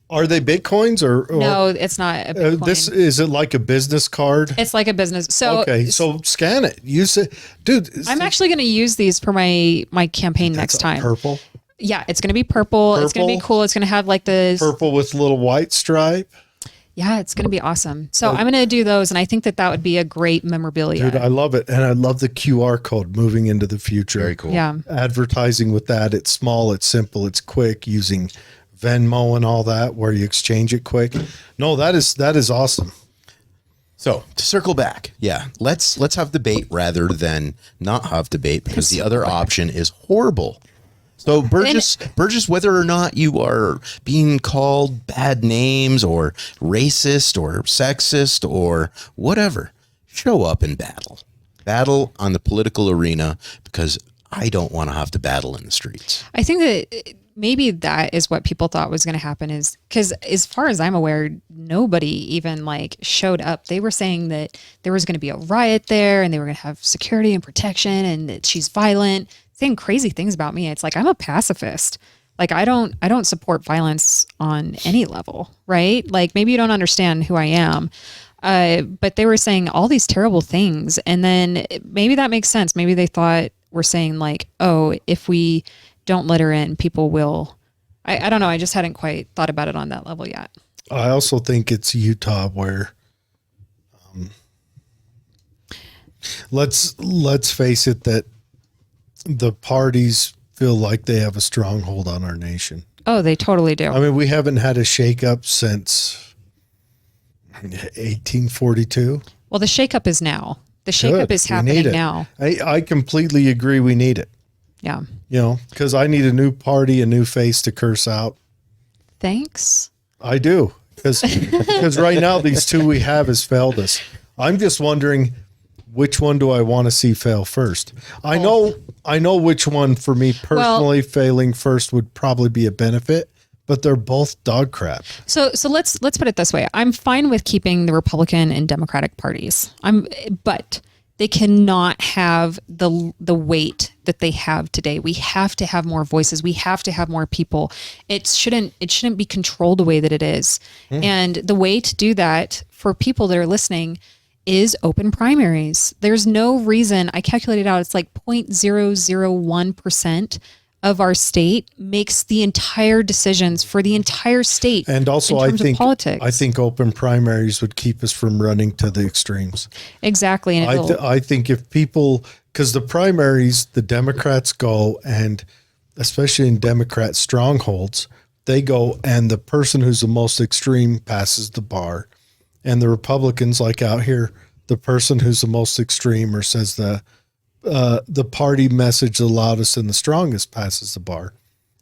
Are they bitcoins or No, it's not. A Bitcoin. this is it like a business card? It's like a business. So Okay, so scan it. Use it, dude. I'm actually going to use these for my campaign next time. Purple, Yeah, it's going to be purple. It's going to be Purple? cool. It's going to have like the purple with little white stripe. Yeah, it's going to be awesome. So I'm going to do those, and I think that would be a great memorabilia. Dude, I love it, and I love the QR code moving into the future. Very cool. Yeah. Advertising with that, it's small, it's simple, it's quick. Using Venmo and all that, where you exchange it quick. No, that is awesome. So to circle back, yeah, let's have debate rather than not have debate, because the other option is horrible. So Burgess, whether or not you are being called bad names or racist or sexist or whatever, show up and battle on the political arena, because I don't want to have to battle in the streets. I think that maybe that is what people thought was going to happen, is because as far as I'm aware, nobody even like showed up. They were saying that there was going to be a riot there and they were going to have security and protection and that she's violent, saying crazy things about me. It's like, I'm a pacifist. Like, I don't support violence on any level, right? Like, maybe you don't understand who I am. But they were saying all these terrible things. And then maybe that makes sense. Maybe they thought we're saying like, oh, if we don't let her in, people will. I don't know. I just hadn't quite thought about it on that level yet. I also think it's Utah where let's face it that the parties feel like they have a stronghold on our nation. Oh, they totally do. I mean, we haven't had a shakeup since 1842. Well, the shakeup is now. The shakeup is happening now. I completely agree. We need it. Yeah. Because I need a new party, a new face to curse out. Thanks. I do. Because right now, these two we have has failed us. I'm just wondering, which one do I want to see fail first? I know which one for me personally failing first would probably be a benefit, but they're both dog crap. So let's put it this way. I'm fine with keeping the Republican and Democratic parties. But they cannot have the weight that they have today. We have to have more voices. We have to have more people. It shouldn't be controlled the way that it is. And the way to do that for people that are listening is open primaries. There's no reason, I calculated out, it's like 0.001% of our state makes the entire decisions for the entire state. And also, in terms of politics. I think open primaries would keep us from running to the extremes. Exactly. And I think if people, because the primaries, the Democrats go, and especially in Democrat strongholds, they go, and the person who's the most extreme passes the bar. And the Republicans, like out here, the person who's the most extreme or says the party message the loudest and the strongest passes the bar.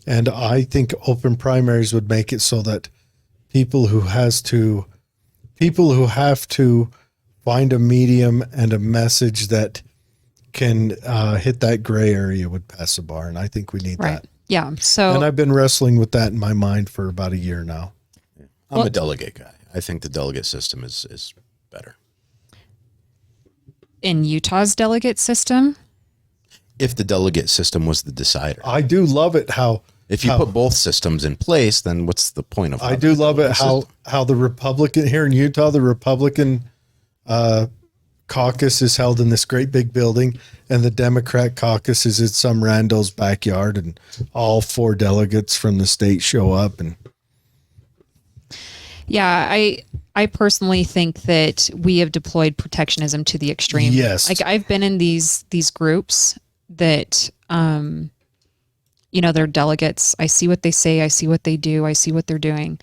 And I think open primaries would make it so that people who have to find a medium and a message that can hit that gray area would pass the bar. And I think we need that. Yeah. So, and I've been wrestling with that in my mind for about a year now. I'm a delegate guy. I think the delegate system is better. In Utah's delegate system? If the delegate system was the decider. I do love it how... If you put both systems in place, then what's the point of it? I do love it how the Republican... Here in Utah, the Republican caucus is held in this great big building, and the Democrat caucus is in some rando's backyard, and all 4 delegates from the state show up. And yeah, I personally think that we have deployed protectionism to the extreme. Yes. Like I've been in these groups that, they're delegates. I see what they say. I see what they do. I see what they're doing.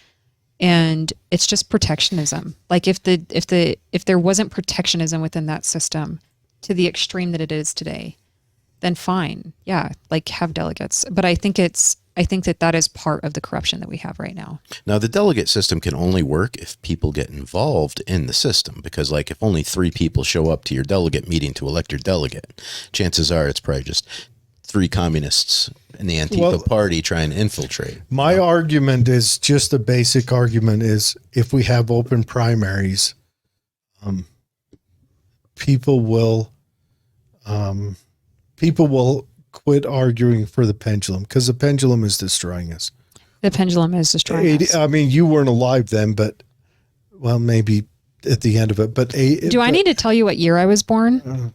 And it's just protectionism. Like if there wasn't protectionism within that system to the extreme that it is today, then fine. Yeah. Like have delegates. But I think that is part of the corruption that we have right now. Now, the delegate system can only work if people get involved in the system, because like if only 3 people show up to your delegate meeting to elect your delegate, chances are it's probably just 3 communists in the Antifa party trying to infiltrate. My argument is just the basic argument is if we have open primaries, people will quit arguing for the pendulum, because the pendulum is destroying us. The pendulum is destroying us. I mean, you weren't alive then, but maybe at the end of it. But do I need to tell you what year I was born?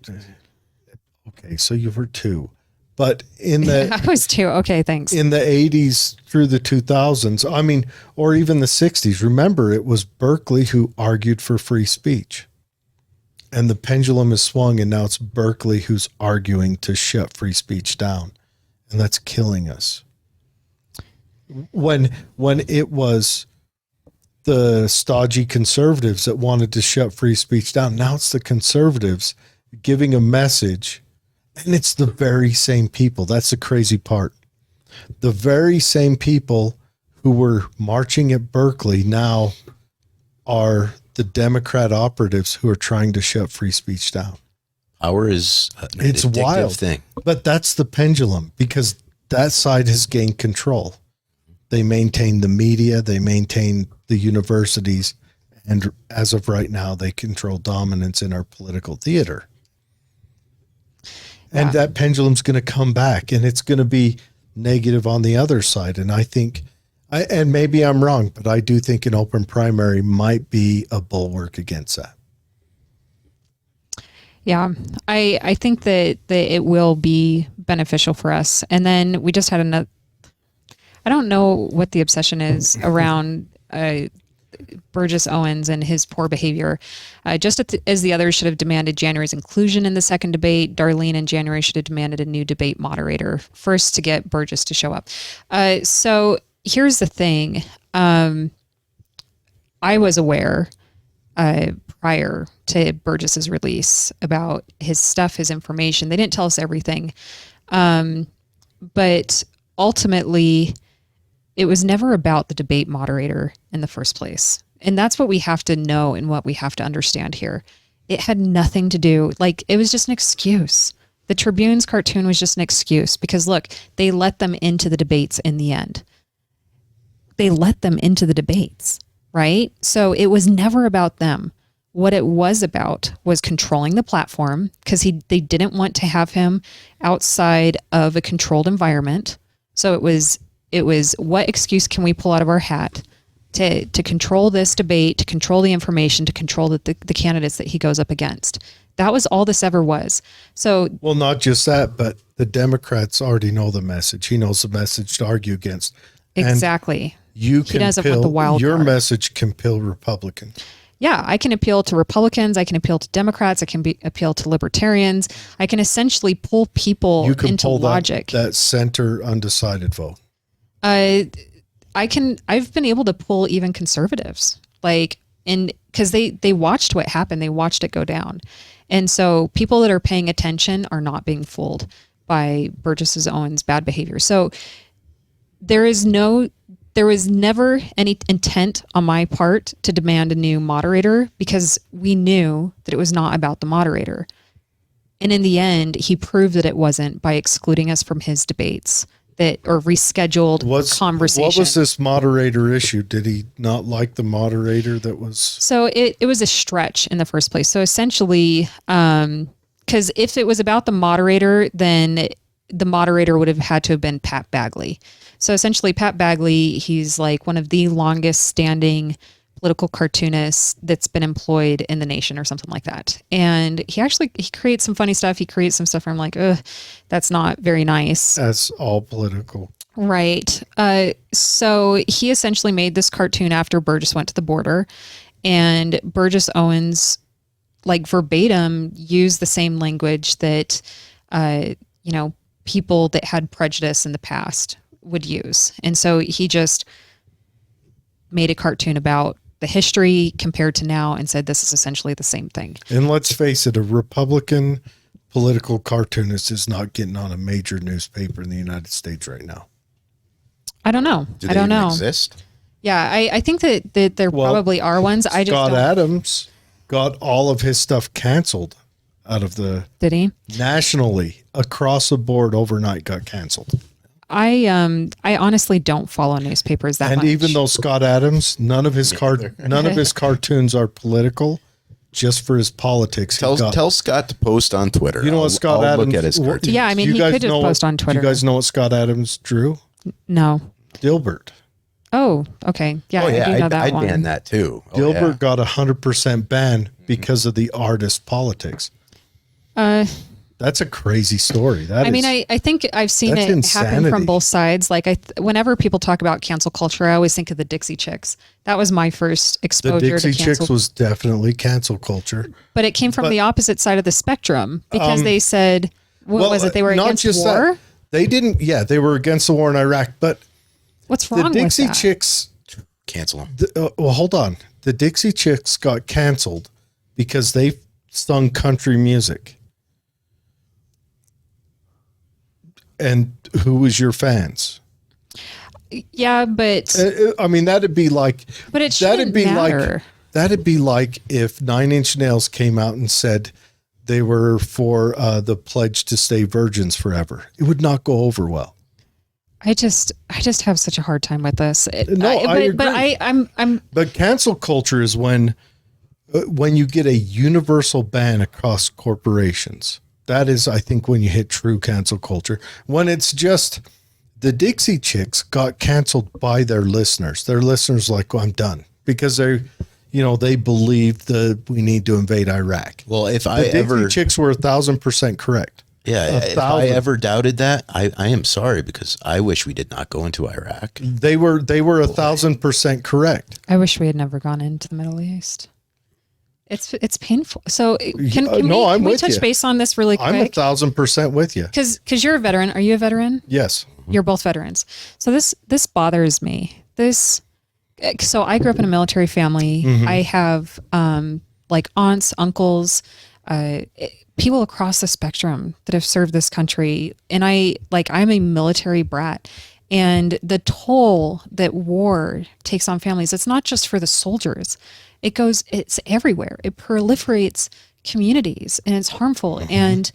Okay, so you were 2, but in the I was 2. Okay, thanks. In the 80s through the 2000s, I mean, or even the 60s. Remember, it was Berkeley who argued for free speech. And the pendulum has swung, and now it's Berkeley who's arguing to shut free speech down. And that's killing us. When it was the stodgy conservatives that wanted to shut free speech down, now it's the conservatives giving a message, and it's the very same people. That's the crazy part. The very same people who were marching at Berkeley now are the Democrat operatives who are trying to shut free speech down. Power is it's wild thing. But that's the pendulum, because that side has gained control. They maintain the media, they maintain the universities, and as of right now, they control dominance in our political theater. Yeah. And that pendulum's going to come back, and it's going to be negative on the other side. And I think, and maybe I'm wrong, but I do think an open primary might be a bulwark against that. Yeah, I think that it will be beneficial for us. And then we just had another, I don't know what the obsession is around Burgess Owens and his poor behavior. As the others should have demanded January's inclusion in the second debate, Darlene and January should have demanded a new debate moderator first to get Burgess to show up. So here's the thing. I was aware prior to Burgess's release about his stuff, his information. They didn't tell us everything. But ultimately, it was never about the debate moderator in the first place. And that's what we have to know and what we have to understand here. It had nothing to do, like, it was just an excuse. The Tribune's cartoon was just an excuse because, look, they let them into the debates in the end. They let them into the debates, right? So it was never about them. What it was about was controlling the platform because they didn't want to have him outside of a controlled environment. So it was what excuse can we pull out of our hat to control this debate, to control the information, to control the candidates that he goes up against. That was all this ever was. So, well, not just that, but the Democrats already know the message. He knows the message to argue against. Exactly. And you he doesn't want the wild your card. message can pill Republican. Yeah, I can appeal to Republicans. I can appeal to Democrats. I can appeal to libertarians. I can essentially pull people into logic. That center undecided vote. I've been able to pull even conservatives, because they watched what happened. They watched it go down. And so people that are paying attention are not being fooled by Burgess Owens' bad behavior. So there was never any intent on my part to demand a new moderator because we knew that it was not about the moderator. And in the end, he proved that it wasn't by excluding us from his debates or rescheduled conversation. What was this moderator issue? Did he not like the moderator that was? So it was a stretch in the first place. So essentially, because if it was about the moderator, then the moderator would have had to have been Pat Bagley. So essentially, Pat Bagley, he's like one of the longest standing political cartoonists that's been employed in the nation or something like that. And he creates some funny stuff. He creates some stuff where I'm like, ugh, that's not very nice. That's all political. Right. So he essentially made this cartoon after Burgess went to the border, and Burgess Owens, like verbatim, used the same language that, people that had prejudice in the past would use. And so he just made a cartoon about the history compared to now and said this is essentially the same thing. And let's face it, a Republican political cartoonist is not getting on a major newspaper in the United States right now. I don't know. Do they even exist? Yeah, I think that there probably are ones. Scott Adams got all of his stuff canceled out of the... Did he? Nationally, across the board, overnight got canceled. I honestly don't follow newspapers that much. And even though Scott Adams, none of his cartoons are political, just for his politics. Tell Scott to post on Twitter. You know what Scott Adams? Look at his cartoons. Yeah, I mean, he could just post on Twitter. Do you guys know what Scott Adams drew? No. Dilbert. Oh, okay. Yeah, I do know that I'd one. ban that too. Dilbert got 100% ban because of the artist politics. That's a crazy story. I think I've seen it happen from both sides. Like whenever people talk about cancel culture, I always think of the Dixie Chicks. That was my first exposure to cancel. The Dixie Chicks was definitely cancel culture. But it came from the opposite side of the spectrum because they said, what was it? They were against war? They didn't. Yeah, they were against the war in Iraq. But what's wrong with that? The Dixie Chicks... Cancel them. Well, hold on. The Dixie Chicks got canceled because they sung country music. And who was your fans? Yeah, but I mean, that'd be like. But it shouldn't matter. That'd be like if 9 Inch Nails came out and said they were for the pledge to stay virgins forever. It would not go over well. I just have such a hard time with this. I agree. But cancel culture is when you get a universal ban across corporations. That is, I think, when you hit true cancel culture. When it's just the Dixie Chicks got canceled by their listeners. Their listeners like, well, I'm done because they believed that we need to invade Iraq. Well, if the Dixie Chicks were 1,000% correct. Yeah, if I ever doubted that, I am sorry, because I wish we did not go into Iraq. They were 1,000% correct. I wish we had never gone into the Middle East. It's painful. So can we touch base on this really quick? I'm 1,000% with you. Because you're a veteran. Are you a veteran? Yes. You're both veterans. So this bothers me. So I grew up in a military family. I have like aunts, uncles, people across the spectrum that have served this country. And I'm a military brat. And the toll that war takes on families, it's not just for the soldiers. It's everywhere. It proliferates communities and it's harmful. And,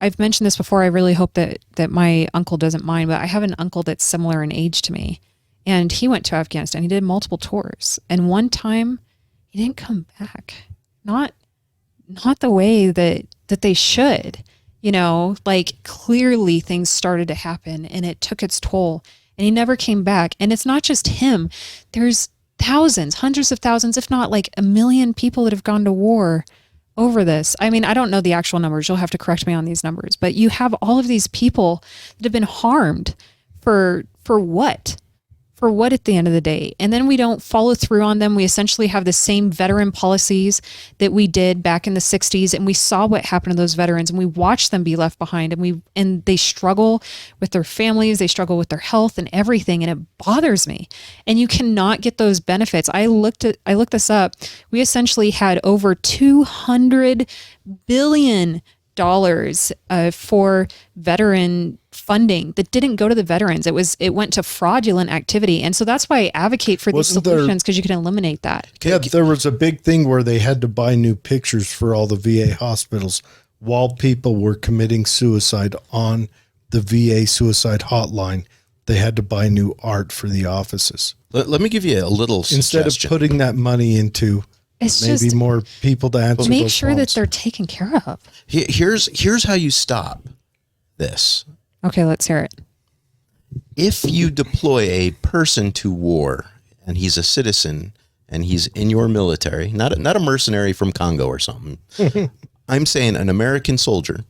I've mentioned this before. I really hope that my uncle doesn't mind, but I have an uncle that's similar in age to me. And he went to Afghanistan. He did multiple tours. And one time he didn't come back. Not the way that they should. Clearly things started to happen and it took its toll and he never came back. And it's not just him. There's thousands, hundreds of thousands, if not like 1 million people that have gone to war over this. I mean, I don't know the actual numbers. You'll have to correct me on these numbers, but you have all of these people that have been harmed for what? For what at the end of the day? And then we don't follow through on them. We essentially have the same veteran policies that we did back in the 60s. And we saw what happened to those veterans and we watched them be left behind and they struggle with their families. They struggle with their health and everything. And it bothers me. And you cannot get those benefits. I looked this up. We essentially had over $200 billion for veteran funding that didn't go to the veterans. It went to fraudulent activity. And so that's why I advocate for these solutions, because you can eliminate that. Yeah, there was a big thing where they had to buy new pictures for all the VA hospitals while people were committing suicide on the VA suicide hotline. They had to buy new art for the offices. Let me give you a little Instead suggestion. of putting that money into more people to answer make those sure phones. that they're taken care of. Here's how you stop this. Okay, let's hear it. If you deploy a person to war and he's a citizen and he's in your military, not a mercenary from Congo or something, I'm saying an American soldier,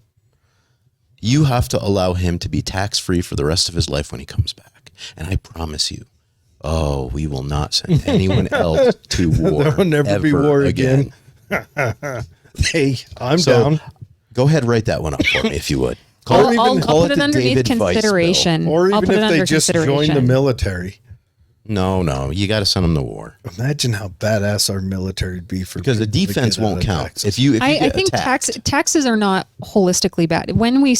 you have to allow him to be tax-free for the rest of his life when he comes back. And I promise you, we will not send anyone else to war. There will never be war again. Hey, I'm down. Go ahead, write that one up for me if you would. I'll put it underneath consideration. Or even if they just join the military. No, you got to send them to war. Imagine how badass our military would be because the defense won't count. Taxes. If I think taxes are not holistically bad. When we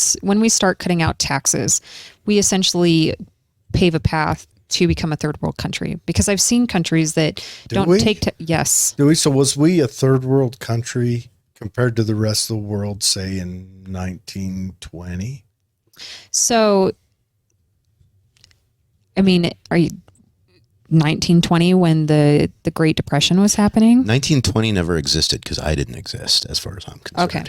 start cutting out taxes, we essentially pave a path to become a third world country, because I've seen countries that don't take yes. Do we? So was we a third world country compared to the rest of the world, say in 1920? So, I mean, are you 1920 when the Great Depression was happening? 1920 never existed because I didn't exist, as far as I'm concerned.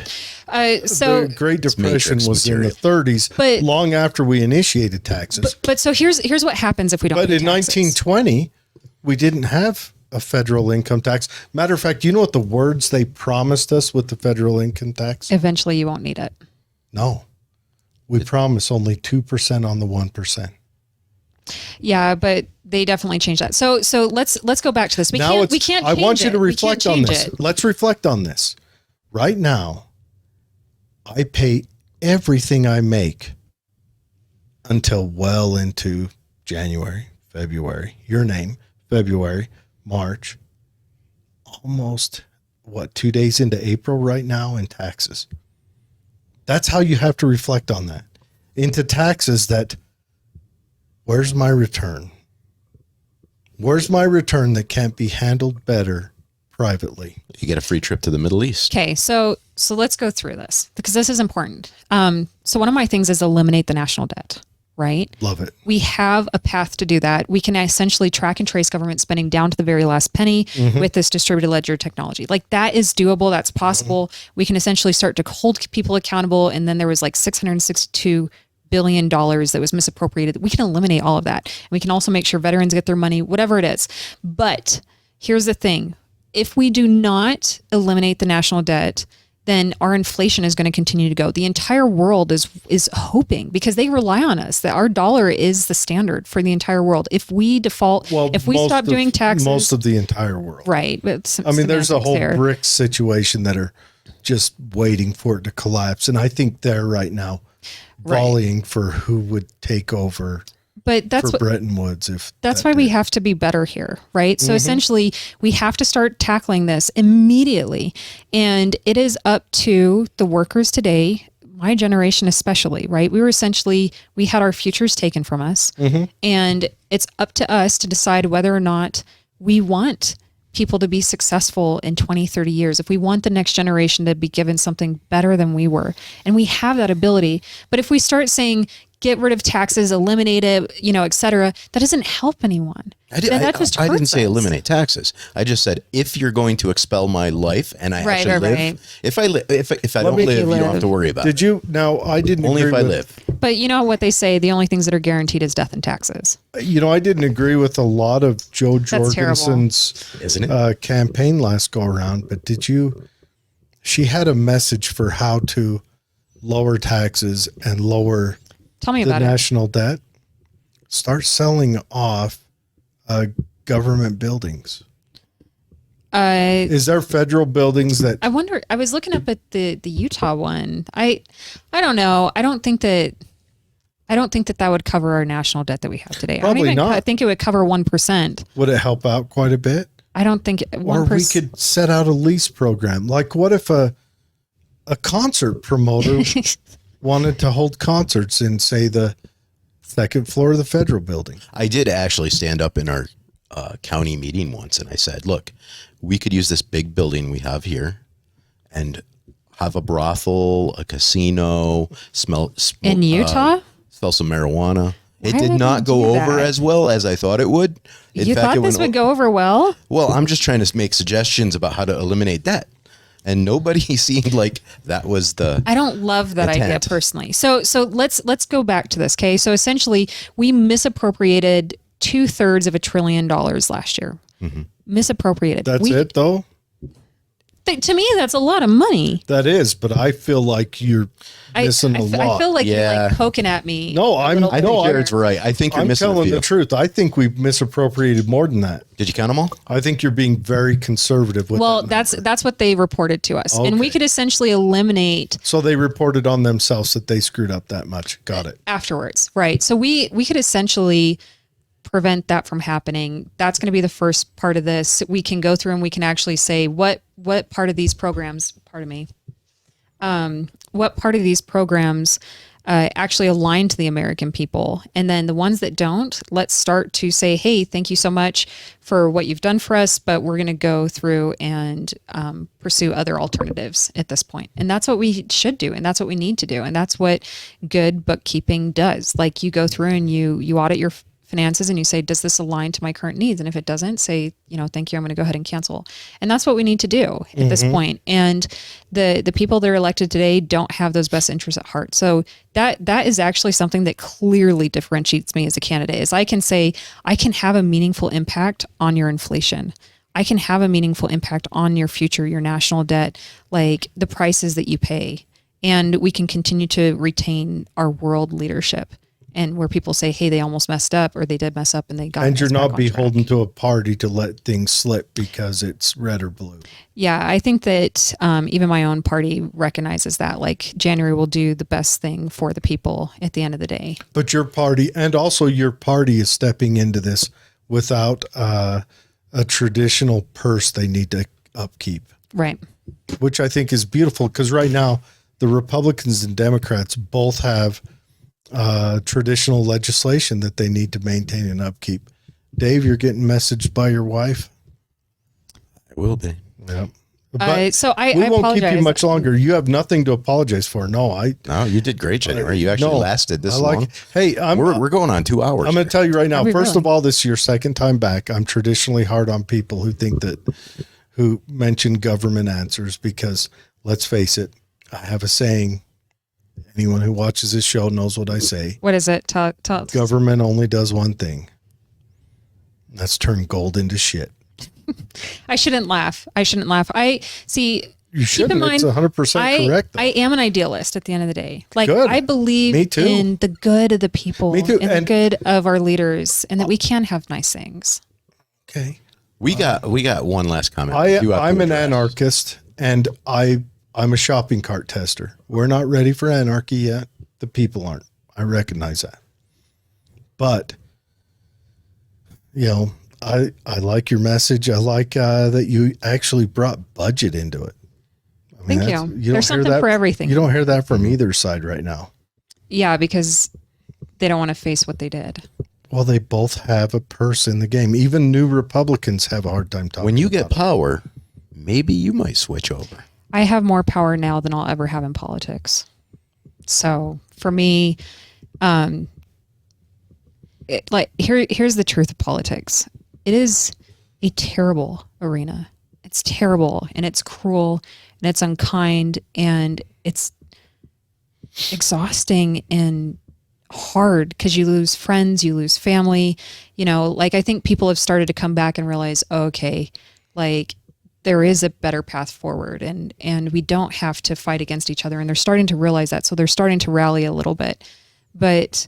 Okay. So the Great Depression was in the 30s, but long after we initiated taxes. But so here's what happens if we don't. But in 1920, we didn't have a federal income tax. Matter of fact, you know what the words they promised us with the federal income tax? Eventually, you won't need it. No, we promise only 2% on the 1%. Yeah, but they definitely changed that. So let's go back to this. We can't. I want you to reflect on this. Let's reflect on this. Right now, I pay everything I make until well into January, February. Your name, February, March. Almost 2 days into April right now in taxes. That's how you have to reflect on that. Into taxes that. Where's my return? Where's my return that can't be handled better privately? You get a free trip to the Middle East. Okay, so let's go through this because this is important. So one of my things is eliminate the national debt, right? Love it. We have a path to do that. We can essentially track and trace government spending down to the very last penny with this distributed ledger technology. Like that is doable. That's possible. We can essentially start to hold people accountable. And then there was like $662 billion that was misappropriated. We can eliminate all of that. And we can also make sure veterans get their money, whatever it is. But here's the thing. If we do not eliminate the national debt, then our inflation is going to continue to go. The entire world is hoping, because they rely on us, that our dollar is the standard for the entire world. If we default, if we stop doing taxes, most of the entire world, right? I mean, there's a whole BRICS situation that are just waiting for it to collapse, and I think they're right now volleying for who would take over. But that's what Bretton Woods. That's why we have to be better here, right? So essentially, we have to start tackling this immediately, and it is up to the workers today, my generation especially, right? We had our futures taken from us, and it's up to us to decide whether or not we want people to be successful in 20, 30 years, if we want the next generation to be given something better than we were. And we have that ability. But if we start saying, get rid of taxes, eliminate it, et cetera, that doesn't help anyone. I didn't say eliminate taxes. I just said, if you're going to expel my life and I actually live, if I don't live, you don't have to worry about it. Did you? No, I didn't Only agree if I with, live. But you know what they say, the only things that are guaranteed is death and taxes. I didn't agree with a lot of Joe Jorgensen's Isn't it? Campaign last go around, but did you? She had a message for how to lower taxes and lower Tell me the about national debt. Start selling off government buildings. Is there federal buildings that I wonder, I was looking up at the Utah one. I don't know. I don't think that would cover our national debt that we have today. Probably not. I think it would cover 1%. would it help out quite a bit? I don't think 1%. Or we could set out a lease program. Like, what if a concert promoter wanted to hold concerts in, say, the second floor of the federal building? I did actually stand up in our county meeting once, and I said, look, we could use this big building we have here and have a brothel, a casino, in Utah? Smell some marijuana. It Why did would not we go do over that? as well as I thought it would. You thought this would go over well? Well, I'm just trying to make suggestions about how to eliminate debt. And nobody seemed like that was the. I don't love that idea intent. personally. So let's go back to this. Okay, so essentially we misappropriated 2/3 of $1 trillion last year. Misappropriated. That's it, though? To me, that's a lot of money. That is, but I feel like you're missing a lot. I feel like you're Yeah. like poking at me. No, I think Jared's right. I think you're I'm missing a telling few. the truth. I think we've misappropriated more than that. Did you count them all? I think you're being very conservative with Well, that number. that's what they reported to us, and we Okay. could essentially eliminate So they reported on themselves that they screwed up that much. Got it. afterwards, right? So we could essentially prevent that from happening. That's going to be the first part of this. We can go through and we can actually say what part of these programs, what part of these programs actually align to the American people. And then the ones that don't, let's start to say, hey, thank you so much for what you've done for us, but we're going to go through and pursue other alternatives at this point. And that's what we should do. And that's what we need to do. And that's what good bookkeeping does. Like, you go through and you audit your finances and you say, does this align to my current needs? And if it doesn't, say, thank you, I'm going to go ahead and cancel. And that's what we need to do at this point. And the people that are elected today don't have those best interests at heart. So that is actually something that clearly differentiates me as a candidate, is I can say, I can have a meaningful impact on your inflation. I can have a meaningful impact on your future, your national debt, like the prices that you pay. And we can continue to retain our world leadership. And where people say, hey, they almost messed up, or they did mess up and they got. And you're us not back on track. beholden to a party to let things slip because it's red or blue. Yeah, I think that even my own party recognizes that. Like, January will do the best thing for the people at the end of the day. But your party, and also your party, is stepping into this without a traditional purse they need to upkeep, Right. which I think is beautiful, because right now the Republicans and Democrats both have traditional legislation that they need to maintain and upkeep. Dave, you're getting messaged by your wife. It will be. Yeah. But So I we won't apologize. keep you much longer. You have nothing to apologize for. No, You did great, January. You actually lasted this long. Hey, We're going on 2 hours. I'm going to tell you right now. Are we First really? of all, this is your second time back. I'm traditionally hard on people who mention government answers, because let's face it, I have a saying. Anyone who watches this show knows what I say. What is it? Tell us. Government only does one thing. That's turn gold into shit. I shouldn't laugh. I see. You shouldn't. mind, It's 100% correct. Though. I am an idealist at the end of the day. Like Good. I believe Me too. in the good of the people Me too. and the good of our leaders and that we can have nice things. Okay. We got one last comment. I'm an anarchist, and I'm a shopping cart tester. We're not ready for anarchy yet. The people aren't. I recognize that. But, I like your message. I like that you actually brought budget into it. Thank you. There's something for everything. You don't hear that from either side right now. Yeah, because they don't want to face what they did. Well, they both have a purse in the game. Even new Republicans have a hard time talking. When you get about power, maybe you might switch over. I have more power now than I'll ever have in politics. So for me, here's the truth of politics. It is a terrible arena. It's terrible and it's cruel and it's unkind and it's exhausting and hard because you lose friends, you lose family. I think people have started to come back and realize, okay, like there is a better path forward and we don't have to fight against each other. And they're starting to realize that. So they're starting to rally a little bit. But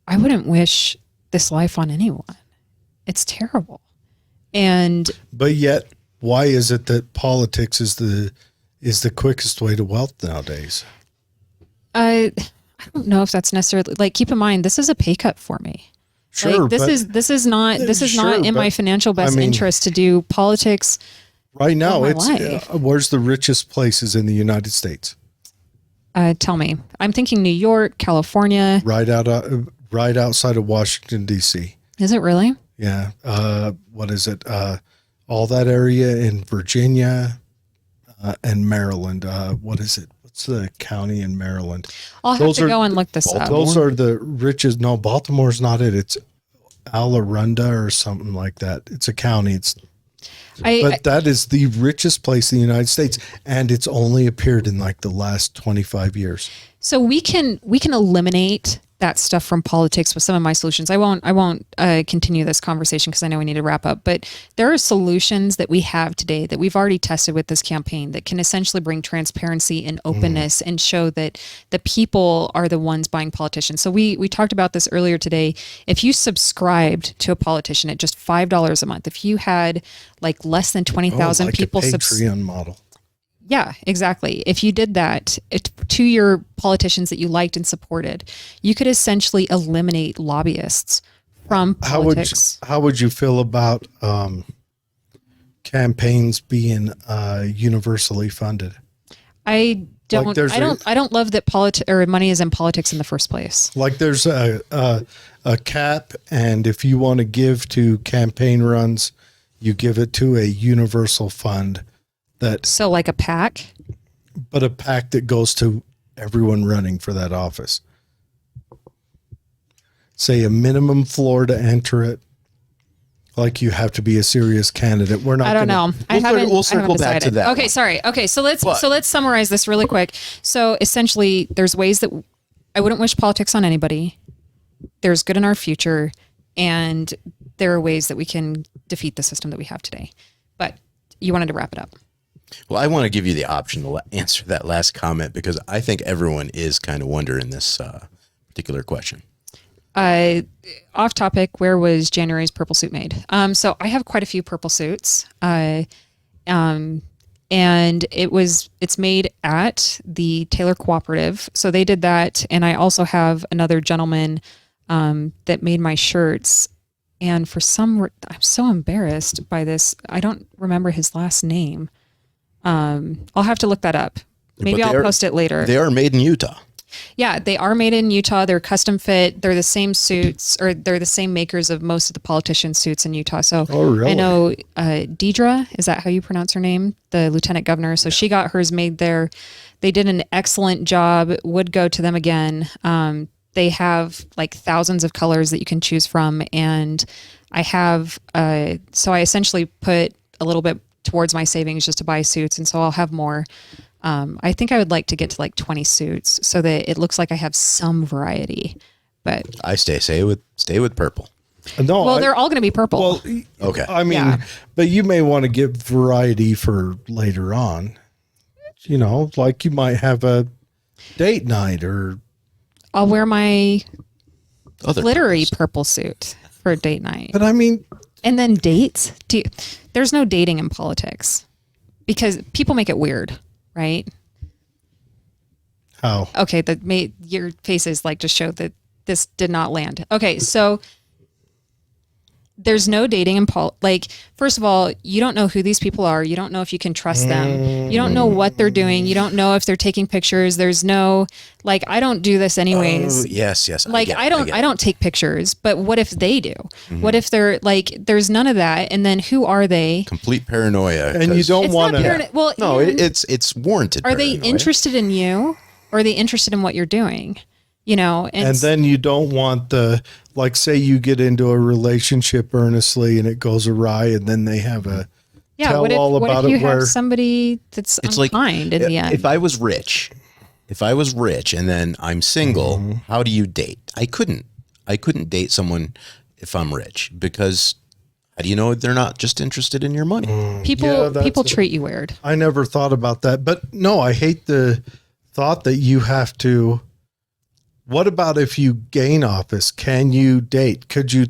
I wouldn't wish this life on anyone. It's terrible. But yet, why is it that politics is the quickest way to wealth nowadays? I don't know if that's necessarily keep in mind, this is a pay cut for me. Sure. This is not in my financial best interest to do politics. Right now, where's the richest places in the United States? Tell me. I'm thinking New York, California. Right outside of Washington, D.C. Is it really? Yeah. What is it? All that area in Virginia and Maryland. What is it? What's the county in Maryland? I'll have to go and look this up. Those are the richest. No, Baltimore's not it. It's Alarunda or something like that. It's a county. But that is the richest place in the United States, and it's only appeared in the last 25 years. So we can eliminate that stuff from politics with some of my solutions. I won't continue this conversation because I know we need to wrap up, but there are solutions that we have today that we've already tested with this campaign that can essentially bring transparency and openness and show that the people are the ones buying politicians. So we talked about this earlier today. If you subscribed to a politician at just $5 a month, if you had less than 20,000 people Patreon model. Yeah, exactly. If you did that to your politicians that you liked and supported, you could essentially eliminate lobbyists from politics. How would you feel about campaigns being universally funded? I don't love that money is in politics in the first place. There's a cap, and if you want to give to campaign runs, you give it to a universal fund. So like a PAC? But a PAC that goes to everyone running for that office. Say a minimum floor to enter it. You have to be a serious candidate. We're not. I don't know. We'll circle back to that. Okay, sorry. Okay, so let's summarize this really quick. So essentially, there's ways that I wouldn't wish politics on anybody. There's good in our future, and there are ways that we can defeat the system that we have today. But you wanted to wrap it up. Well, I want to give you the option to answer that last comment because I think everyone is kind of wondering this particular question. Off topic, where was January's purple suit made? So I have quite a few purple suits. And it's made at the Taylor Cooperative. So they did that. And I also have another gentleman that made my shirts. And I'm so embarrassed by this. I don't remember his last name. I'll have to look that up. Maybe I'll post it later. They are made in Utah. Yeah, they are made in Utah. They're custom fit. They're the same suits, or they're the same makers of most of the politicians' suits in Utah. So I know Deidre, is that how you pronounce her name? The lieutenant governor. So she got hers made there. They did an excellent job. Would go to them again. They have thousands of colors that you can choose from. And I have, so I essentially put a little bit towards my savings just to buy suits. And so I'll have more. I think I would like to get to 20 suits so that it looks like I have some variety, but I stay with purple. No, they're all going to be purple. Well, okay. I mean, but you may want to get variety for later on. you know, like you might have a date night or. I'll wear my Other glittery clothes. purple suit for a date night. But I mean, And then dates. There's no dating in politics because people make it weird, right? how? Okay, your faces like just showed that this did not land. Okay, so there's no dating in like, first of all, you don't know who these people are. You don't know if you can trust them. You don't know what they're doing. You don't know if they're taking pictures. There's no, like, I don't do this anyways. Oh, yes. Like, get it, I don't take pictures, but what if they do? What if they're like, there's none of that. And then who are they? Complete paranoia. And you 'cause- don't It's want not to. parano- well, No, and it's warranted. are they paranoia. interested in you or are they interested in what you're doing? You know, And then you don't want like, say you get into a relationship earnestly and it goes awry, and then they have a tell what if, all what about if you it where have somebody that's It's like unkind in the end? if I was rich and then I'm single, how do you date? I couldn't date someone if I'm rich, because how do you know they're not just interested in your money? Yeah, that's people a- treat you weird. I never thought about that. But no, I hate the thought that you have to. What about if you gain office? Can you date? Could you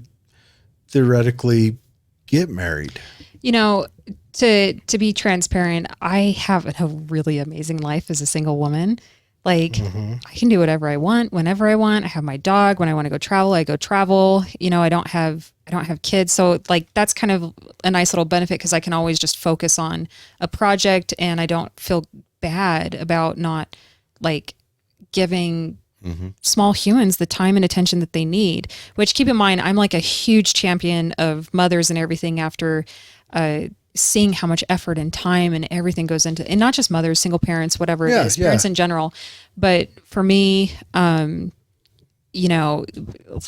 theoretically get married? You know, to be transparent, I have a really amazing life as a single woman. Like, I can do whatever I want whenever I want. I have my dog. When I want to go travel, I go travel. You know, I don't have kids, so like that's kind of a nice little benefit because I can always just focus on a project, and I don't feel bad about not like giving small humans the time and attention that they need. Which, keep in mind, I'm like a huge champion of mothers and everything after seeing how much effort and time and everything goes into, and not just mothers, single parents, whatever it is, parents in general. But for me, you know,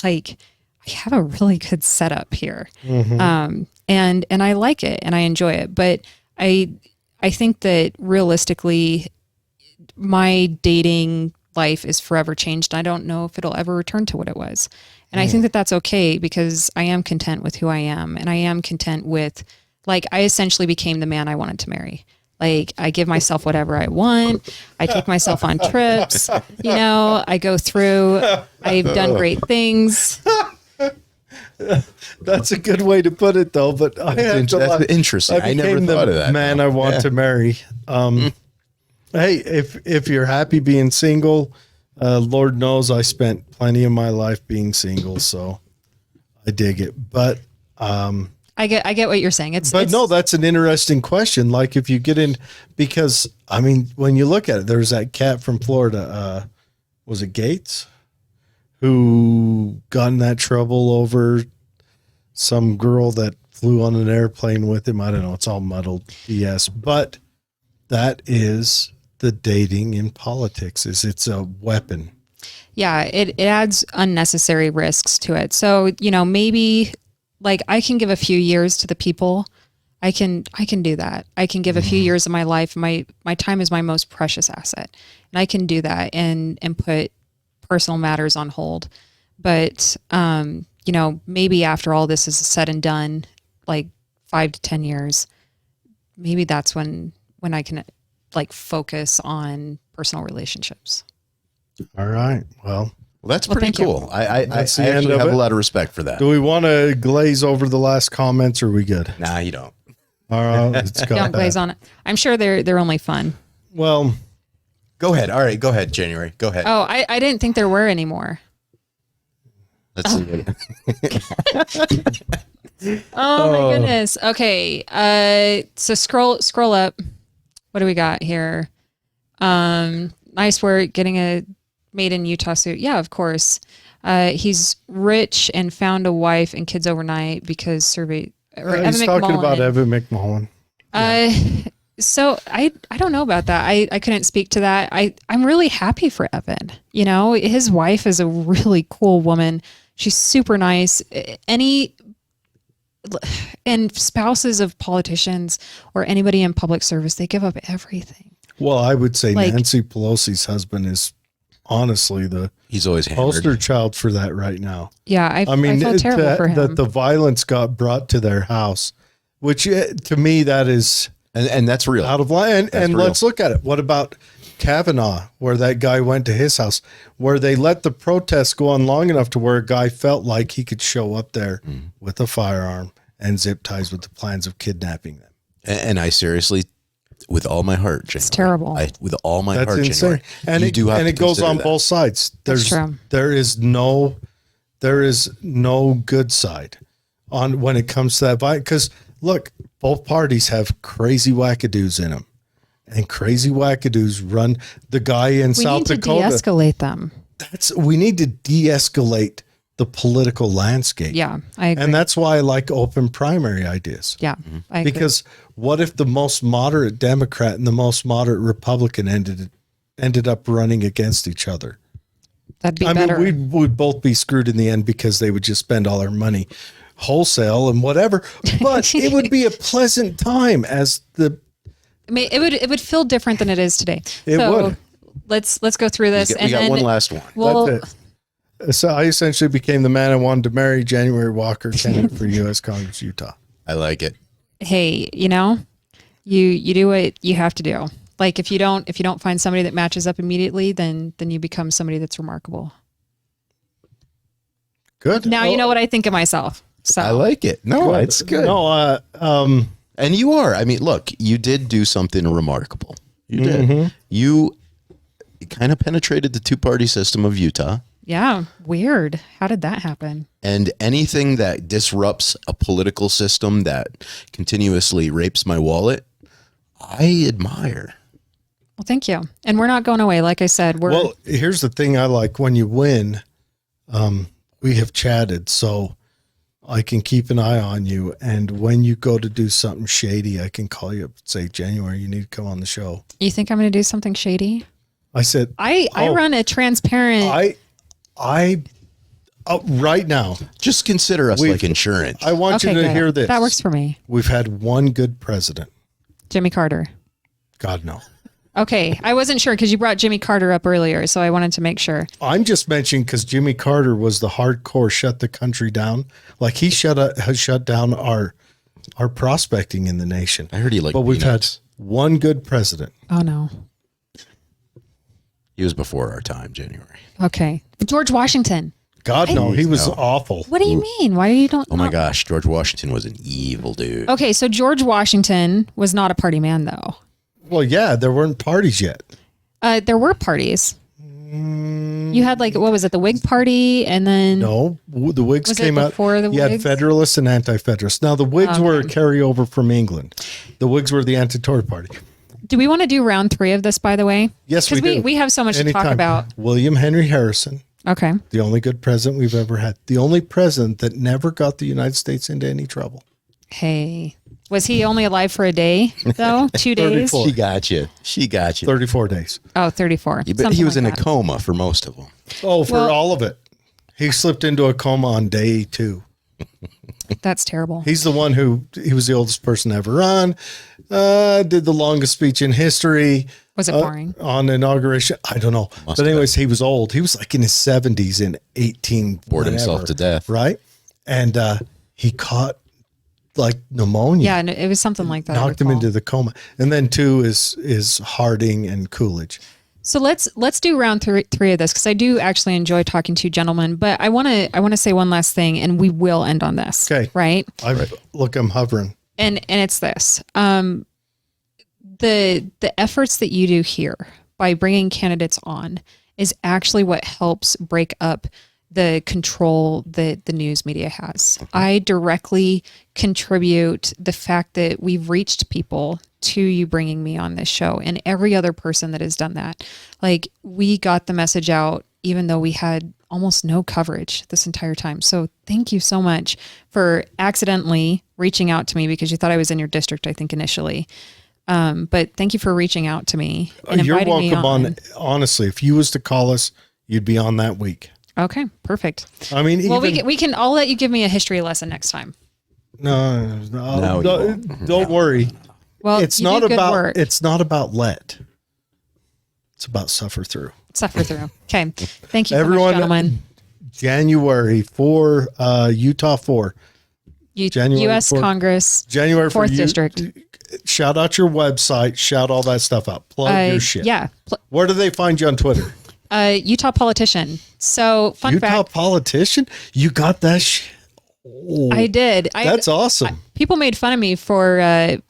like, I have a really good setup here. And I like it and I enjoy it. But I think that realistically, my dating life is forever changed. I don't know if it'll ever return to what it was. And I think that that's okay because I am content with who I am. And I am content with, like, I essentially became the man I wanted to marry. Like, I give myself whatever I want. I take myself on trips. You know, I go through, I've done great things. That's a good way to put it, though. But That's interesting. I never became thought of that. Man, I want to marry. Hey, if you're happy being single, Lord knows I spent plenty of my life being single, so I dig it. But I get what you're saying. It's no, that's an interesting question. Like, if you get in, because I mean, when you look at it, there's that cat from Florida. Was it Gates, who got in that trouble over some girl that flew on an airplane with him? I don't know. It's all muddled BS, but that is the dating in politics. Is it's a weapon. Yeah, it adds unnecessary risks to it. So, you know, maybe like I can give a few years to the people. I can do that. I can give a few years of my life. My time is my most precious asset. And I can do that and put personal matters on hold. But you know, maybe after all this is said and done, like 5 to 10 years, maybe that's when I can like focus on personal relationships. All right. Well, that's pretty thank you. cool. I That's the end actually of have it. a lot of respect for that. do we want to glaze over the last comments, or are we good? Nah, you don't. All right. Let's go. Don't glaze on it. I'm sure they're only fun. Well, Go ahead. All right, go ahead, January. Go ahead. Oh, I didn't think there were any more. Let's see. Oh my goodness. Okay. So scroll up. What do we got here? Nice work getting a made in Utah suit. Yeah, of course. He's rich and found a wife and kids overnight because survey. Or he's Evan talking about McMullen. Evan McMullen. So I don't know about that. I couldn't speak to that. I'm really happy for Evan. You know, his wife is a really cool woman. She's super nice. And spouses of politicians or anybody in public service, they give up everything. Well, I would say Like- Nancy Pelosi's husband is honestly the He's always hammered. poster child for that right now. Yeah, I I mean, felt terrible for him. that the violence got brought to their house, which to me, that is And that's real. out of line. And real. let's look at it. What about Kavanaugh, where that guy went to his house, where they let the protests go on long enough to where a guy felt like he could show up there with a firearm and zip ties with the plans of kidnapping them. And I seriously, with all my heart, January, It's terrible. With all my That's heart, insane. January, And you it, do have and to it goes consider on that. both sides. That's true. There is no good side on when it comes to that fight. Because look, both parties have crazy wackadoos in them, and crazy wackadoos run. The guy in We South need to Dakota. de-escalate them. We need to de-escalate the political landscape. Yeah, I agree. And that's why I like open primary ideas. yeah, I agree. Because what if the most moderate Democrat and the most moderate Republican ended up running against each other? That'd be I better. mean, we'd both be screwed in the end because they would just spend all our money wholesale and whatever. But it would be a pleasant time as the I mean, it would feel different than it is today. It would. Let's go through this. We got one last one. Well, that's it. So I essentially became the man I wanted to marry, January Walker, candidate for U.S. Congress, Utah. I like it. hey, you do what you have to do. Like if you don't find somebody that matches up immediately, then you become somebody that's remarkable. Good. Now you know what I think of myself. So I like it. No, it's good. No, And you are. I mean, look, you did do something remarkable. You did. Mm-hmm. You kind of penetrated the two-party system of Utah. yeah, weird. How did that happen? And anything that disrupts a political system that continuously rapes my wallet, I admire. Well, thank you. And we're not going away. Like I said, well, here's the thing I like. When you win, we have chatted, so I can keep an eye on you. And when you go to do something shady, I can call you up and say, January, you need to come on the show. you think I'm going to do something shady? I said, I run a transparent. right now, Just consider us We've- like insurance. I want Okay, you to good. hear this. That works for me. We've had one good president. Jimmy Carter. God, no. Okay, I wasn't sure because you brought Jimmy Carter up earlier, so I wanted to make sure. I'm just mentioning because Jimmy Carter was the hardcore shut the country down. Like he has shut down our prospecting in the nation. I heard he liked But we've peanuts. had one good president. Oh no. He was before our time, January. Okay, George Washington. God, no, he was awful. What do you mean? Why do you don't? Oh my gosh, George Washington was an evil dude. Okay, so George Washington was not a party man, though. Well, yeah, there weren't parties yet. There were parties. You had what was it, the Whig Party, and then No, the Whigs Was it came out. before the You had Whigs? Federalists and Anti-Federalists. Now, the Whigs were a carryover from England. The Whigs were the anti-Tory party. do we want to do round 3 of this? By the way, Yes, we because do. we have so much to talk Anytime. about. William Henry Harrison, Okay, the only good president we've ever had. The only president that never got the United States into any trouble. hey, was he only alive for a day though? 2 days? 34. She got you. She got you. 34 days. Oh, 34. But Something he was like in that. a coma for most of them. Oh, for Well- all of it. He slipped into a coma on day 2. That's terrible. He was the oldest person to ever run, did the longest speech in history. Was it boring? On inauguration? I don't know. Must But anyways, he was old. He was like in his 70s in 18. Bored himself whatever, to death. Right? And he caught like pneumonia. Yeah, and it was something like that. I Knocked him recall. into the coma. And then 2 is Harding and Coolidge. So let's do round three of this because I do actually enjoy talking to you gentlemen. But I want to say one last thing, and we will end on this. Okay. Right. Look, I'm hovering. And it's this. The efforts that you do here by bringing candidates on is actually what helps break up the control that the news media has. I directly contribute the fact that we've reached people to you bringing me on this show and every other person that has done that. Like we got the message out even though we had almost no coverage this entire time. So thank you so much for accidentally reaching out to me because you thought I was in your district, I think initially. But thank you for reaching out to me and You're inviting me welcome on. honestly, if you was to call us, you'd be on that week. Okay, perfect. I mean, Well, we can. I'll let you give me a history lesson next time. No, No, you won't. don't worry. Well, It's you do not good about work. it's not about let. It's about suffer through. Suffer through. Okay, thank you, Everyone- so much, gentlemen. January for UT04. January U.S. 4th. Congress, January 4th you, District. Shout out your website. Shout all that stuff out. Plug your shit. Yeah. Where do they find you on Twitter? Utah politician. So fun Utah fact. politician? You got that shit? Oh, I did. That's awesome. People made fun of me for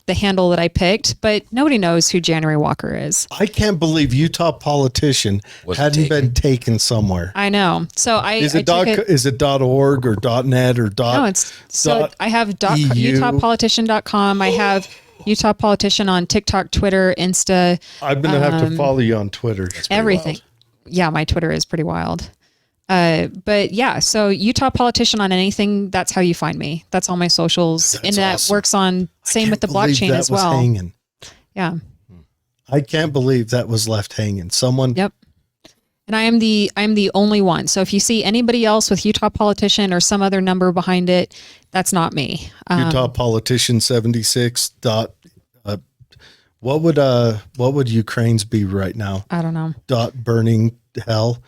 the handle that I picked, but nobody knows who January Walker is. I can't believe Utah politician hadn't been taken somewhere. I know. So Is it .org or .net or No, it's so I have .eu. utahpolitician.com. I have Utah Politician on TikTok, Twitter, Insta. I'm gonna have to follow you on Twitter. Everything. Yeah, my Twitter is pretty wild. But yeah, so Utah Politician on anything, that's how you find me. That's all my socials. That's and that awesome. works on same with the blockchain as well. Hanging. Yeah. I can't believe that was left hanging. Someone. Yep. And I'm the only one. So if you see anybody else with Utah Politician or some other number behind it, that's not me. Utah Politician 76 dot. What would Ukraine's be right now? I don't know. Burning hell.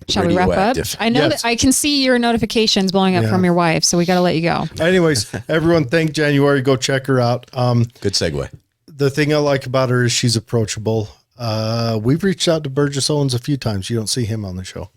Shall we wrap up? I know that I can see your notifications blowing up from your wife, so we got to let you go. Anyways, everyone thank January. Go check her out. Good segue. The thing I like about her is she's approachable. We've reached out to Burgess Owens a few times. You don't see him on the show.